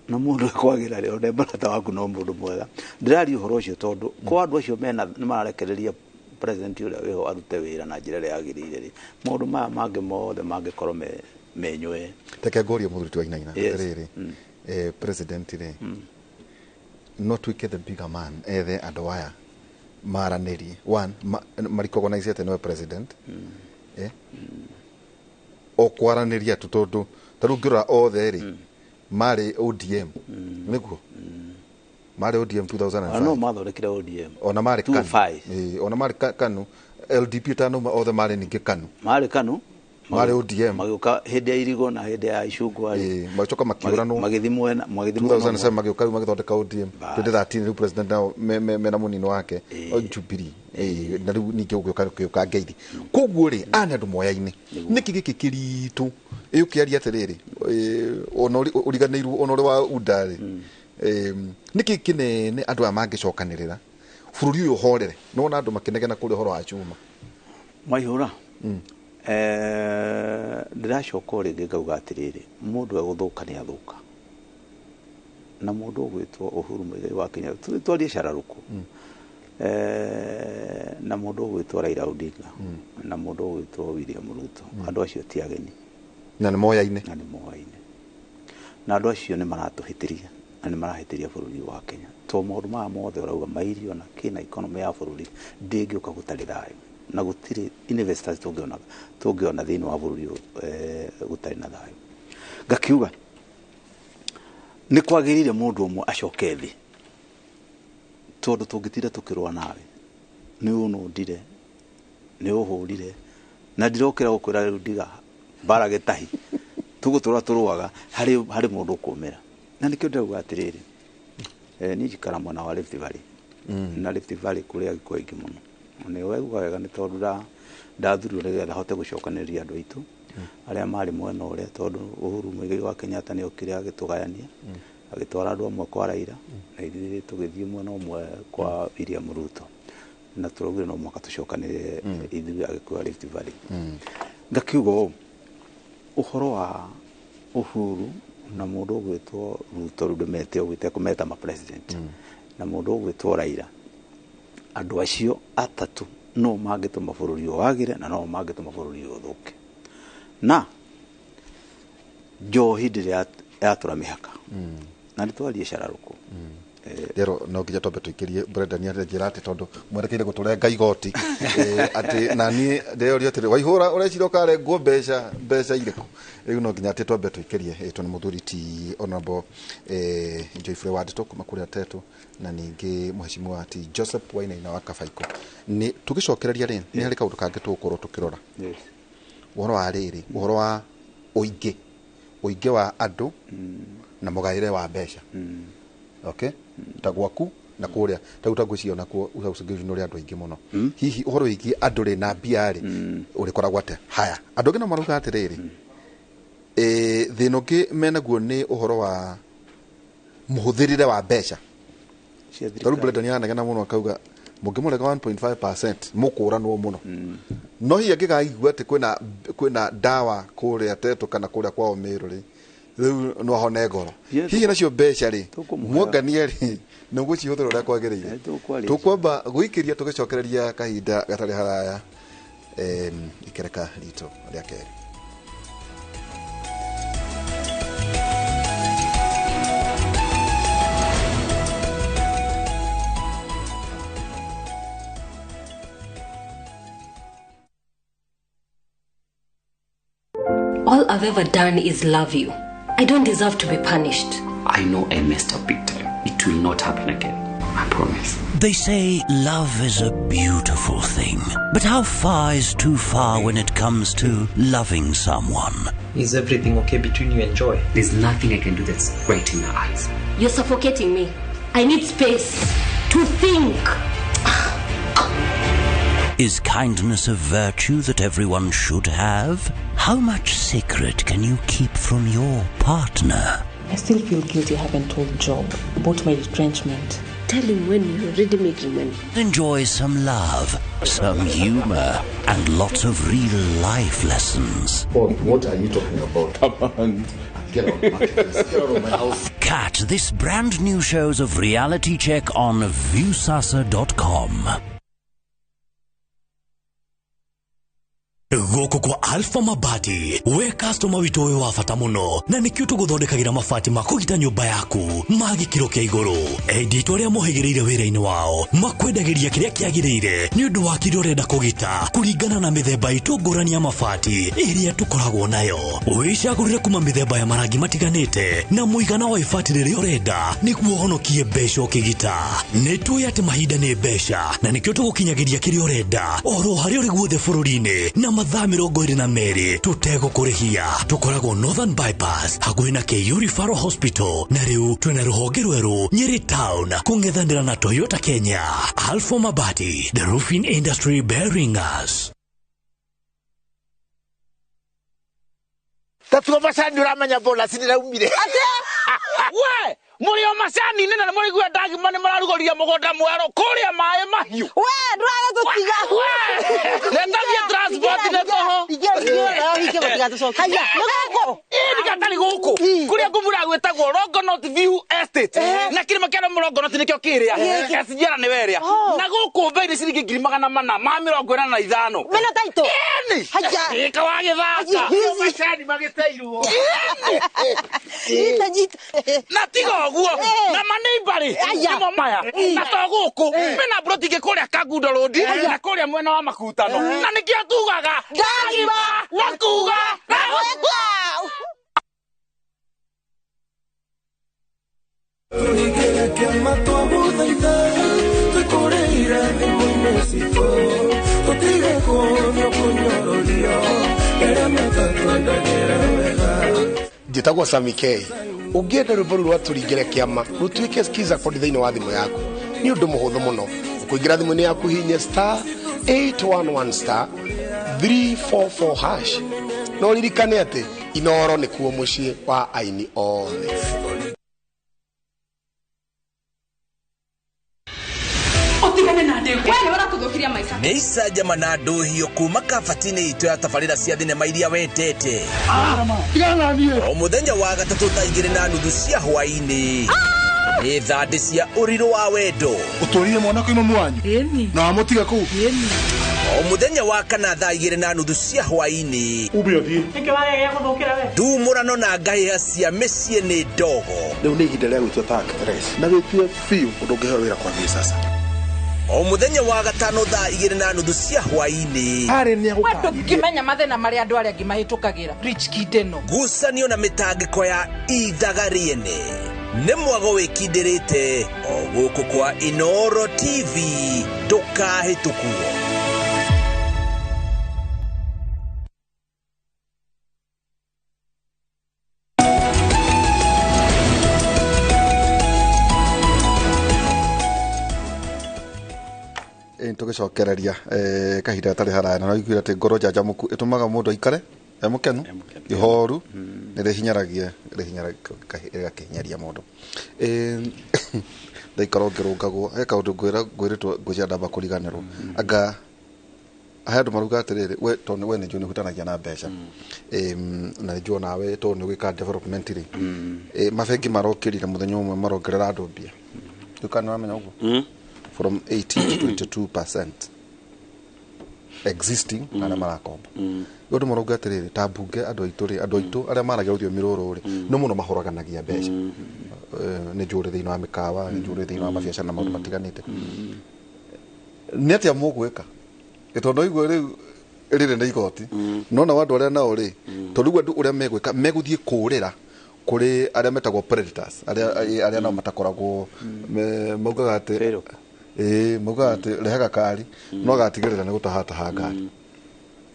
na mũndũ kwagĩra rĩo ona mũrata waku no mũndũ mwega. Ndĩrari ũhoro ũcio tondũ kwa andũ acio mena nĩ mararekereria president ũrĩa wĩho arute wĩra na njĩra ĩrĩa yagĩrĩire rĩ, maũndũ maya mangĩ mothe mangĩkorwo menywe. Reke ngorie mũthuri tu Wainaina rĩrĩ president rĩ no tuĩke the bigger man ethe andũ aya maranĩrie one maricognize ate no president o kwaranĩria tu tondũ tarĩu ngĩrora othe rĩ marĩ ODM nĩguo marĩ ODM 2005 no mathondekire ODM ona marĩ KANU ona marĩ KANU LDP tano othe marĩ ningĩ KANU marĩ KANU marĩ ODM magĩuka hĩndĩ ya Irigo na hĩndĩ ya Icungwa macoka makĩũranwo 2007 magĩuka magĩthondeka ODM 2013 rĩu president nao mena mũnino wake Jubilee na rĩu ningĩ ũgĩuka ngeithi. Koguo rĩ ana andũ moya-inĩ nĩkĩ gĩkĩ kĩritũ ũkĩaria atĩrĩrĩ ona ũriganĩirwo ona ũrĩ wa UDA rĩ nĩkĩ kĩnene andũ aya mangĩcokanĩrĩra bũrũri ũyũ ũhorere nona andũ makĩnegena kũrĩ ũhoro wa Chuma Maihũra. Ndĩracoka rĩngĩ ngauga atĩrĩrĩ mũndũ egũthũka nĩ athũka na mũndũ ũgwĩtwo Uhuru Muigai wa Kenyatta twarie cararũkũ na mũndũ ũgwĩtwo Raila Odinga na mũndũ ũgwĩtwo William Ruto. Andũ acio ti ageni na nĩ moya-inĩ na andũ acio nĩ maratũhĩtĩria na nĩ marahĩtĩria bũrũri wa Kenya to maũndũ maya mothe ũrauga mairio na kĩna economy ya bũrũri ndĩngĩũka gũtarĩ thayũ na gũtirĩ investors tũngĩona thĩinĩ wa bũrũri gũtarĩ na thayũ. Ngakiuga nĩ kwagĩrĩire mũndũ ũmwe acoke thĩ tondũ tũngĩtira tũkĩrũa nawe nĩ ũnũndire nĩ ũhũrire na ndirokĩra gũkwĩra rĩu ndiga mbara gĩtahi tũgũtũra tũrũaga harĩ mũndũ ũkũmĩra na nĩkĩo ndĩrauga atĩrĩrĩ niĩ njikara mwena wa Rift Valley na Rift Valley kũrĩa gĩkũ aingĩ mũno nĩ weguga wega nĩ tondũ ndathurirwo nĩgetha hote gũcokanĩrĩria andũ aitũ arĩa marĩ mwena ũrĩa tondũ Uhuru Muigai wa Kenyatta nĩ okire agĩtũgayania agĩtwara andũ amwe kwa Raila na ithuĩ tũgĩthiĩ mwena ũmwe kwa William Ruto na tũraugire no mwaka tũcokanĩrĩre ithuĩ agĩkũra Rift Valley. Ngakiuga ũhoro wa Uhuru na mũndũ ũgwĩtwo Ruto rĩu ndĩmete ũgwĩte kũmeta ma president na mũndũ ũgwĩtwo Raila andũ acio atatũ no mangĩtũma bũrũri ũyũ wagĩre na no mangĩtũma bũrũri ũyũ ũthũke na njohi ndĩrĩ yatũra mĩhaka na nĩ twarie cararũkũ rero no nginya twambe tũikĩrie Brendan njĩra atĩ tondũ mwerekeire gũtũrenga igoti atĩ na niĩ ndeyorio atĩrĩ Waihũra ũreciria ũkarengwo mbeca irĩkũ rĩu no nginya atĩ twambe tũikĩrie tondũ nĩ mũthuri ti honorable Joyfrey Wadito kuma kũrĩa Tetu na ningĩ mheshimiwa ti Joseph Wainaina wa Kabaiko. Nĩ tũgĩcokereria rĩ nĩ harĩ kaũndũ kangĩ tũgũkorwo tũkĩrora ũhoro wa rĩrĩ ũhoro wa ũingĩ wa andũ na mũgaĩre wa mbeca okay ta gwaku na kũrĩa ta gwĩciona kuo ucagĩri no rĩ andũ aingĩ mũno hihi ũhoro wĩgiĩ andũ rĩ na mbia rĩ ũrĩkoragwo atĩa haya andũ angĩ no marauga atĩrĩrĩ thĩna ũngĩ menaguo nĩ ũhoro wa mũhũthĩrĩre wa mbeca tarĩu Brendan yanegena mũno akauga mũngĩmũrega 1.5% mũkũranwo mũno no hihi angĩkaigua atĩ kwĩna ndawa kũrĩa Tetu kana kũrĩa kwao Meru rĩ rĩu no hone ngoro hihi nacio mbeca rĩ muongania rĩ nĩ gũcihũthĩra ũrĩa kwagĩrĩire tũkwamba gũikĩria tũgĩcokereria kahinda gatarĩ haraya ikereka ritũ rĩa kerĩ. All I've ever done is love you. I don't deserve to be punished. I know I messed up big time. It will not happen again. I promise. They say love is a beautiful thing. But how far is too far when it comes to loving someone? Is everything okay between you and Joy? There's nothing I can do that's right in her eyes. You're suffocating me. I need space to think. Is kindness a virtue that everyone should have? How much secret can you keep from your partner? I still feel guilty I haven't told Job about my retrenchment. Tell him when you're already making money. Enjoy some love, some humor, and lots of real life lessons. What are you talking about? Come on. Get out of my house. Catch this brand new shows of Reality Check on viewsasa.com. Goko kwa Alpha Mabati we customer witu we wa bata muno na nikio tuguthondekagira mabati makugita nyumba yaku magi kiro kia iguru edit aria mohegereire wira-ini wao makwendagiria kiria kiagirire ni undu wa kiro renda kugita kuringana na mithemba itu ngurani ya mabati iria tukoragwo nayo wicagurire kuma mithemba ya marangi matiganite na muigana wa ibati riria urenda niguo honokie mbeca ukigita nitui ati mahinda ni mbeca na nikio tugukinyagiria kiria urenda oro haria uri guothe bururi-ini na mathaa 22 tutegũkũrĩhia tukoragwo Northern Bypass hakuhĩ na KU Referral Hospital na rĩu twĩna rũhonge rwerũ Nyeri Town kũng'ethanĩra na Toyota Kenya. Alpha Mabati, the roofing industry bearing us. Tatuo macani uramenya bona siniraumire. We Murio macani nene na muri gwa ndagi mane mararugoria mugonda mwero kuria mae mahiu. We ndwara gutiga. Nenda via transport ne toho. Ige batiga tucoka. Haya, nugo. Iri gatari guku. Kuria ngumura gwetagwo Longonot View Estate. Na kirima kia Longonot nikio kiria. Kasijara ne weria. Na guku bei ni ciringi 400 ma 45. Mena taito. Haya. Ika wage thaka. Macani magiteirwo. Itajita. Na tigo guo na maneimbari nimo maya na to guku mena brotike kuria Kagundo Road na kuria mwena wa Makutano na nikio tugaga ndagima na kuga na Njitagwo Sami K. Ungienda rwimbo rwa turingire kiama rutuike skiza kodi thiini wa thimu yaku ni undu muhuthu muno kuingira thimu-ini yaku hinya star 811 star 344 hash no ririkane ati Inoro ni kuo mucii wa aini othe. Neisa jamana nduhio kuma kafatini itu ya tafarira cia thinema iria wendete o muthenya wa gatatu ta 2:30 cia hwaini ni thandi cia uriro wa wendo uturire mwana ko imamu wanyu na amutiga ku o muthenya wa kana thaa 2:30 cia hwaini ubiothie ndumurano na ngahia cia mĩciĩ ni ndogo riu ni ihinda ria gwitua tax na witue fiu undu ngiheo wira kwa sasa o muthenya wa gatano thaa 2:30 cia hwaini watu kimenya mathena maria andu aria ngimahitukagira Rich Kideno gucanio na mitangiko ya ithaga riene nĩ mwago wĩkindĩrĩte o gũkũ kwa Inoro TV ndũkahĩtũkuo. tugicokereria kahinda tari haraya na no iguira ati ngoro njanjamuku itumaga mundu aikare emukenu ihoru nire hinyaragia gakinyaria mundu ndaikaro ngirungagwo he kaundu ngwiritwo ngwicenda ba kuriganirwo anga ahandu maruga atiriri we tone we nju ni hutanagia na mbeca na nju nawe to ni gwika development ri mabengi marokirire muthenya umwe marongerera andu mbia tukana wamenya uguo from 18 to 22% existing ana marakomba yodo maroga atiriri ta bunge andu aitu aria maragia uthio miruru ri no muno mahoraganagia mbeca ni njuri thiini wa mikawa ni njuri thiini wa mabiacara na maundu matiganite ni atia mugwika itondo igwe riu rire na igoti nona wandu aria nao ri tondu andu uria megwika meguthie kurira kuri aria metagwo predators aria nao matakoragwo maugaga ati maugaga ati rehaga kari no agatigirira ni gutahataha ngari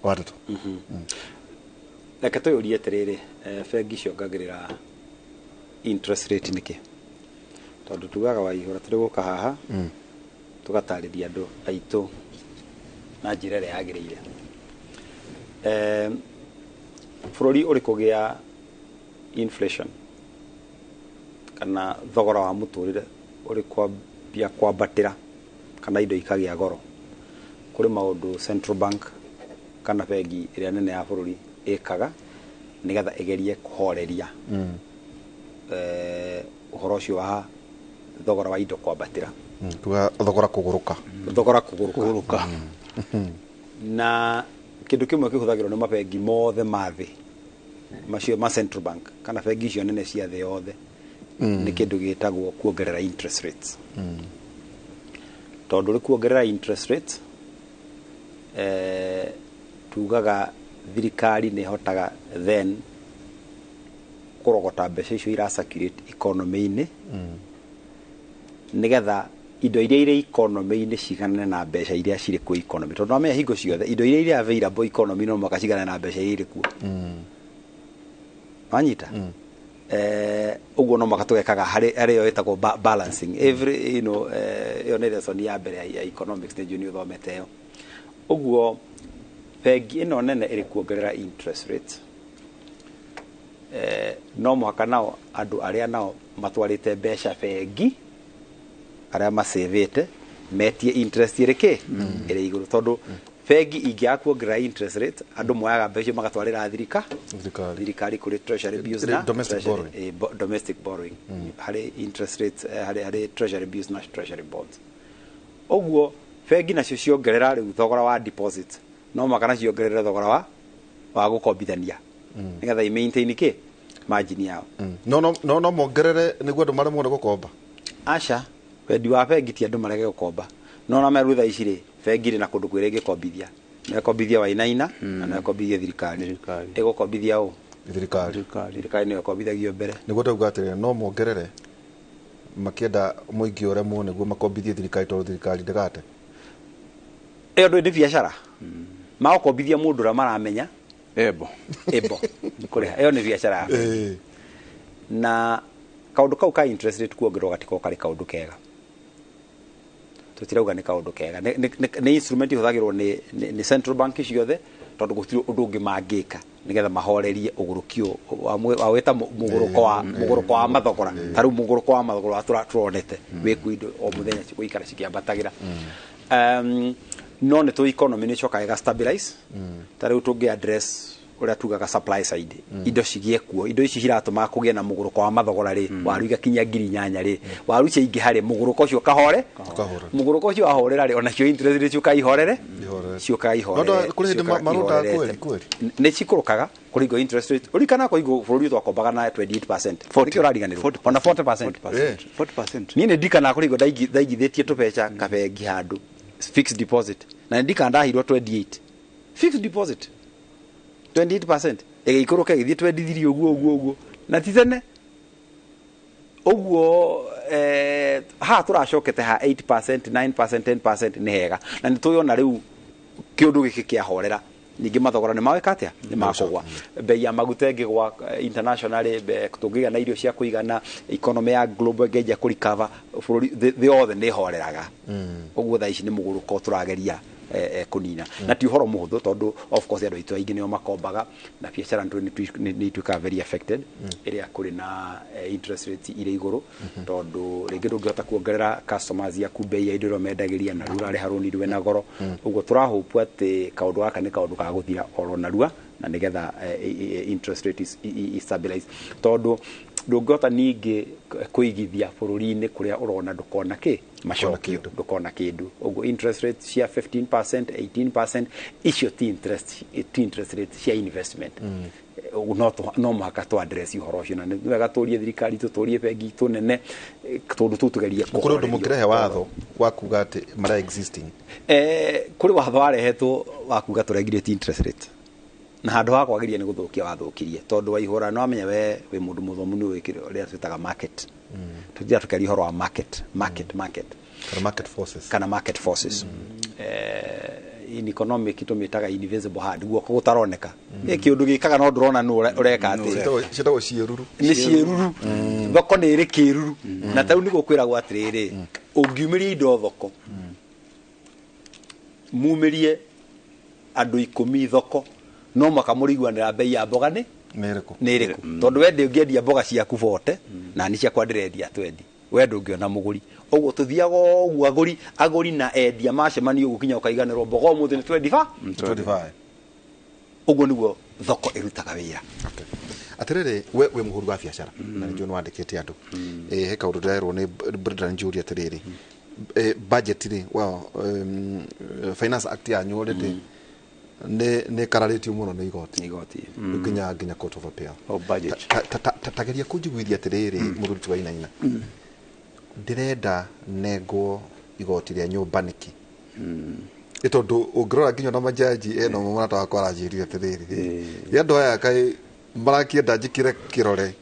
watu reke tuyurie atiriri bengi ciongagirira interest rate niki tondu tugaga Waihura turi guka haha tugatariria andu aitu na njira ĩrĩa yagĩrĩire. Bũrũri ũrĩ kũgĩa inflation kana thogora wa mũtũrĩre ũrĩ kwambia kwambatĩra kana indo ikagĩa goro, kũrĩ maũndũ Central Bank kana bengi ĩrĩa nene ya bũrũri ĩkaga nĩgetha ĩgerie kũhoreria ũhoro ũcio wa thogora wa indo kwambatĩra, thogora kũgũrũka na kĩndũ kĩmwe kĩhũthagĩrwo nĩ mabengi mothe ma thĩ macio ma Central Bank kana bengi icio nene cia thĩ yothe nĩ kĩndũ gĩtagwo kuongerera interest rates. Tondũ rĩ kuongerera interest rates tugaga thirikari nĩ hotaga then kũrogota mbeca icio ira-circulate economy-inĩ nĩgetha indo iria irĩ economy-inĩ cigane na mbeca iria cirĩ kuo economy. Tondũ wamenya hingo ciothe indo iria irĩ available economy no mũhaka cigane na mbeca iria irĩ kuo. Wanyita? Ũguo no mũhaka tũgekaga harĩ yo ĩtagwo balancing every ĩyo nĩ lesson ya mbere ya economics nĩ junior thomete ĩyo. Ũguo bengi ĩno nene ĩrĩ kuongerera interest rates no mũhaka nao andũ arĩa nao matwarĩte mbeca bengi arĩa masavĩte metie interest ĩrĩkĩ ĩrĩ igũrũ, tondũ bengi ingĩaga kuongerera interest rate andũ moyaga mbeca magatwarĩra thirikari kũrĩ treasury bills na domestic borrowing harĩ interest rates harĩ treasury bills na treasury bonds. Ũguo bengi nacio ciongerera rĩu thogora wa deposit no mũhaka nacio ciongerere thogora wa gũkombithania nĩgetha i-maintain kĩ margin yao. No mongerere nĩguo andũ maremwo nĩ gũkomba? Aca, wendi wa bengi ti andũ marege gũkomba, no na meru thaa ici rĩ bengi rĩ na kũndũ kwĩrĩ ĩngĩkombithia, nĩkombithia Wainaina na nĩkombithia thirikari. Ĩgũkombithia ũ? Thirikari nĩyo ĩkombithagio mbere. Nĩguo tauga atĩrĩrĩ no mongerere makĩenda mũingĩ ũremwo nĩguo makombithie thirikari tondũ thirikari ndĩgate? Ĩyo ndũĩ nĩ biacara magokombithia mũndũ ũrĩa maramenya ebo kũrĩha, ĩyo nĩ biacara ya bengi. Na kaũndũ kau ka interest rate kuongererwo gatiko karĩ kaũndũ kega, tutirauga nĩ kaũndũ kega, nĩ instrument ihũthagĩrwo nĩ Central Bank ciothe tondũ gũtirĩ ũndũ ũngĩ mangĩka nĩgetha mahorerie ũgũrũkio wa wĩta mũgũrũko wa mathogora. Ta rĩu mũgũrũko wa mathogora turonete wĩkuo indo o mũthenya gũikara cikĩambatagĩra, no nĩ tũ economy nĩ cokaga ĩga stabilize. Ta rĩu tũngĩ address ũrĩa tugaga supply side indo cigĩe kuo, indo ici ciratũma kũgĩe na mũgũrũko wa mathogora rĩ waru igakinya 8,000 rĩ waru cia ingĩ harĩ mũgũrũko ũcio kahore mũgũrũko ũcio wahorera rĩ onacio interest rate ciũka ihorere nĩ cikũrũkaga kũringwo interest rate ũrikana kũingwo bũrũri twakombaga na 28% nĩkĩo ũrariganĩrwo ona 40%. Niĩ nĩ ndikana kũringwo ndaigithĩtie tũbeca kabengi handũ fixed deposit na nĩ ndikana ndahirwo 28 fixed deposit 28% ĩgĩikũrũka ĩgĩthiĩ 23 ũguo na ti tene ũguo. Ha tũracokete ha 8%, 9%, 10% nĩ hega na nĩ tũyona rĩu kĩũndũ gĩkĩ kĩahorera. Ningĩ mathogora nĩ mawĩka atĩa nĩ makũgwa, bei ya maguta ĩngĩgwa internationally, tũngĩgĩa na irio cia kũigana, economy ya global ĩngĩanjia kũrikava, bũrũri thĩ yothe nĩ horeraga. Ũguo thaa ici nĩ mũgũrũko tũrageria kunina na ti uhoro muhuthu tondu of course andu aitu aingi nio makombaga na biacara nĩ ituĩkaga very affected ĩrĩa kũrĩ na interest rates irĩ igũrũ tondu rĩngĩ ndũngĩhota kuongerera customers yaku bei ya indo iria mendagĩria na rũrarĩ harũnirwe na goro. Ũguo tũrahope atĩ kaũndũ gaka nĩ kaũndũ ka gũthira oro narua na nĩgetha interest rates stabilize tondu ndũngĩhota ningĩ kũigithia bũrũri-inĩ kũrĩa ũrona ndũkona macokio ndũkona kĩndũ. Ũguo interest rates cia 15%, 18% icio ti interest rates cia investment. No mũhaka tũ address ũhoro ũcio na nĩ wega tũrie thirikari tũtũrie bengi tũnene tondũ tũtugerie kũrĩ ũndũ mũngĩrehe watho wa kuga atĩ mara existing. Kũrĩ watho warehetwo wa kuga tũregulate interest rate na handũ ha kwagĩria nĩ gũthũkia wathũkirie tondu Waihura no amenya we wĩ mũndũ mũthomu nĩ wĩkire ũrĩa twĩtaga market. Tũthiĩ tũkĩaria ũhoro wa market kana market forces. in economic tumitaga invisible hand guoko gutaroneka kiundu gikaga no ndurona nu ureka ati citagwo ciiruru ni ciiruru thoko ni iri kiruru na tau ni gukwiragwo atiriri ungiumiria indo thoko mumirie andu 10 thoko no makamuriguanira bei ya mboga ni niriku tondu wende ungiendia mboga ciaku bote na ni ciakwa ndirendia 20 wende ungiona muguri oguo tuthiaga oguo aguri na endia macemani uguo kinya ukaiganirwo mboga umuthi ni 25 oguo niguo thoko irutaga wira atiriri we muhuru wa biashara na ndio nwandikite andu he kaundu ndirerwo ni Brendan Njuri atiriri budget ri finance act ya nyorete ne kararitio muno ni igoti nginya court of appeal budget tageria kunjiguithia atiriri muruti wa inaina ndirenda nego igoti ria nyumba niki itondu ungrora nginya na majaji eno mwana wa kwaranjirio atiriri yandu aya kai marakienda njikire kirore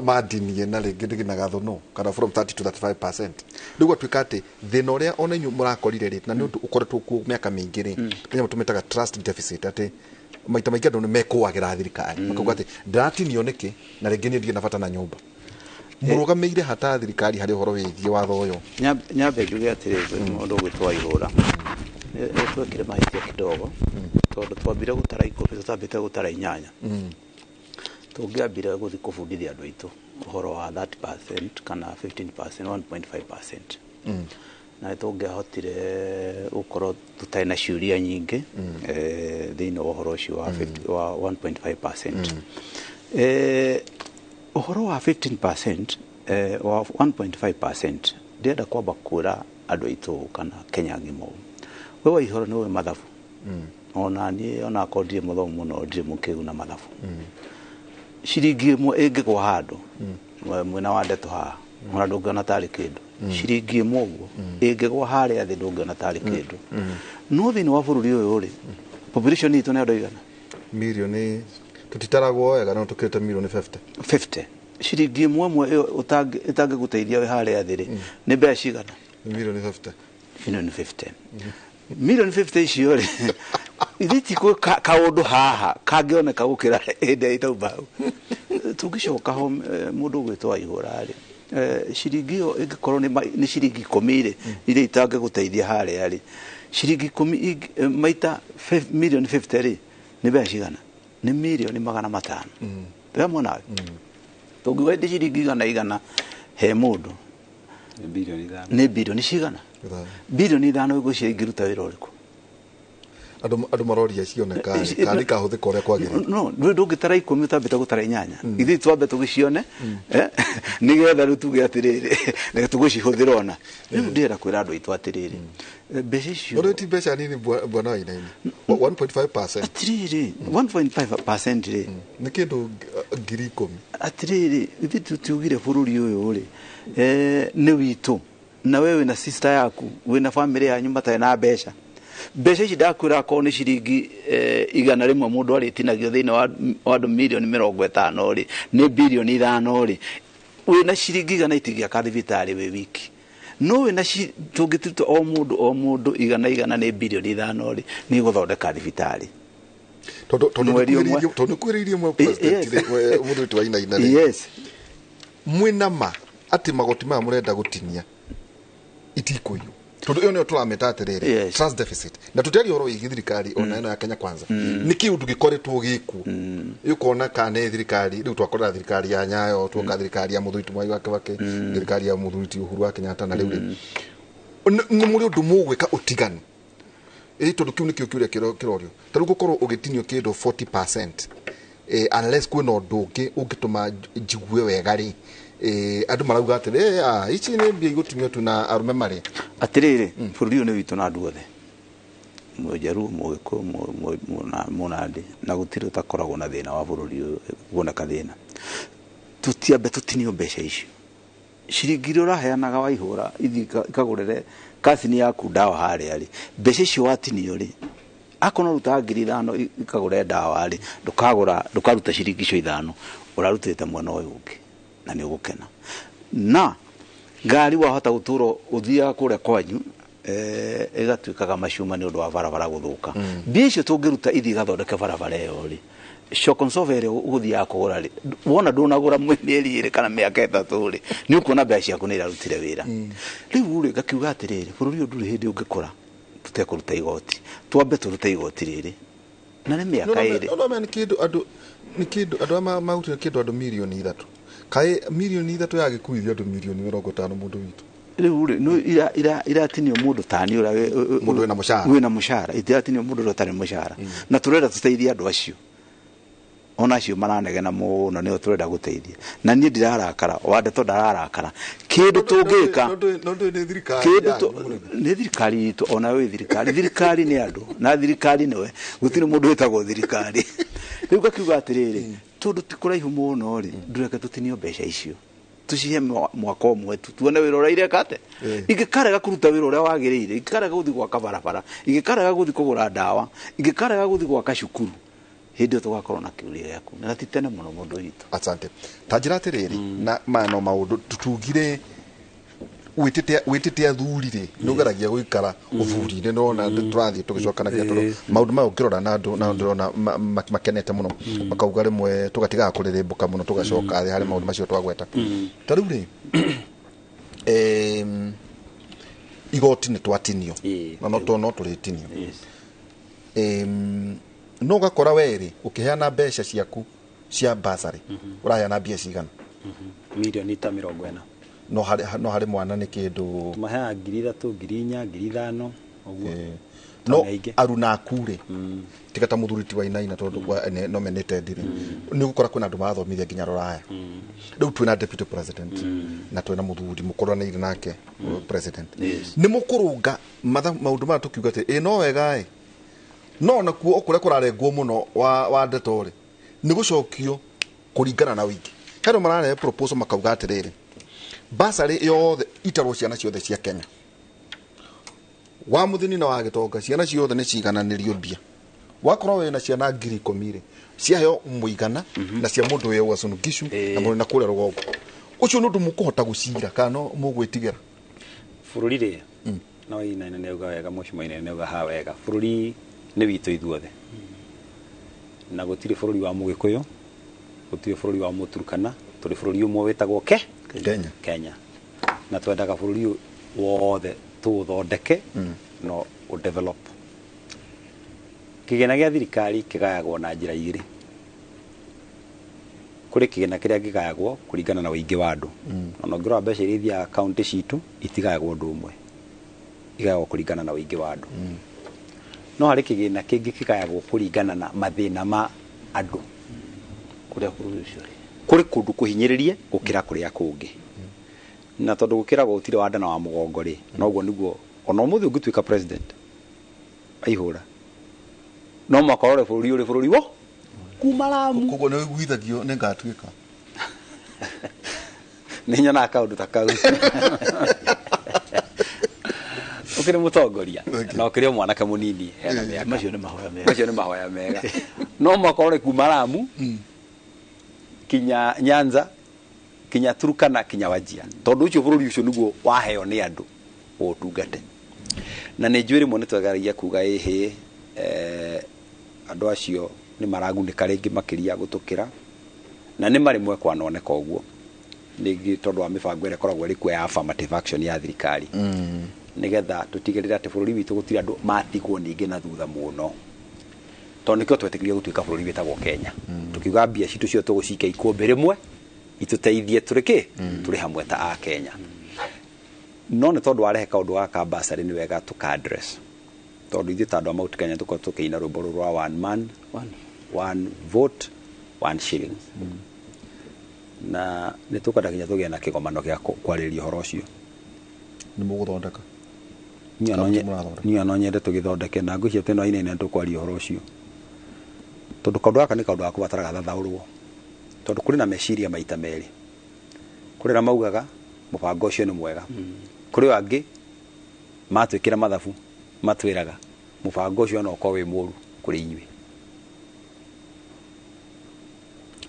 madinie na ringi ndiginaga thuno kana from 30 to 35% niguo twikate thina uria ona inyu murakorire ri na ni undu ukoretwo ku miaka mingi ri kinya tumetaga trust deficit ati maita maingi andu ni mekuagira thirikari makauga ati ndatinio niki na ringi ni ndio nabata na nyumba murugameire hata thirikari hari horo wigie watho uyu nyambe njuge atiri mundu gwitwa ihura twekire mahitia kidogo tondu twambire gutara ikobe tutambite gutara inyanya tungiambire guthi kubundithia andu aitu uhoro wa 30% kana 15% 1.5% na tungihotire ukorwo tutai na ciuria nyingi thiini wa uhoro ucio wa 1.5% uhoro wa 15% wa 1.5% ndienda kwamba kura andu aitu kana Kenya ngima we wa ihoro niwe mathabu ona ni ona akodie muthomu muno ndire mukiu na mathabu ciringi imwe ingigwa handu mwena wa ndeto ha ona ndungiona tari kindu ciringi imwe uguo ingigwa haria thi ndungiona tari kindu no thiini wa bururi uyu ri population itu ni andu igana milioni tutitaragwo wega no tukirite milioni 50 ciringi imwe utangiguteithia we haria thi ri ni mbeca cigana milioni 50 milioni 50 icio ri ithiti ko kaundu haha kangioneka gukira ende itaubau tugicoka ho mundu gwitwa ihura ri ciringi iyo ingikorwo ni ciringi 10 ri ire itange guteithia haria ri ciringi 10 maita milioni 50 ri ni mbeca cigana ni milioni 500 ndemo nawe tugiwe ndi ciringi igana he mundu ni bilioni cigana bilioni 5 iguo ciringiruta wira uriku andu maroria cioneka kandi kahuthika uria kwagirire no ndungitara 10 utambite gutara inyanya ithi twambe tugicione nigetha riu tuge atiriri na tugicihuthira ona riu ndira kwira andu aitu atiriri mbeca icio uri ti mbeca nini bwana wa inaini 1.5% atiriri 1.5% ri ni kindu 10,000 atiriri ithi tutiugire bururi uyu ri ni witu na wewe na sister yaku wina family yanyu matae na mbeca ici ndakwira ko ni ciringi igana rimwe mundu aritinagio thiini wa andu milioni 50 ri ni bilioni 5 ri wina ciringi igana itigia kathibitari we wiki no wina tungituta o mundu igana ni bilioni 5 ri ni guthondeka thibitari tondu kwiririe mwe president mundu wa inaina yes mwina ma ati magoti ma murenda gutinia itikuyu tondu iyo ni turameta atiriri trust deficit na tutari horo igi thirikari ona ino ya Kenya Kwanza ni kiundu gikoretwo giku yukona kana thirikari riu twakorera thirikari ya Nyayo twoka thirikari ya Muthuiti Mwai wa Kibaki thirikari ya Muthuiti Uhuru wa Kenyatta na riu ni muri undu mugwika utiganu tondu kiu nikio kiuria kirorio taru gukorwo ugitinio kindu 40% unless kwina undu ungi ungituma njigue wega ri andu marauga atiri ici ni mbia igutimio tu na arume mari atiriri bururi ni witu na andu othe mujaru mugiku munandi na gutiri utakoragwo na thina wa bururi wona kathina tutiambe tutinio mbeca ici ciringi uraheanaga wa ihura ithi ikagurire kasini yaku dawa haria ri mbeca icio watinio ri akono ruta ngiri 5 ikagure dawa ri ndukaruta ciringi icio 5 urarutite mwana uyu ungi na ni ugukena na ngari wahota guturo uthia kuria kwanyu igatuikaga macuma ni undu wa barabara guthuka mbia icio tungiruta ithi gathondeke barabara iyo ri shokonsovere uguthia kugura ri wona ndunagura mweri iri kana miaka 3 ri ni ukuona mbia ciaku ni irarutire wira riu ri gakiuga atiriri bururi nduri hindi ungikora tutekuruta igoti twambe turuta igoti riri na ni miaka iri no ni kindu andu mautire kindu andu milioni 3 kai milioni 3 yagikuithia andu milioni 50 mundu witu riu no iratinio mundu tani ura mundu wina mushara wina mushara iratinio mundu rotari mushara na turenda tuteithia andu acio ona acio maranegena muno ni turenda guteithia na ni ndirarakara wande to ndararakara kindu tungika ni thirikari itu ona we thirikari ni andu na thirikari niwe gutire mundu wetagwo thirikari riu gakiuga atiriri tundu tikuraihu muno ri ndureke tutinio mbeca icio tucihe mwaka umwe tuone wira uria irekate igikarega kuruta wira uria wagirire igikarega guthi gwaka barabara igikarega guthi kugura ndawa igikarega guthi gwaka cukuru hindi tugakorwo na kiuria yaku na titene muno mundu witu asante tajira atiriri na mano maundu tutugire witite athurire nugeragia guikara uthurire nona turathie tugicokanagia toro maundu ma ukirora na andu na ndurona makenete muno makauga rimwe tugatiga kurirembuka muno tugacoka hari maundu macio twagweta tariu ri igoti ni twatinio na no turitinio no gakora weri ukiheana mbeca ciaku cia basari uraheana mbia cigana milioni 40 no hari mwana ni kindu tumaheaga 3,000 4,000 5,000 oguo no aruna akure tigata muthuriti wa inaina tondu no menete ni gukora kwina andu mathomithia nginya roraya riu twina deputy president na twina muthuri mukoranaire nake president ni mukurunga maundu ma tukiuga ati no wega no na kuo okure kurarengwo muno wa ndetori ni gucokio kuringana na wingi hero marare proposal makauga atiriri basari yothe itarwo ciana ciothe cia Kenya wa muthini na wa gitonga ciana ciothe ni cigananirio mbia wakorwo wena ciana 10,000 ciaheo muigana na cia mundu we Uasin Gishu na mundu na kure rugongo ucio nundu mukuhota gucira kana mugwitigira bururi ri no ina ne uga wega mushimo ina ne uga ha wega bururi ni witu ithuothe na gutire bururi wa Mugikuyu gutire bururi wa Muturukana turi bururi umwe wetagwo Kenya na twendaga bururi wothe tuthondeke no develop kigena gia thirikari kigayagwo na njira igiri kuri kigena kiria kigayagwo kuringana na wingi wa andu no ngiro mbeca irithia county citu itigayagwo ndu umwe igayagwo kuringana na wingi wa andu no hari kigena kingi kigayagwo kuringana na mathina ma andu kuria kuri kundu kuhinyiririe gukira kuria kungi na tondu gukira gutire wanda na wa mugongo ri noguo niguo ona umuthi ungituika president aihura no makorore bururi wo kumaramu kugo ne gwithagio ne ngatuika ninya na kaundu takau ukire mutongoria na ukire mwanake munini hena miaka macio ni mahoya mega no makorore kumaramu kinya Nyanza kinya Turukana kinya Wajia tondu ucio bururi ucio niguo waheo ni andu utungate na ni njwiri mone twagaragia kuga ehe andu acio ni maragunika ringi makiria gutukira na ni mari mwe kwanoneka uguo nigi tondu wa mibango ire koragwo ri kwa affirmative action ya thirikari nigetha tutigirira ati bururi witu gutira andu matigwo ningi na thutha muno tondu nikio twetikiria gutuika bururi wetagwo Kenya tukiuga mbia citu cio tugucika ikombe rimwe ituteithie turiki turi hamwe ta a Kenya no ne tondu warehe kaundu wa kabasari ni wega tuka address tondu ithu tandu Mount Kenya tuko tukiina rwimbo rwa one man one vote one shilling na ne tukada kinya tugia na kigomano gia kwariria horo ucio ni muguthondeka ni anonyende tugithondeke na ngucia teno ine tukwaria horo ucio tondu kaundu aka ni kaundu ga kubataraga thathaurwo tondu kuri na meciria maita meri kuri na maugaga mubango ucio ni mwega kuri wangi matwikira mathabu matwiraga mubango ucio no ko wi muru kuri inywe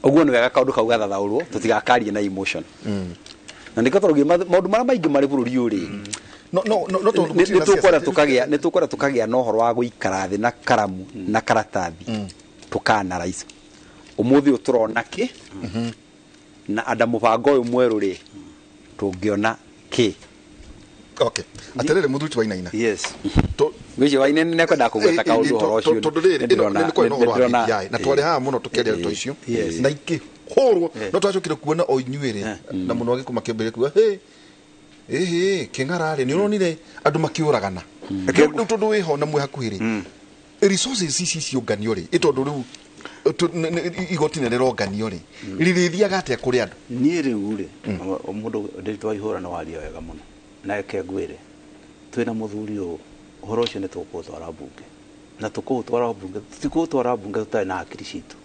oguo ni wega kaundu kauga thathaurwo tutigakarie na emotion na ndiko turugi maundu mara maingi mari bururi uri nä tå kwenda tå kagä a na å horo wa gå ikara thä na karamu na karatathi tå kana raica å må thä å tå rona kä na anda må bango å yå mwerå rä tå ngä ona kä atä rä rä må thuti wa inaina gwä cio waine nä ekwendaga kå gweta kaå ndå å horo å cio tondå rä rä nä kwä na å horo wa BBI na twarä haha må no tå kä aria to icio na ikä hå rwo no twacokire kuona o inyuä rä na må no agä kå makä mbä rä kuga kä ng'ararä nä å ronire andå makä å ragana rä u tondå wä ho na mwä hakuhä rä resources ici ciånganio rä ä tondå rä u igoti nä rä ronganio rä rä thiaga atä a kå rä andå niä rä u rä må ndå ndä twaihå ra nä waria wega må no nake ngwä re twä na må thuri å å horo å cio nä tå kå twara mbunge na tå kå twara mbunge tikå twara mbunge tå tarä na hakiri citå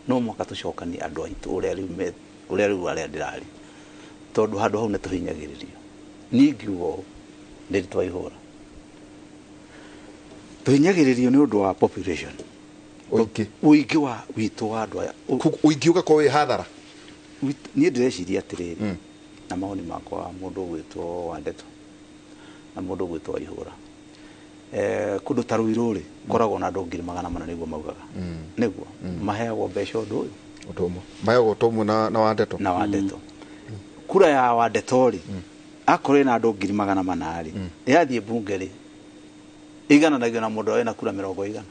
no mwaka tå cokanie andå aitå å rä a rä u arä a ndä rarä tondå handå hau nä tå hinyagä rä rio ningiuga å ndä twaihå ra tå hinyagä rä rio nä å ndå wa population å ingä wa witå wa andå aya å ingä å gakorwo wä hathara niä ndä reciria atä rä rä na maoni makwa må ndå å gwä two wa ndeto na må ndå å gwä two waihå ra kå ndå ta rå irå rä koragwo na andå 400,000 nä guo maugaga nä guo maheagwo mbeca å ndå å yå maheagwo to mwe na wa ndeto na wa ndeto kura ya wa ndeto rä akorwo na andå 400,000 rä yathiä mbunge rä igananagio na må ndå na kura 30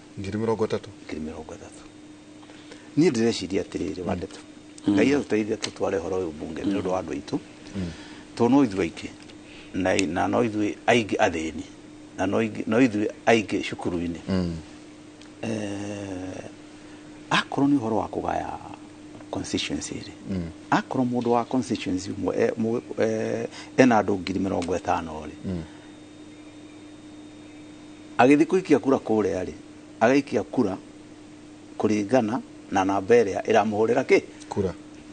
niä ndä reciria atä rä rä wa ndeto ngai atå teithie tå tware horo å yå mbunge nä å ndå wa andå aitå tå no ithuä aingä na no ithuä aingä athä ni na no ithuä aingä cukuru-inä akorwo nä å horo wa kå gaya constituency rä akorwo må ndå wa constituency mwe ena andå 50,000 rä agä thiä kå ikia kura kå rä a rä agaikia kura kå ringana na namba ä rä a ä ramå hå rä ra kä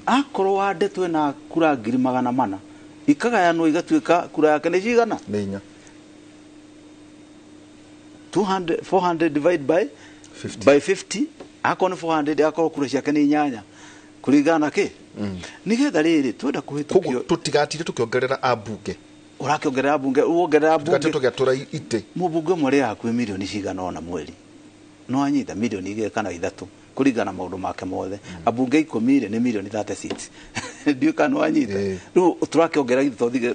akorwo wa ndetwe na kura 400,000 ikagayanwo igatuä ka kura yake nä cigana nä inya 400 divide by 50 akorwo nä 400 akorwo kura ciake nä inyanya kå ringana na kä nä getha rä rä twenda kå hä tå kio tå tigatire tå kä ongerera ambunge å rakä ongerera mbunge wongerera mbunge tå gä atå ra itä må mbunge mwe rä hakuä milioni cigana ona mweri no anyita milioni 2 kana 3 kå ringana maå ndå make mothe ambunge 10 rä nä milioni 36 ndiå kana anyita rä u tå rakä ongerera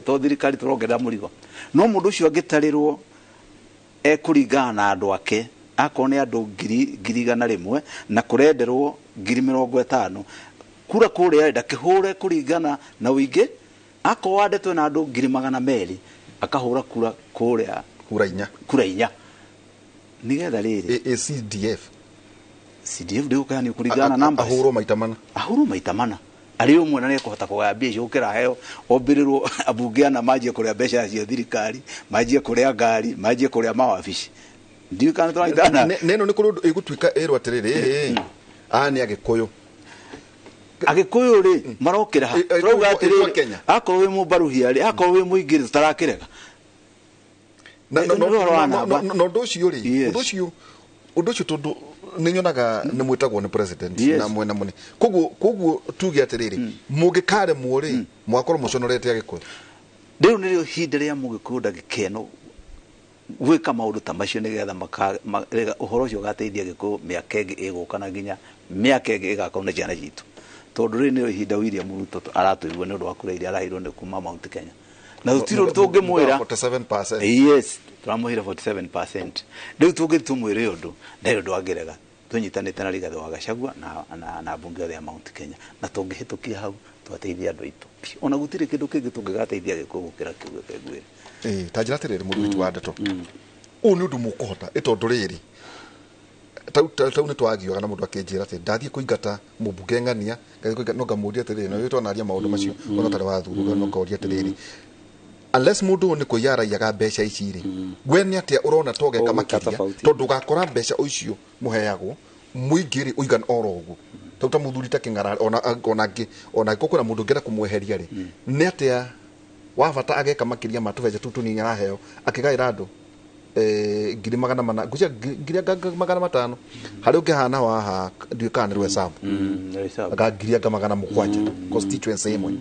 to thirikari tå rongerera må rigo no må ndå å cio angä tarä rwo ekå ringana na andå ake akorwo nä andå 100,000 na kå renderwo 50,000 kura kå rä a ndakä hå re kå ringana na å ingä akorwo wandetwe na andå 200,000 akahå ra kura kå rä a kura inya nä getha rä rä CDF ndä gå kayani kå ringana na ahå rwo maita mana arä å mwe na nä ekå hota kå gaya mbia icio gå kä ra heo ombä rä rwo ambunge ana manjie kå rä a mbeca cio thirikari manjie kå rä a ngari manjie kå rä a mawabici ndiå kana tå ranyitana neno nä kå rå ä gå tuä ka ä rwo atä rä rä aya nä agä kå yå agä kå yå rä marokä ra tå rauga atä rä rä akorwo wä må mbaruhia rä akorwo wä må ingä rä tå tarakä rega na å ndå å cio rä å ndå å cio tondå nä nyonaga nä mwä tagwo nä president na mwena må ne koguo tuge atä rä rä må gä karemwo rä mwakorwo må conorete agä kå rä u nä rä o hinda rä a må gä kå ndagä keno gwä ka maå ndå ta macio nä getha å horo å cio gateithia gä kå mä aka ä ngä ä gå kana nginya mä aka ä ngä ä gakorwo nä ciana citå tondå rä nä ihinda William Ruto aratå irwo nä å ndå wa kå rä iria arahirwo nä kuma Mount Kenya na tå tirå tå ngä mwä ra tå ramå hä re 47% rä u tå ngä tå mwä re å ndå ndarä å ndå angä rega tå nyitanä te na Rigathĩ wa Gachagua na mbunge othe ya Mount Kenya na tå ngä hä tå kia hau twateithia andå aitå ona gå tirä kä ndå kä ngä tå ngä gateithia gä kå gå kä ra kä uge kengwä re ta njä ra atä rä rä må ndå wa ndeto å nä å ndå må kå hota ä tondå rä rä tau nä twagiaga na må ndå akä njä ra atä ndathiä kå ingata må mbunge ng'ania no ngamå ria atä rä rä no twanaria maå ndå macio ona tarä wathurwo no ngoria atä rä rä unless må ndå nä kå yaraiaga mbeca ici rä we nä atä a å rona togeka makiria tondå gakora mbeca o icio må heagwo må ingä rä å igana oro å guo tau ta må thuri ta kä ng'ara ona gå kwä na må ndå ngä enda kå mweheria rä nä atä a wabata ageka makiria ma tå benja tå tå nini araheo akä gaä ra andå 1,000,000 ngiria 500 harä å ngä hana waha ndiå kana nä rwe sabu akangiria 700 constituency ĩmwe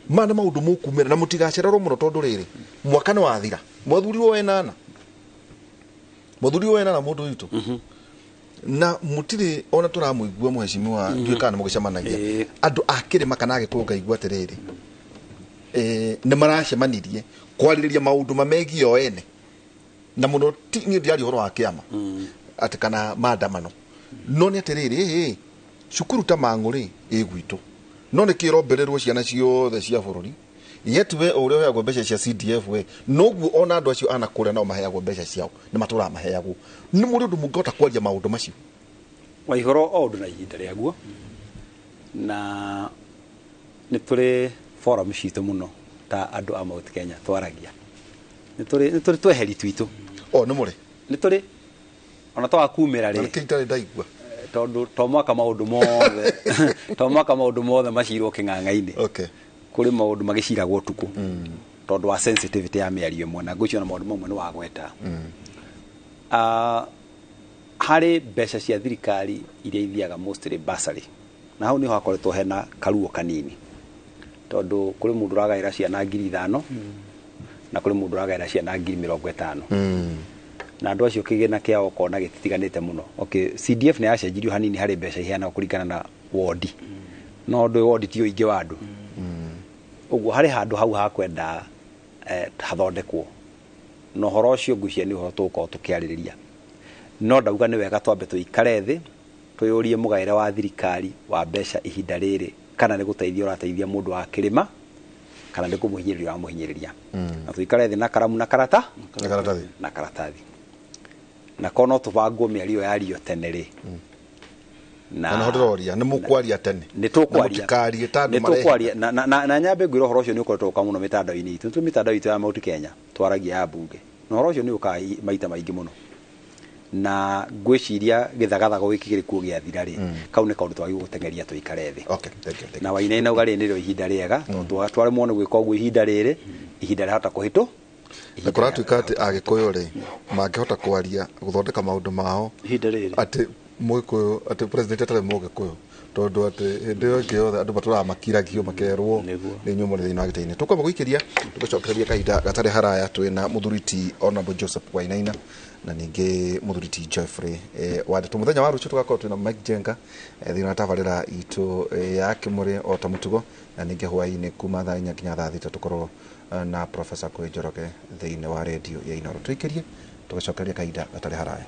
ma nä maå ndå må kumä ra na må tigacererwo må no tondå rä rä mwaka nä wathira Muthuri wo enana mundu witu na mutiri ona turamuigua muheshimiwa ndwikana mugicamanagia andu akirima kana agikunga igua tiriri ni maracemanirie kwaririria maundu mamegi o ene na muno ni ndiari horo wa kiama ati kana maandamano no ni atiriri cukuru ta Mang'uri igwitu no ni kirombererwo ciana ciothe cia bururi yetwe uria heagwo mbeca cia CDF we noguo ona andu acio ana kuria no maheagwo mbeca ciao ni matura maheagwo ni muri undu mungota kwaria maundu macio Waihoro o undu na ihinda riaguo na ni turi forum citu muno ta andu a Mount Kenya twaragia ni turi tweheri twitu ni muri ni turi ona twakumira ri kitari ndaigua tondu tomwaka maundu mothe macirwo king'ang'a-ini kuri maundu magiciragwo tuku tondu wa sensitivity ya miario imwe na ngucio na maundu mamwe ni wagweta hari mbeca cia thirikari iria ithiaga mostly bursary na hau niho hakoretwo hena karuo kanini tondu kuri mundu uragaira ciana 5,000 na kuri mundu uragaira ciana 50,000 na andu acio kigina kiao kona gititiganite muno CDF ni yacenjirio hanini hari mbeca iheana kuringana na ward no ndu ward ti uingi wa andu uguo hari handu hau hakwenda hathondekwo no horo ucio ngucia ni ho tukiaririria no ndauga ni wega twambe tuikare thi tuyurie mugaire wa thirikari wa mbeca ihinda riri kana ni guteithia urateithia mundu wa kirima kana ni kumuhinyiriria wa muhinyiriria na tuikare thi na karamu na karatathi na kono tubangwo miario yario tenere na hodroria ni mukwaria tene ni tukwaria tandu marehe na nyambe ngwiro horo ucio ni ukoretwo ka muno mitandao-ini itu mitandao itu ya Mount Kenya twaragia ya bunge no horo ucio ni ukai maita maingi muno na ngwiciria githagathago gikigirikuo giathira ri kau ni kaundu twagi gutengeria tuikare thi na waina ina ugari ni ro ihinda riega tware muone gwika uguo ihinda riri ihinda rihota kuhitu na kuratuika ati agikuyu ri mangihota kwaria guthondeka maundu mao ihinda riri ati muikuyu ati president atare mugikuyu tondu ati hindi yonge yothe andu matura makiragio makerwo ni nyumo thina wa gitaini tukwamba guikiria tugucokereria kahinda gatari haraya twina muthuriti Honorable Joseph Wainaina na ningi muthuriti Geoffrey Wandeto muthenya wa rucio tugakorwo twina Mike Jenga thina wa tabarira itu ya Kimuri o ta mutugo na ningi hwaini kuma thaa 4 nginya thaa 6 tukorwo na Professor Kwe Njoroge thina wa radio ya Inoro tuikirie tugucokereria kahinda gatari haraya.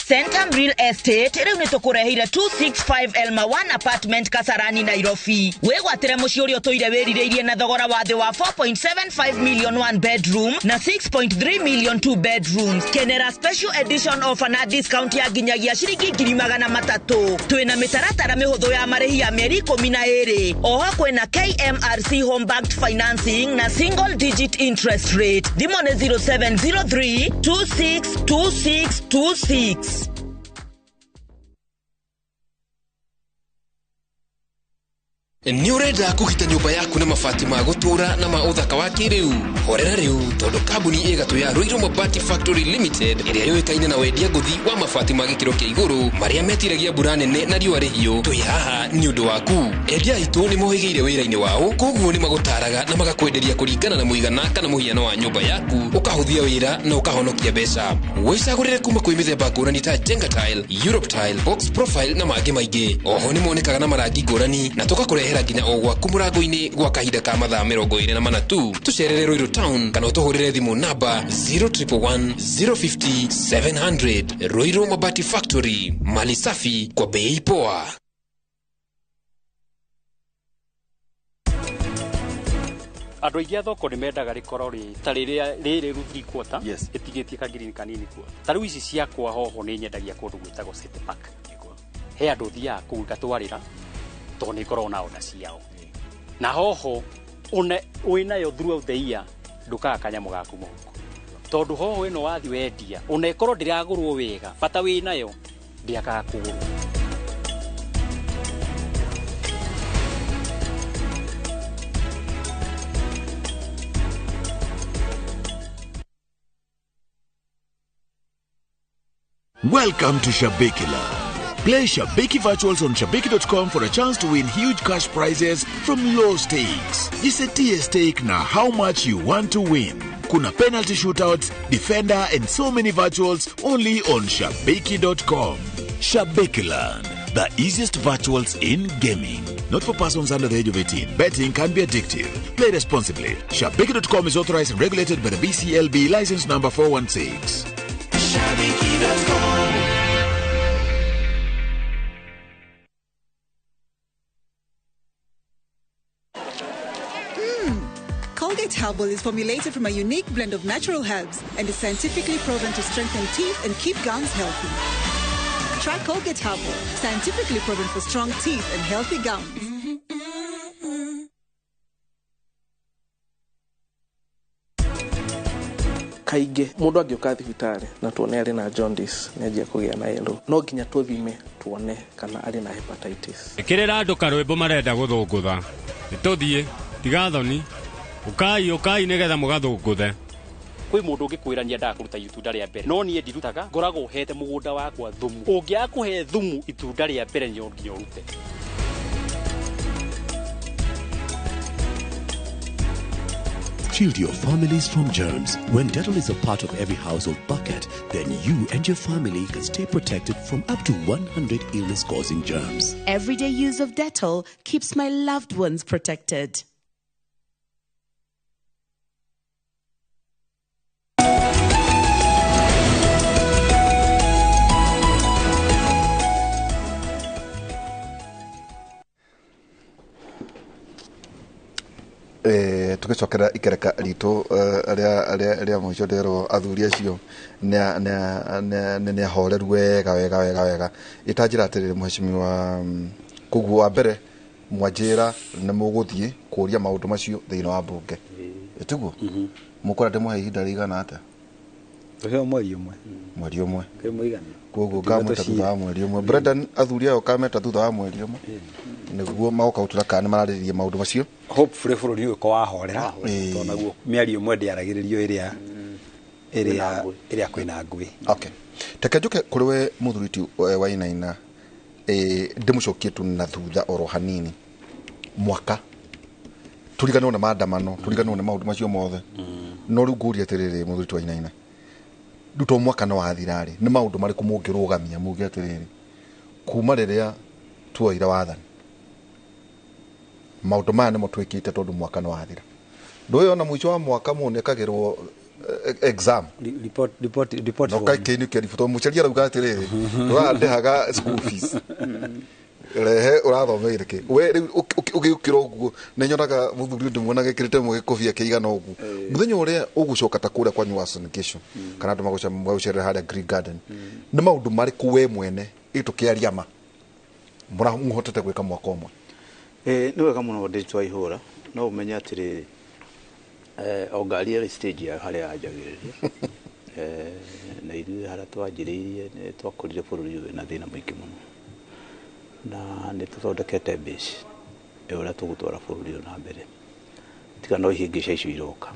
Centum Real Estate riu ni tukureheire 265 Elma 1 apartment Kasarani Nairobi. Wegwatire muci uria tuire wiririirie na thogora wa thi wa 4.75 million 1 bedroom na 6.3 million 2 bedrooms. Kenera special edition offer na discount ya ginyagia ciringi 300,000. Twina mitaratara mihuthu ya marihi ya mieri 12. Oho kwina KMRC home backed financing na single digit interest rate. Thimo ni 0703 262626. Ni urenda kugita nyumba yaku na mabati ma gutura na ma uthaka wa kiriu horera riu tondu kambuni igatu ya Ruiru Mabati Factory Limited iria yoikaine na wendia nguthi wa mabati ma gikiro kia iguru maria metiragia mbura nene na riua rihiu twi haha ni undu waku endia itu ni mohigeire wira-ini wao koguo ni magutaraga na magakwenderia kuringana na muigana kana muhiano wa nyumba yaku ukahuthia wira na ukahonokia mbeca wicagurire kuma kwi mithemba ngurani ta Jenga Tile, Europe Tile, Box Profile na mangi maingi oho ni monekaga na marangi ngurani na tugakurehera nginya o gwaku murango-ini gwa kahinda ka mathaa 24 tu tucerere Ruiru Town kana utuhurire thimu namba 0111 050 700. Ruiru Mabati Factory, mali safi kwa bei poa. Andu aingi thoko ni mendaga rikoro ri ta riri ruthi quarter itigitie ka green kanini kwa tariu ici ciakwa hoho ni nyendagia kundu gwitagwo City Park he andu thia kuu gatwarira to ni korwo na ona ciao na hoho winayo throughout the year ndukaga kanyamu gaku muhuko tondu hoho ino wathi wendia unekorwo ndiragurwo wega bata winayo ndiakaga kugurwo. Welcome to Shabikila. Play Shabiki Virtuals on Shabiki.com for a chance to win huge cash prizes from low stakes. Jisetie stake na how much you want to win. Kuna penalty shootouts, defender and so many virtuals only on Shabiki.com. Shabikiland, the easiest virtuals in gaming. Not for persons under the age of 18. Betting can be addictive. Play responsibly. Shabiki.com is authorized and regulated by the BCLB license number 416. Shabiki.com. Colgate Herbal is formulated from a unique blend of natural herbs and is scientifically proven to strengthen teeth and keep gums healthy. Try Colgate Herbal, scientifically proven for strong teeth and healthy gums. Kaingĩ mũndũ angĩũka thibitarĩ na tuone arĩ na jaundice nĩ anjia kũgĩa na yellow, no nginya tũthime tuone kana arĩ na hepatitis. Ĩkĩrĩra andũ karwĩmbo marenda gũthũngũtha nĩtũthiĩ tigathoni ukai nĩgetha mũgathũngũthe. Kwĩ mũndũ ũngĩkwĩra nĩendaga kũruta itunda rĩa mbere no niĩ ndirutaga, ngoragwo hete mũgũnda wakwa thumu. Ũngĩaga kũhe thumu itunda rĩa mbere nĩ nginya ũrute. Shield your families from germs. When Dettol is a part of every household bucket, then you and your family can stay protected from up to 100 illness-causing germs. Everyday use of Dettol keeps my loved ones protected. Tugicokera ikereka ritũ arĩa mũico nderwo athuri acio nĩ ahoreru wega itanjĩra atĩrĩrĩ mheshimiwa koguo wa mbere mwanjĩra nĩ mũgũthiĩ kũria maũndũ macio thĩinĩ wa mbunge ĩtiguo mũkora ndĩmũhe ihinda rĩigana atĩa tũheo mweri ũmwe koguo ngamwĩta thutha wa mweri ũmwe Brendan athuri ayo kameta thutha wa mweri ũmwe nĩguo magoka gũtura kana mararĩrĩria maũndũ macio hopefully bũrũri ũyũ wahorera tondũ naguo mĩario ĩmwe ndĩaragĩrĩrio ĩrĩa kwĩna ngũĩ. Okay, teke njoke kũrĩ we mũthuri Wainaina ndĩmũcokie tu na thutha oro hanini mwaka turiganwo na maandamano turiganwo na maũndũ macio mothe no rĩu ngũria atĩrĩrĩ mũthuri Wainaina nduto mwaka no wathirarĩ nĩ maũndũ marĩkũ mũngĩrũgamia muge atĩrĩrĩ kuma rĩrĩa tuoira wathani maũndũ maya nĩmo twĩkĩte tondũ mwaka no wathira ndũĩ ona mũico wa mwaka mũnekagĩrwo exam report no kaikĩinĩ kĩa riboti mũciari arauga atĩrĩrĩ ndũrandĩhaga school fees rehe ũrathomeire kĩ we rĩu ũgĩũkĩra ũguo nĩ nyonaga mũthuri ndĩmuona gĩkĩrĩte mũgĩkobia kĩigana ũguo mũthenya ũrĩa ũgũcoka ta kũrĩa kwa New Association kana andũ magũcerera harĩa Green Garden nĩ maũndũ marĩkũ we mwene ĩtũkĩaria ma mũhotete gwĩka mwaka ũmwe nĩ wega mũno ndĩtwaihũra no ũmenye atĩrĩrĩ o ngari ĩrĩ stage ya harĩa yanjagĩrĩria na ithuĩ harĩa twanjĩrĩirie nĩ twakũrire bũrũri ũyũ na thĩna mũingĩ mũno na nĩ tũthondekete base ũrĩa tũgũtwara bũrũri ũyũ na mbere tiga no ihĩngĩca icio iroka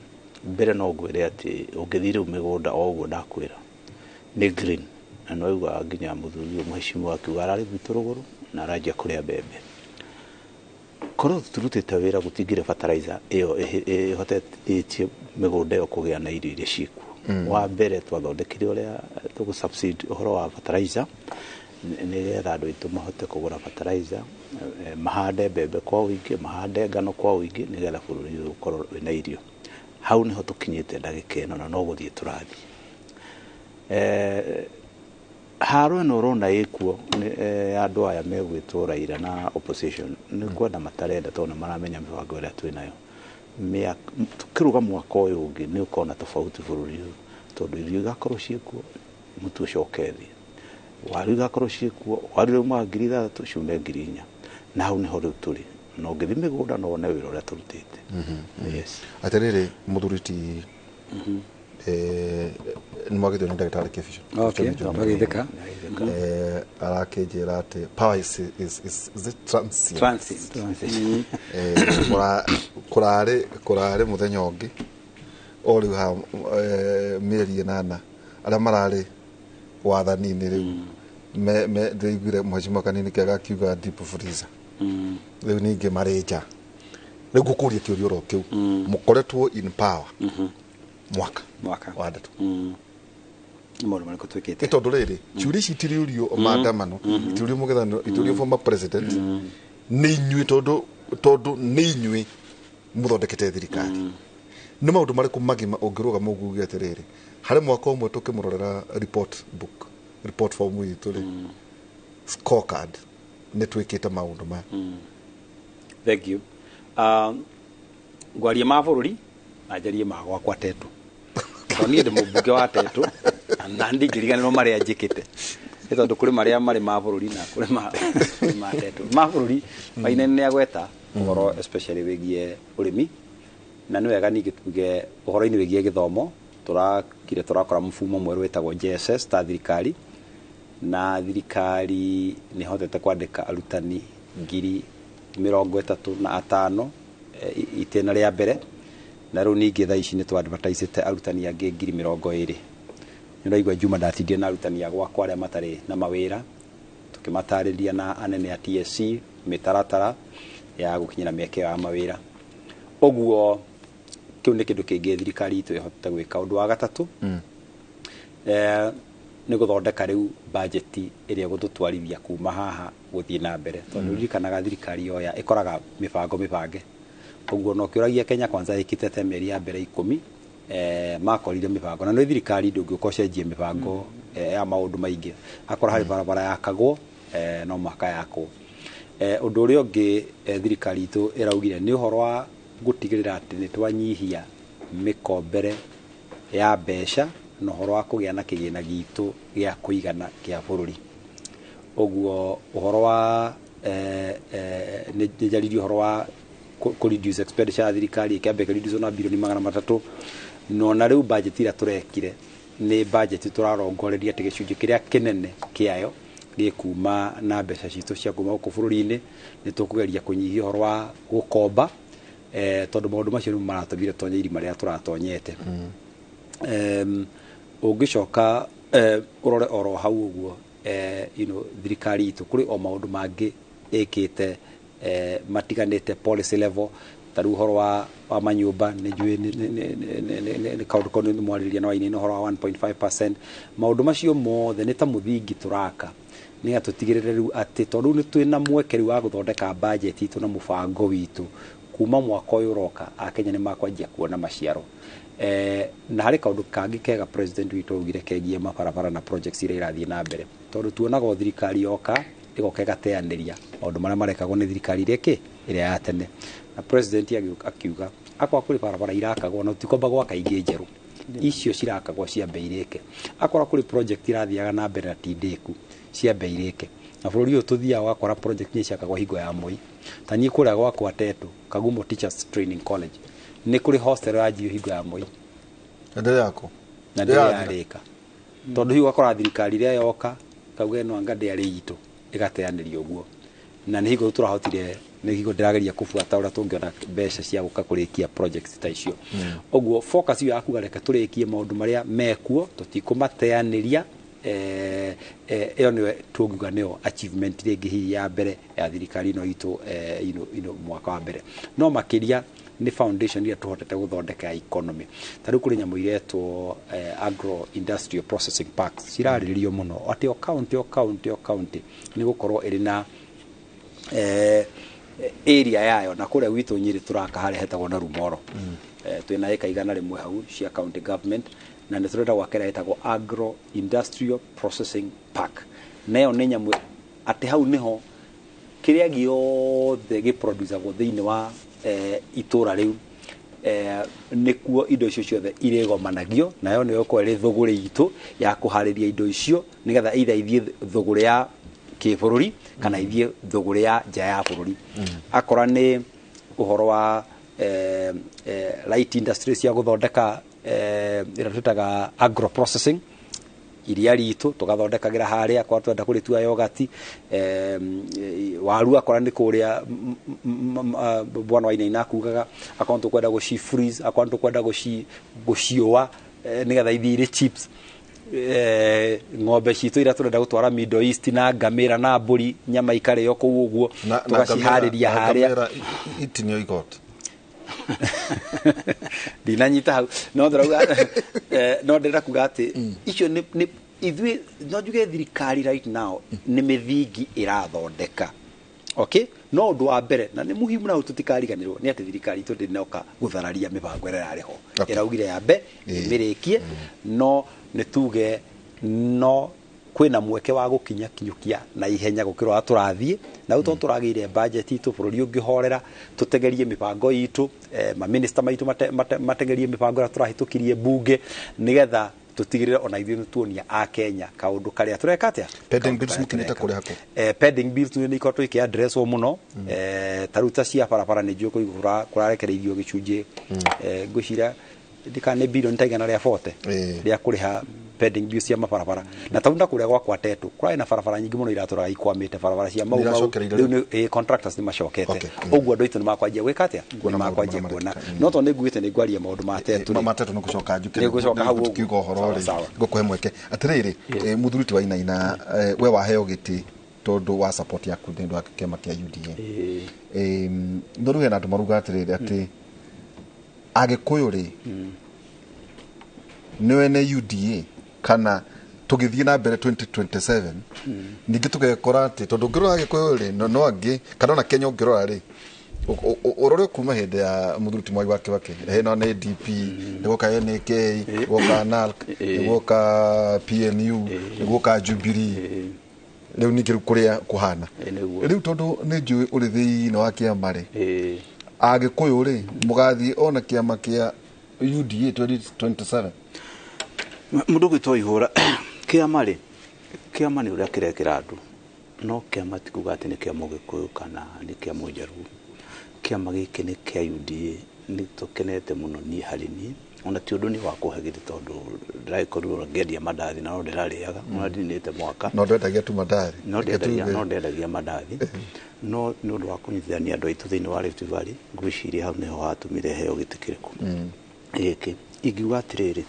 mbere no ngwĩre atĩ ũngĩthiĩ rĩu mĩgũnda o ũguo ndakwĩra nĩ green na no auga nginya mũthuri ũyũ mheshimiwa akiuga ararĩ gwitũ rũgũrũ na aranjia kũrĩa mbembe korwo turutĩte wĩra gũtingire fertilizer ĩyo ĩhotetie mĩgũnda ĩyo kũgĩa na irio iria ciĩkuo wa mbere twathondekire ũrĩa tũgũsubside ũhoro wa fertilizer nĩgetha andũ aitũ mahote kũgũra fertilizer mahande mbembe kwa ũingĩ mahande ngano kwa ũingĩ nĩgetha bũrũri ũyũ ũkorwo wĩna irio hau nĩho tũkinyĩte ndagĩka ĩno na no gũthiĩ tũrathiĩ haro ĩno ũrona ĩkuo andũ aya megwĩtwo Raila na opposition nĩ kwenda matarenda tondũ maramenya mĩbango ĩrĩa twĩnayo tũkĩruga mwaka ũyũ ũngĩ nĩ ũkona tofauti bũrũri ũyũ tondũ irio igakorwo ciĩkuo mũtu ũcoke thĩ waru igakorwo ciĩkuo waru rĩu ma 3,000 ciume 4,000 na hau nĩho rĩu tũrĩ no ngĩthi mĩgũnda no one wĩra ũrĩa tũrutĩte atĩrĩrĩ mũthuri ti nĩ mwagĩthio nĩ ndagĩtarĩ Kĩbico magĩthĩka arakĩnjĩra atĩ power is it transient kũrarĩ mũthenya ũngĩ o rĩu ha mĩeri 8 arĩa mararĩ wathani-inĩ rĩu me ndĩiguire mheshimiwa Kanini Kega akiuga deep freezer rĩu ningĩ marĩ nja rĩu ngũkũria kĩũria oro kĩu mũkoretwo in power mwaka wa ndeto maũndũ marĩkũ twĩkĩte ĩ tondũ rĩrĩ ciũria ici itirĩũrio maandamano itirĩũrio mũgethanĩro itirĩũrio former president nĩ inyuĩ tondũ nĩ inyuĩ mũthondekete thirikari nĩ maũndũ marĩkũ magima ũngĩrũgama ũguge atĩrĩrĩ harĩ mwaka ũmwe tũkĩmũrorera report form itũ rĩ scorecard nĩ twĩkĩte maũndũ maya thank you ngwaria ma bũrũri na njarie ma gwakwa Tetu niĩ ndĩ mũmbunge wa Tetu na ndingĩriganĩrwo marĩa njĩkĩte nĩ tondũ kũrĩ marĩa marĩ ma bũrũri na kũrĩ ma Tetu ma bũrũri Maina nĩ agweta ũhoro especially wĩgiĩ ũrĩmi na nĩ wega ningĩ tuge ũhoro-inĩ wĩgiĩ gĩthomo tũrakora mfumo mwerũ wĩtagwo JSS ta thirikari na thirikari nĩ hotete kwandĩka arutani 35,000 itena rĩa mbere na rĩu ningĩ thaa ici nĩ twadvertisete arutani angĩ 20,000 nĩ ũraigua Juma ndatindie na arutani a gwakwa arĩa matarĩ na mawĩra tũkĩmatarĩria na anene a TSC mĩtaratara ya gũkinyĩra mĩeke ya mawĩra ũguo kĩu nĩ kĩndũ kĩngĩ thirikari itũ ĩhotete gwĩka ũndũ wa gatatũ nĩ gũthondeka rĩu bajeti ĩrĩa gũtũtwarithia kuma haha gũthiĩ na mbere tondũ ririkanaga thirikari yoya ĩkoraga mĩbango mĩbange ũguo no kĩũragia Kenya Kwanza ĩkĩtete mĩeri ya mbere 10 makorire mĩbango na nĩ thirikari ndũngĩũka ũcenjie mĩbango ya maũndũ maingĩ akora harĩ barabara yakagwo no mwaka yakwo ũndũ ũrĩa ũngĩ thirikari itũ ĩraugire nĩ ũhoro wa gũtigĩrĩra atĩ nĩ twanyihia mĩkombere ya mbeca na ũhoro wa kũgĩa na kĩgĩna gitũ gĩa kũigana kĩa bũrũri ũguo ũhoro wa nĩ njaririe ũhoro wa reduce expenditure ya thirikari ĩkĩambia reduce na birioni 300 no na rĩu budget ĩrĩa tũrekire nĩ budget tũrarongoreria atĩ gĩcunjĩ kĩrĩa kĩnene kĩayo gĩkuma na mbeca citũ cia kuma gũkũ bũrũri-inĩ nĩ tũkũgeria kũnyihia ũhoro wa gũkomba tondũ maũndũ macio nĩ maratũmire tonye irima rĩrĩa tũratonyete ũngĩcoka ũrore oro hau ũguo thirikari itũ kũrĩ o maũndũ mangĩ ĩkĩte matiganĩte policy level tarĩu ũhoro wa manyũmba nĩ njũĩ nĩ kaũndũ kau nĩ mwarĩrĩria na wainĩ ũhoro wa 1.5%. maũndũ macio mothe nĩ ta mũthingi tũraka nĩgetha tũtigĩrĩre rĩu atĩ tondũ nĩ twĩna mweke rĩu wa gũthondeka budget itũ na mũbango witũ kuma mwaka ũyũ ũroka Akenya nĩ makwanjia kuona maciaro na harĩ kaũndũ kangĩ kega president witũ augire kegiĩ mabarabara na projects iria irathiĩ na mbere tondũ tuonaga thirikari yoka ĩgoka ĩgateanĩria maũndũ marĩa marekagwo nĩ thirikari ĩrĩa ya tene na president akiuga akwa kũrĩ barabara irakagwo na tutikomba gwaka ingĩ njerũ icio cirakagwo cia bei rĩke akora kũrĩ project irathiaga na mbere na tindĩku cia bei rĩke na bũrũri ũyũ tũthiaga wakora project nĩ ciakagwo hingo ya Moi ta niĩ kũrĩa gwakwa Tetu Kagumo Teachers Training College nĩ kũrĩ hostel yanjio hingo ya Moi ndĩ yako na ndĩ yarĩka tondũ hiu wakora thirikari ĩrĩa yoka kauga no anga ndĩ arĩ itũ ĩgateanĩrio ũguo na nĩ hingo tũrahotire nĩ hingo ndĩrageria kũbuata ũrĩa tũngĩona mbeca cia gũka kũrĩkia projects ta icio ũguo focus yo yakuga reke tũrĩkie maũndũ marĩa mekuo tũtikũmateanĩria ĩyo nĩyo tũngiuga nĩyo achievement rĩngĩ hihi ya mbere ya thirikari ĩno itũ mwaka wa mbere no makĩria nĩ foundation iria tũhotete gũthondeka ya economy ta rĩu kũrĩ nyamũ iretwo agro industrial processing parks cirarĩrĩrio mũno atĩ o county nĩ gũkorwo ĩrĩ na area yayo na kũrĩa gwitũ Nyĩrĩ tũraka harĩa hetagwo na Rumoro twĩna ĩka 100 hau cia county government na nĩ tũrenda gwakĩra hetagwo agro industrial processing park nayo nĩ nyamũ atĩ hau nĩho kĩrĩa gĩothe gĩproducagwo thĩinĩ wa itũra rĩu nĩkuo indo icio ciothe irĩgomanagio nayo nĩyo kwa ĩrĩ thũgũrĩ itũ ya kũharĩria indo icio nĩgetha ithiĩ thũgũrĩ ya kĩbũrũri kana ithiĩ thũgũrĩ ya nja ya bũrũri akora nĩ ũhoro wa light industry cia gũthondeka ĩrĩa twĩtaga agro processing iria ritũ tũgathondekagĩra harĩa kwa twenda kũrĩtua yogati waru akora nĩ kũrĩa bwana Wainaina akugaga akona tũkwenda gũci freeze akona tũkwenda gũciũa nĩgetha ithiĩ irĩ chips ng'ombe citũ iria tũrenda gũtwara Middle East na ngamĩra na mbũri nyama ikarĩo kũu ũguo tũgaciharĩria harĩa itinio igoti ndinanyita hau no ndĩrenda kuga atĩ icio nĩ ithuĩ no njuge thirikari right now nĩ mĩthingi ĩrathondeka okay no ũndũ wa mbere na nĩ muhimu na tũtikariganĩrwo nĩ atĩ thirikari itũ ndĩnoka gũthararia mĩbango ĩrĩa yarĩ ho ĩraugire yambe mĩrĩkie no nĩ tuge no kwĩna mweke wa gũkinya kinyũkia na ihenya gũkĩrwo tũrathiĩ na ũtũ tũragĩire budget itũ bũrũri ũngĩhorera tũtegerie mĩbango itũ maminista maitũ mategerie mĩbango ĩrĩa tũrahĩtũkirie bunge nĩgetha tutigirira ona ithuĩ tuonia a Kenya kaundu karia tureka atia pending bills mukinyite kuri hako pending bills ni ikoto iki address o muno taruta cia barabara ni juko igura kurarekereirio gicunje ngwicira ndikane bilioni taigana ria 40 ria kuriha pending bills cia mabarabara na taunda kuria gwakwa tetu kurai na barabara nyingi muno iratũra ikwamite barabara cia mau riu contractors ni macokete uguo andu itu ni makwanjia gwika atia ni makwanjia kuona no to niguite ni ngwaria maundu ma tetu no gucoka njukire tukiuga uhoro ri ngukuhe mweke atiriri muthuriti wa Inaina we waheo giti tondu wa support yaku ndu wa kema kia UDA ndoruhe na andu maruga atiriri ati agikuyu ri niwe ne UDA kana tugithie na mbere 2027 ningi tugekora ati tondu ngirora agikuyu ri no angi kana na Kenya ngirora ri urore kuma hinde ya muthuruti Mwai wa Kibaki heno na DP niguka NK niguka NARC niguka PNU niguka Jubilee riu ningiru kuria kuhana riu tondu ni njui uri thii no akiama ri agikuyu ri mugathi ona kiama kia UDA 2027 mundu gwitwo ihura kiama ri kiama ni uria kirekira andu no kiama tikuga ati ni kiama gikuyu kana ni kiama njaru kiama giki ni kia UDA ni tukenete muno ni harini ona ti undu ni wa kuhagiri tondu ndiraikorirwo ngendia mandathi na no ndirariaga ona ndinite mwaka no ndendagia tu mandathi no ndendagia mandathi no ni undu wa kunyithania andu aitu thiini wa Rift Valley ngwiciria hau niho hatumire heo gitikiriku giki ingiuga atiriri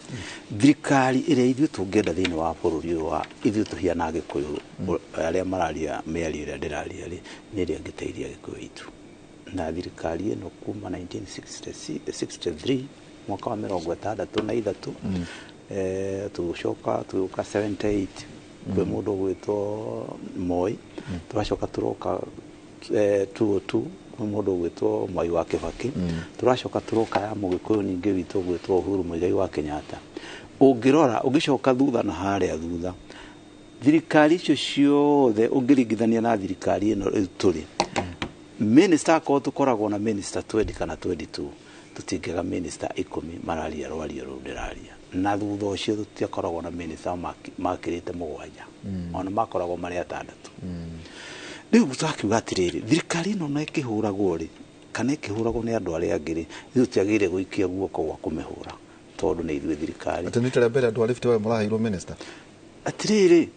thirikari iria ithuĩ tũngĩenda thĩinĩ wa bũrũri ũyũ wa ithuĩ tũhiana Gĩkũyũ arĩa mararia mĩario ĩrĩa ndĩraria rĩ nĩ ĩrĩa ĩngĩteithia Gĩkũyũ itu na thirikari ĩno kuma 1963 mwaka wa 63 tũgũcoka tũgĩũka 78 kwĩ mũndũ ũgwĩtwo Moi tũgacoka tũroka 202 mundu gwitwo Mwai wa Kibaki turacoka turoka ya Mugikuyu ningi witwo gwitwo Uhuru Muigai wa Kenyatta ungirora ugicoka thutha na haria thutha thirikari icio ciothe ungiringithania na thirikari ino turi minister ko tukoragwo na minister 20 kana 22 tutingega minister 10 mararia rwario rundiraria na thutha ucio tutikoragwo na minister makirite mugwanja ona makoragwo mari atandatu riu gutakiuga atiriri thirikari ino na ikihuragwo ri kana ikihuragwo ni andu aria angiri ithu tiagire guikia guoko gwa kumihura tondu ni ithuĩ thirikari ati ni tare mbere andu Rift Valley maraheirwo minister atiriri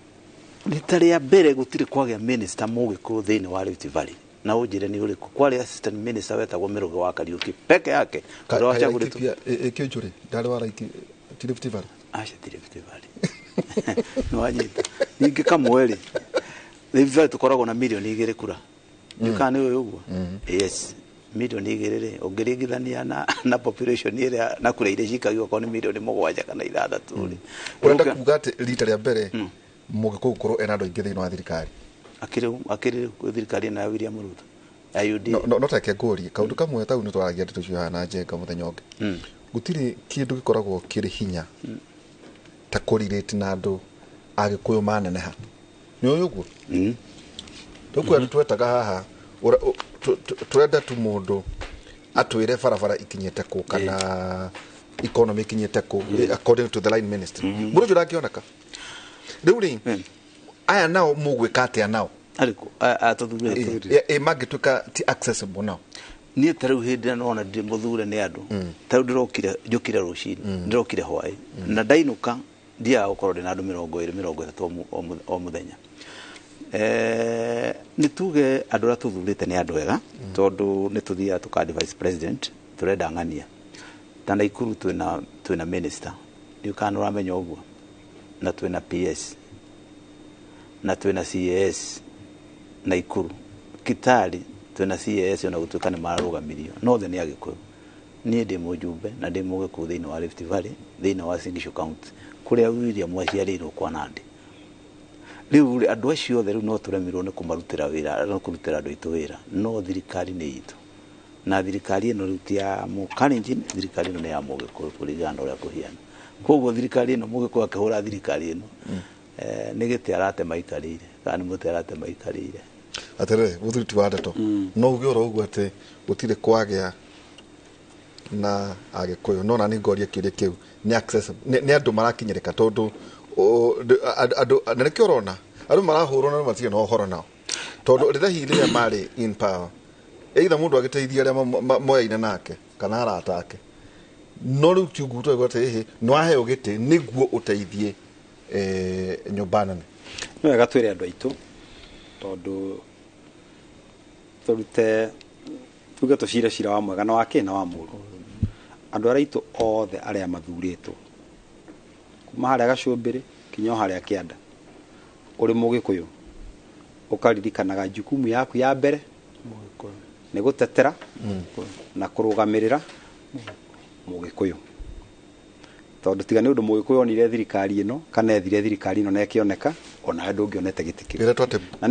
ni tare mbere gutire kwagia minister Mugikuyu thiini wa Rift Valley na ujire ni uriku kwari assistant minister wetagwo Mirugi wa Kariuki peke yake karoacha gulitu ikio njuri ndari wa raiki Rift Valley acha Rift Valley no anyita ningi kamweri Rift Valley tukoragwo na milioni 2 kura yukane uyu uguo yes milioni 2 ri ungiringithania na population ira na kura ire cikagio ko ni milioni 7 kana 6 ri urenda kuga ati rita ria mbere Mugikuyu korwo ena andu aingi thiini wa thirikari akire thirikari na William Ruto ayudi no take ngori kaundu kamwe tau ni twaragia ndeto cio hana njenga muthenya ungi gutiri kindu gikoragwo kiri hinya ta kuririte na andu Agikuyu maneneha ni uyu guo tukwa twetaga haha turenda tu mundu atwire barabara ikinyete ku kana economy ikinyete ku according to the line ministry mundu jura kioneka riu ri aya nao mugwika atia nao ariko atuthure magituka ti accessible nao ni taru hindi na ona ndi muthure ni andu taru ndirokire njukire rucini ndirokire hwai na ndainuka ndia ukorwo ndi na andu 20-30 o muthenya nituge andu ra tuthurite ni andu ega tondu nituthia tuka vice president turenda ngania tanda ikuru twina minister ni kana uramenya uguo na twina PS na twina CAS na Ikuru Kitari twina CAS ona gutuika ni mararugamirio no the ni agikuyu ni ndi mujumbe na ndi mugiku thiini wa Rift Valley thiini wa Singishå County kuria William waciarirwo kwa Nandi riu andu acio othe riu no turemirwo ni kumarutira wira no kurutira andu itu wira no thirikari ni itu na thirikari ino riu tia mu Kalenjin thirikari ino ni ya mugikuyu kurigana uria kuhiana koguo thirikari ino mugikuyu akihura thirikari ino ni giti arate maikarire kana muti arate maikarire atere muthuriti wa Ndeto no uge oro ugu ati gutire kwagia na agikuyu no na ni ngoria kiuria kiu ni access ni andu marakinyereka tondu andu na nikio rona andu marahurwo na matie no horo nao tondu rira hiria mari in power either mundu agiteithia aria moyaine nake kana arata ake no riu kiugu to gote hihi no ahe ugite niguo uteithie nyumba nene no wega twire andu aitu tondu turute tuge tucira wa mwega na wake na wa muru andu araitu othe aria mathuritwo kuma haria gacumbiri kinyo haria kianda uri mugikuyu ukaririkanaga jukumu yaku ya mbere ni gutetera na kurugamirira mugikuyu tondu tiga ni undu mugikuyu onire thirikari ino kana ethire thirikari ino na ikioneka ona andu ngionete gitikio na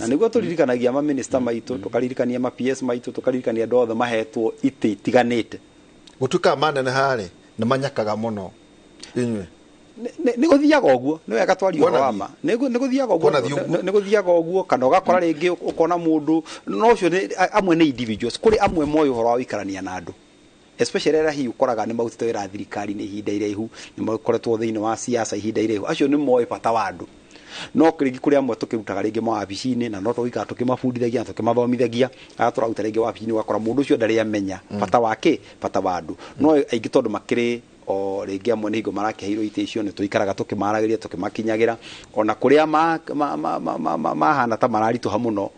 niguo turirikanagia ma minister maitu tukaririkania ma PS maitu tukaririkania andu othe mahetwo iti itiganite gutuka manene hari ni manyakaga muno inywe ni guthiaga oguo ni wega twario wama ni guthiaga oguo ni guthiaga oguo kana ugakora ringi ukona mundu no ucio ni amwe ni individuals kuri amwe moyo horo wa wikarania na andu especially era hi ukoraga ni mautito ira thirikari ni ihinda iraihu ni makoretwo thiini wa siasa ihinda iraihu acio ni moyo bata wa andu no kiringi kuri amwe tukirutaga ringi mawabici-ini na no twika tukimabundithagia tukimathomithagia aturaruta ringi wabici-ini ugakora mundu ucio ndari amenya bata wake bata wa andu no aingi tondu makiri o ringi amwe ni hingo marakiheirwo ite icio ni tuikaraga tukimaragiria tukimakinyagira ona kuria mahana ta mararituha muno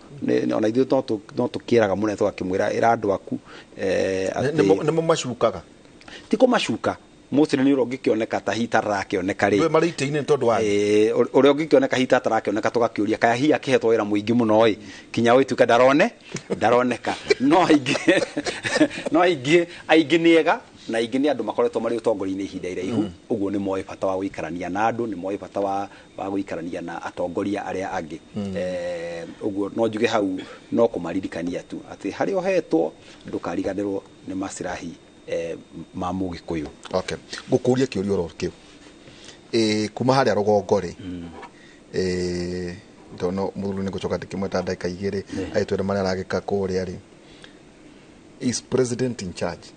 ona ithuĩ no tukĩraga mũno tugakĩmwĩra ĩra andũ aku nĩmo macukaga ti kũmacuka mũcire nĩ ũrĩa ũngĩkĩoneka ta hita tarakĩoneka rĩ marĩitĩ-inĩ tondũ wa ũrĩa ũngĩkĩoneka hita tarakĩoneka tũgakĩũria kaya hihi akĩhetwo wĩra mũingĩ mũno ĩ kinya wĩtuĩka ndaroneka no aingĩ nĩ ega na ingi ni andu makoretwo mari utongori-ini ihinda iraihu uguo ni moe bata wa guikarania na andu ni moe bata wa guikarania na atongoria aria angi uguo no njuge hau no kumaririkania tu ati hari ohetwo ndukariganirwo ni masirahi ma mugikuyu okay ngukuria kiuria oro kiu kuma haria rugongori ndono muthuru ni gucoka ndikimweta ndaka igiri aitwere maria aragika kuria ri is president in charge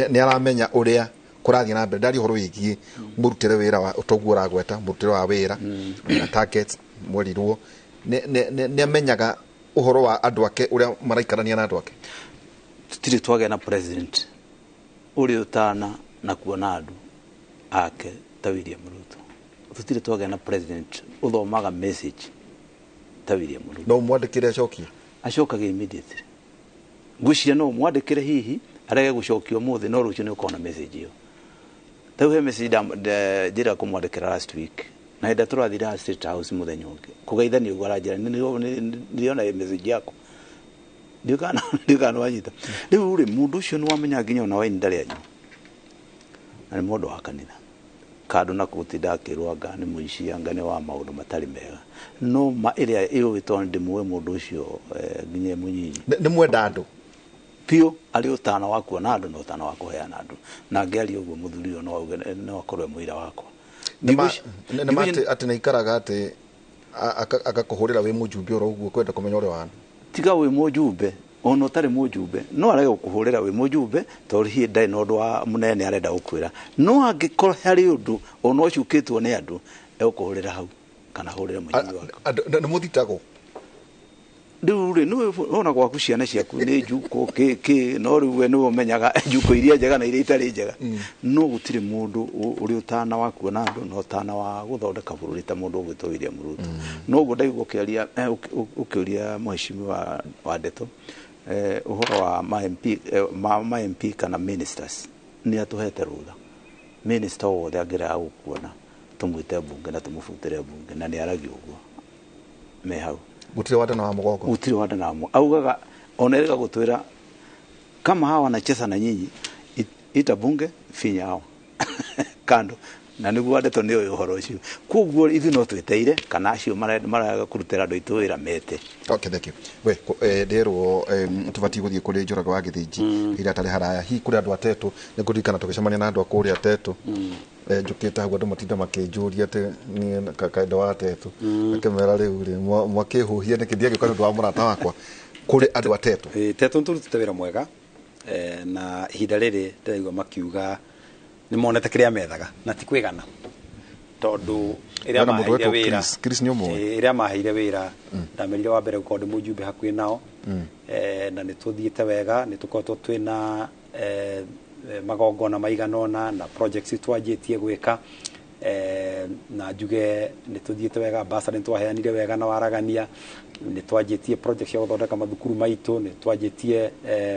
ni aramenya uria kurathia na mbere ndari horo wigie murutire wira wa utoguo ragweta murutire wa wira na targets mwerirwo ni amenyaga uhoro wa andu ake uria maraikarania na andu ake tutiri twage na president uri utana na kuona andu ake ta William Ruto tutiri twage na president uthomaga message ta William Ruto no mwandikire acokaga immediately gucia no mwandikire hihi arege gucokio muthi no rucio ni ukona message iyo tau he message ndira kumwandikira last week na ida turathira State House muthenya ungi kugeithania ugarajira niliona message yako ndikana wanyita riu uri mundu ucio ni wamenya nginya ona waini ndari anyu na ni mundu wa kanitha kadu na kutinda akirwa anga ni muici anga ni wa maundu matari mega no ma iria iyo witwa ndimuwe mundu ucio nginya munyinyi ni mwenda andu pio ali utana wa kuona andu na utana wa kuheana andu na ngeli uguo muthuri no auge no akorwe muira wakwa nimate ati naikaraga ati akakuhurira we mujumbe oro uguo kwenda kumenya uri wana tiga we mujumbe ono utari mujumbe no arege gukuhurira we mujumbe tori hi ndai no ndo wa munene arenda gukwira no angikoro hari undu ono ucukitwo ni andu egukuhurira hau kana hurire mujumbe wako ni muthitago nduri no ona gwaku ciana ciaku ni njuko no riwe no menyaga njuko iria njega na iria itari njega no gutire mundu uri utana wa kuona andu no utana wa guthondeka bururi ta mundu ugwitwo William Ruto no guo ndai gukiaria ukiuria mheshimiwa wa Ndeto uhoro wa ma MP kana ministers ni atuhete rutha minister wothe angĩrega gũkuona tũmwĩte mbunge na tũmũbutĩre mbunge na nĩ aragi ũguo me hau gũtirĩ wandana wa mũgongo gũtirĩ wandana wa mũgongo augaga onerega gũtwĩra kama hawa wanacheza na nyinyi ita bunge finya hao kando na niguo andeto nĩ ũyũ ũhoro ũcio koguo ithuĩ no twĩteire kana acio marega kũrutĩra andũ aitũ wĩra mete. Okay, thank you. We nderwo tũbatiĩ gũthiĩ kũrĩ Njũraga wa Gĩthĩnji ira tarĩ haraya hi kũrĩ andũ atetũ nĩ kũririkana tũgĩcemania na andũ a kũrĩa atetũ njũkĩte hau andũ matinda makĩnjũria atĩ niĩ kaenda wa atetũ akĩmera rĩu rĩ mwakĩhũhia nĩkĩ ndiagĩũka nĩ ũndũ wa mũrata wakwa kũrĩ andũ atetũ tetũ nĩtũrutĩte wĩra mwega na ihinda rĩrĩ ndĩraigua makiuga nĩ monete kĩrĩa methaga na ti kwĩgana tondũ ĩrĩa maheire wĩra ĩrĩa maheire wĩra ndamerire wa mbere gũkorwo ndĩ mũjumbe hakuhĩ nao na nĩ tũthiĩte wega nĩ tũkoretwo twĩna magongona maiganona na projects twanjĩtie gwĩka na njuge nĩ tũthiĩte wega mbasa nĩ twaheanire wega na waragania nĩ twanjĩtie project cia gũthondeka mathukuru maitũ nĩ twanjĩtie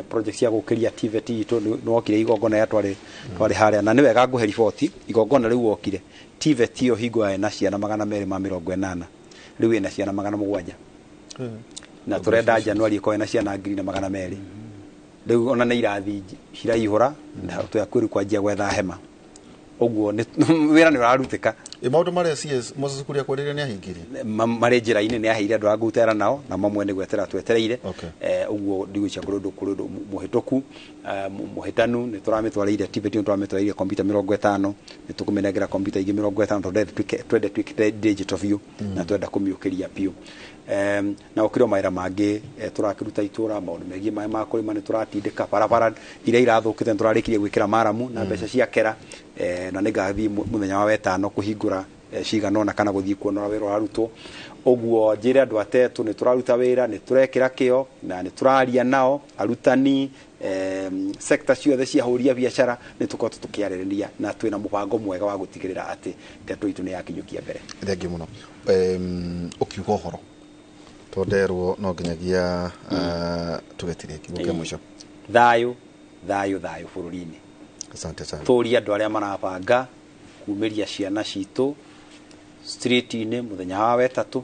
project cia gũkĩria TVET itũ nĩ wokire igongona ya twarĩ harĩa na nĩ wega ngũhe riboti igongona rĩu wokire TVET iyo hingo na ciana 280 rĩu ĩna ciana 700 na tũrenda Januari ĩkorwo na ciana 200 rĩu ona nĩ irathi ciraihũra na tũyakwĩru kwanjia gwetha hema ũguo wĩra nĩ ũrarutĩka maũndũ marĩa CS Moses Kuria kwenderia nĩ ahingirie marĩ njĩra-inĩ nĩ aheire andũ a gũtera nao na mamwe nĩ gwetera twetereire ũguo ndigũicia kũrĩ ũndũ mũhĩtũku mũhĩtanu nĩ tũramĩtwarĩire TVET nĩ tũramĩtwarĩire kompiuta 50 nĩ tũkũmenegera kompiuta ingĩ 50 tondũ twende twĩkĩte digital view na twenda kũmiũkĩria biũ na ũkĩrĩ mawĩra mangĩ tũrakĩruta itũra maũndũ megiĩ maĩ ma kũrĩma nĩ tũratindĩka barabara iria irathũkĩte nĩ tũrarĩkirie gwĩkĩra maramu na mbeca cia kera na nĩ ngathiĩ mũthenya wa wetano kũhingũra ciganona kana gũthiĩ kuonora wĩra ũrarutwo ũguo njĩre andũ atetũ nĩ tũraruta wĩra nĩ tũrekĩra kĩo na nĩ tũraria nao arutani sector ciothe cia hũria biacara nĩ tũkoretwo tũkĩarĩrĩria na twĩna mũbango mwega wa gũtigĩrĩra atĩ tetũ itũ nĩ yakinyũkia mbere. Thengiũ mũno ũkiuga ũhoro tonderwo no nginyagia tũgetire kiugo kĩa mũico thayũ bũrũri-inĩ. Asante sana. Tũria andũ arĩa marabanga kumĩria ciana citũ street-inĩ mũthenya wa wetatũ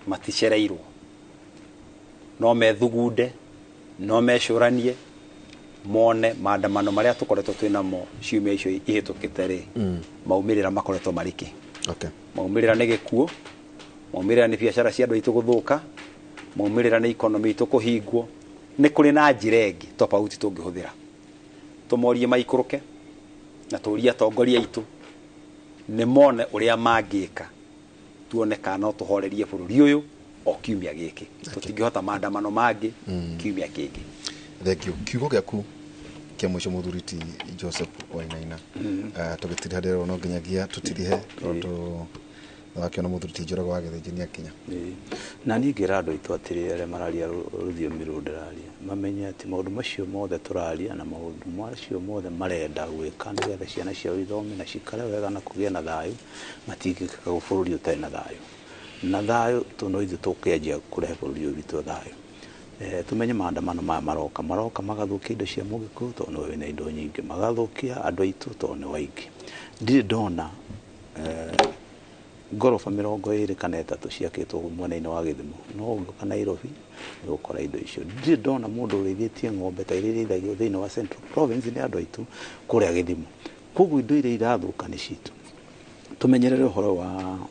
maticereirwo no methugunde no mecũranie mone maandamano marĩa tũkoretwo twĩnamo ciumia icio ihĩtũkĩte rĩ maumĩrĩra makoretwo marĩkĩ. Maumĩrĩra nĩ gĩkuũ, maumĩrĩra nĩ biacara cia andũ aitũ gũthũka, maumĩrĩra nĩ economy itũ kũhingwo. Nĩ kũrĩ na njĩra ĩngĩ tofauti tũngĩhũthĩra tũmorie maikũrũke na tũria atongoria aitũ nĩ mone ũrĩa mangĩka tuone kana no tũhorerie bũrũri ũyũ o kiumia gĩkĩ tũtingĩhota maandamano mangĩ kiumia kĩngĩ. Thengiũ kiugo gĩaku kĩa mũico mũthuri ti Joseph Wainaina tũgĩtiri harĩa no nginyagia tũtirihe tondũ wakiona mũthuri ti Njũraga wa Gĩthĩnji nĩ akinya na niĩ ngĩra andũ aitũ atĩrĩ arĩa mararia rũthiomi rũu ndĩraria mamenye atĩ maũndũ macio mothe tũraria na maũndũ macio mothe marenda gwĩka nĩgetha ciana ciao ithome na cikare wega na kũgĩa na thayũ matingĩka bũrũri ũtarĩ na thayũ na thayũ no ithuĩ tũkĩanjia kũrehe bũrũri ũyũ witũ thayũ. Tumenye maandamano maya maroka magathũkia indo cia mũgĩkũyũ tondũ nĩ wĩna indo nyingĩ magathũkia andũ aitũ tondũ nĩ waingĩ. Ndirĩ ndona ngoroba 20 kana 3 ciakĩtwo mwena-inĩ wa Gĩthumo no ũngĩũka Nairobi nĩ ũgũkora indo icio. Ndirĩ ndona mũndũ ũrĩithĩtie ng'ombe ta iria irĩithagio thĩinĩ wa Central Province nĩ andũ aitũ kũrĩa Gĩthumo. Koguo indo iria irathũka nĩ citũ. Tũmenyerere ũhoro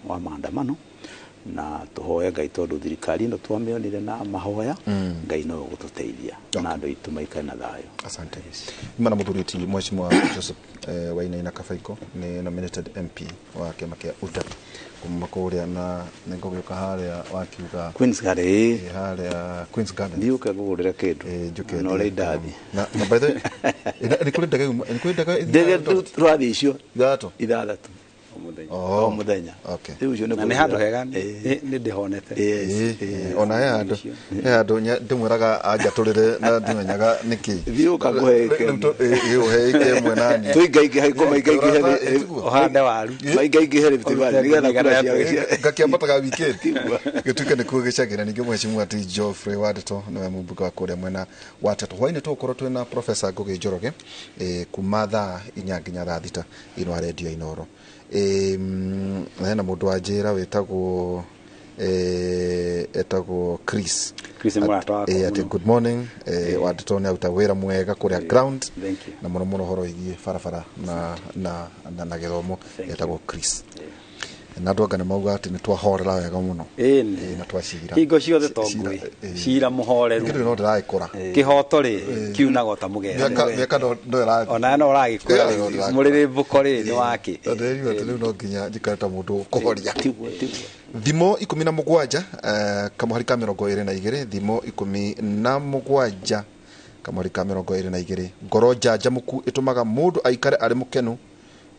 wa maandamano na tũhoe Ngai tondũ thirikari ĩno twamĩonire na mahoya Ngai no gũtũteithia na andũ aitũ maikare na thayũ. Asante. Imana mũthuri ti Mheshimiwa Joseph Wainaina Kabaiko nĩ nominated MP wa kĩama kĩa UDA kuma kũrĩa na nĩngũgĩũka harĩa wakiuga Queen's Garden harĩa Queen's Garden ndiũke gũgũrĩra kĩndũ no rĩ ndathi na by the way nĩ kũrĩ ndege tũrathiĩ icio ithatũ ithathatũ o muthenya riu ucio na nĩ handũ hega nĩ ndĩhonete ona he andũ ndĩmwĩraga anjatũrĩre na ndimenyaga nĩkĩ thiĩ ũkaguhe ĩmwe nani tũingaingĩhe maingĩingĩhe ũhande waru maingĩingĩhe nĩgetha ngakĩambataga wikendi gĩtuĩke nĩkuo gĩcagĩra ningĩ mheshimiwa ti Geoffrey Wadeto nĩwe mũmbunge wa kũrĩa mwena wa Teto hwainĩ tũgũkorwo twĩna Professor Ngũgĩ Njoroge kuma thaa 4 nginya thaa 6 ino wa redio Inooro hena mũndũ wa njĩra wĩtagwo etagwo Chris ati good morning Wadeto nĩ aruta wĩra mwega kũrĩa ground na mũno mũno horo igie barabara na gĩthomo etagwo Chris na andũ anga nĩ mauga atĩ nĩ twahorera wega mũno na twacira hingo ciothe tongui cira mũhoreru kĩndũ no ndĩraĩkũra kĩhoto rĩ kiunaga ta mũgeni mĩaka no ĩra ona no ũragĩkũra mũrĩrĩ mbũko rĩ nĩ wake ndĩrĩigua atĩ rĩu no nginya njikare ta mũndũ kũhoria thimo 17 kamũhari ka 22 thimo 17 kamũhari ka 22 ngoro njanjamũku ĩtũmaga mũndũ aikare arĩ mũkenu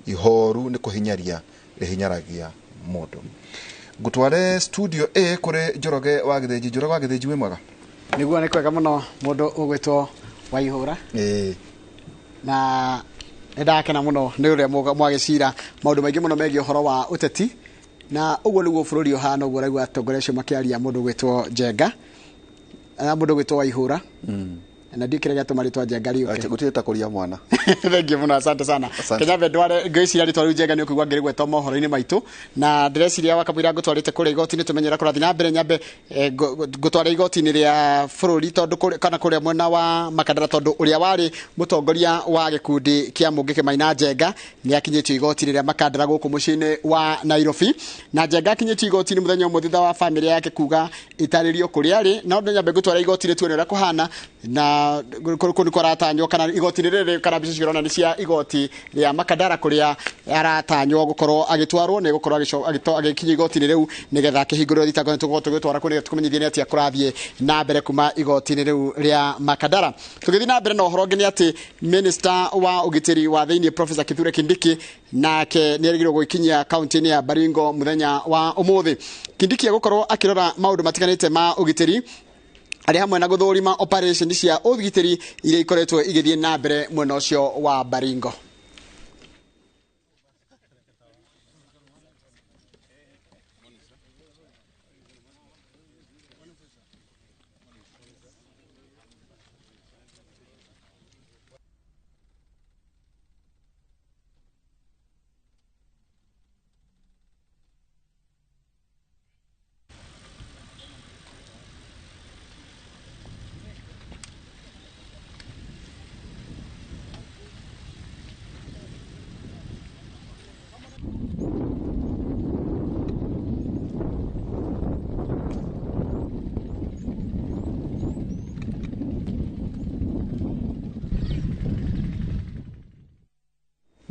ihoru nĩ kũhinyaria rĩhinyaragia mũndũ ngũtware studio A kũrĩ Njoroge wa Gĩthĩnji Njoroge wa Gĩthĩnji wĩ mwega nĩguo nĩ kwega mũno mũndũ ũgwĩtwo Waihũra na ndakena mũno nĩ ũrĩa mwagĩcira maũndũ maingĩ mũno megiĩ ũhoro wa ũteti na ũguo nĩguo bũrũri ũhana ũguo raigua atongoria acio makĩaria mũndũ ũgwĩtwo Njenga na mũndũ ũgwĩtwo Waihũra na ndikire gatuma ritwa Njenga riuke acha gutita kuria mwana thengi muno asante sana Kenya Vendware ngĩciria ritwa riu Njenga nĩ ũkũigua ngĩrĩgweta mohoro-inĩ maitũ na ndĩreciria wakamwira ngũtwarĩte kũrĩa igoti-inĩ tumenyera kũrathi na mbere nyambe ngũtwara igoti-inĩ rĩa bũrũri tondũ kana kũrĩa mwena wa Makandara tondũ ũrĩa warĩ mũtongoria wa gĩkundi kĩa Mũngĩ Maina Njenga nĩ akinyĩtio igoti-inĩ rĩa Makandara gũkũ mũciĩ-inĩ wa Nairobi na Njenga akinyĩtio igoti-inĩ mũthenya ũmwe thutha wa famĩlĩ yake kuga itarĩrio kũrĩa arĩ na ndĩ nyambe ngũtwara igoti-inĩ tuone ũrĩa kũhana na kũndũ kũratanywo kana igoti-inĩ rĩrĩ kana mbica cirona nĩ cia igoti rĩa Makandara kũrĩa aratanywo gũkorwo agĩtwarwo nĩ gũkorwo agĩkinya igoti-inĩ rĩu nĩgetha akĩhingũrĩrwo thitango nĩ tũgũtwara kũrĩa tũkũmenyithie nĩ atĩa kũrathiĩ na mbere kuma igoti-inĩ rĩu rĩa Makandara tũgĩthiĩ na mbere na ũhoro ũngĩ nĩ atĩ minister wa ũgitĩri wa thĩinĩ Professor Kithure Kindiki nake nĩ erĩgĩrĩirwo gwĩkinyia kaunti-inĩ ya Baringo mũthenya wa ũmũthĩ Kindiki agũkorwo akĩrora maũndũ matiganĩte ma ũgitĩri arĩ hamwe na gũthũrima operation cia ũgitĩri iria ikoretwo igĩthiĩ na mbere mwena ũcio wa Baringo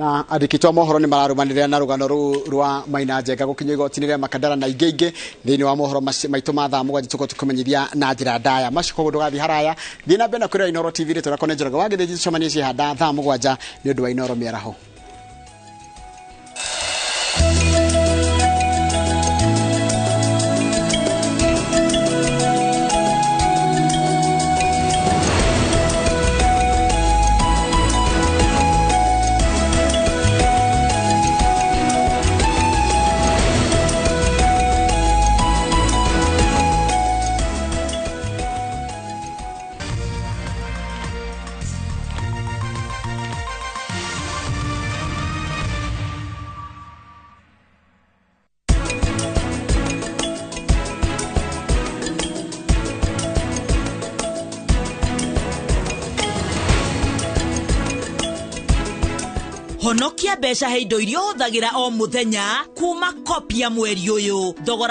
na andĩkĩtwo mohoro nĩ mararũmanĩrĩra na rũgano rũu rwa Maina Njenga gũkinya igoti-inĩ rĩa Makandara na ingĩ thĩinĩ wa mohoro maitũ ma thaa mũgwanja tũkorwo tũkũmenyithia na njĩra ndaya maciko ndũgathiĩ haraya thiĩ na mbere na kũrĩa Inooro TV rĩtwa rĩakwa nĩ Njoroge wa Gĩthĩnji tũcemanie ciĩhanda thaa mũgwanja nĩ ũndũ wa Inooro mĩaraho honokia mbeca he indo iria ũhũthagĩra o mũthenya kuma Kopia mweri ũyũ thogora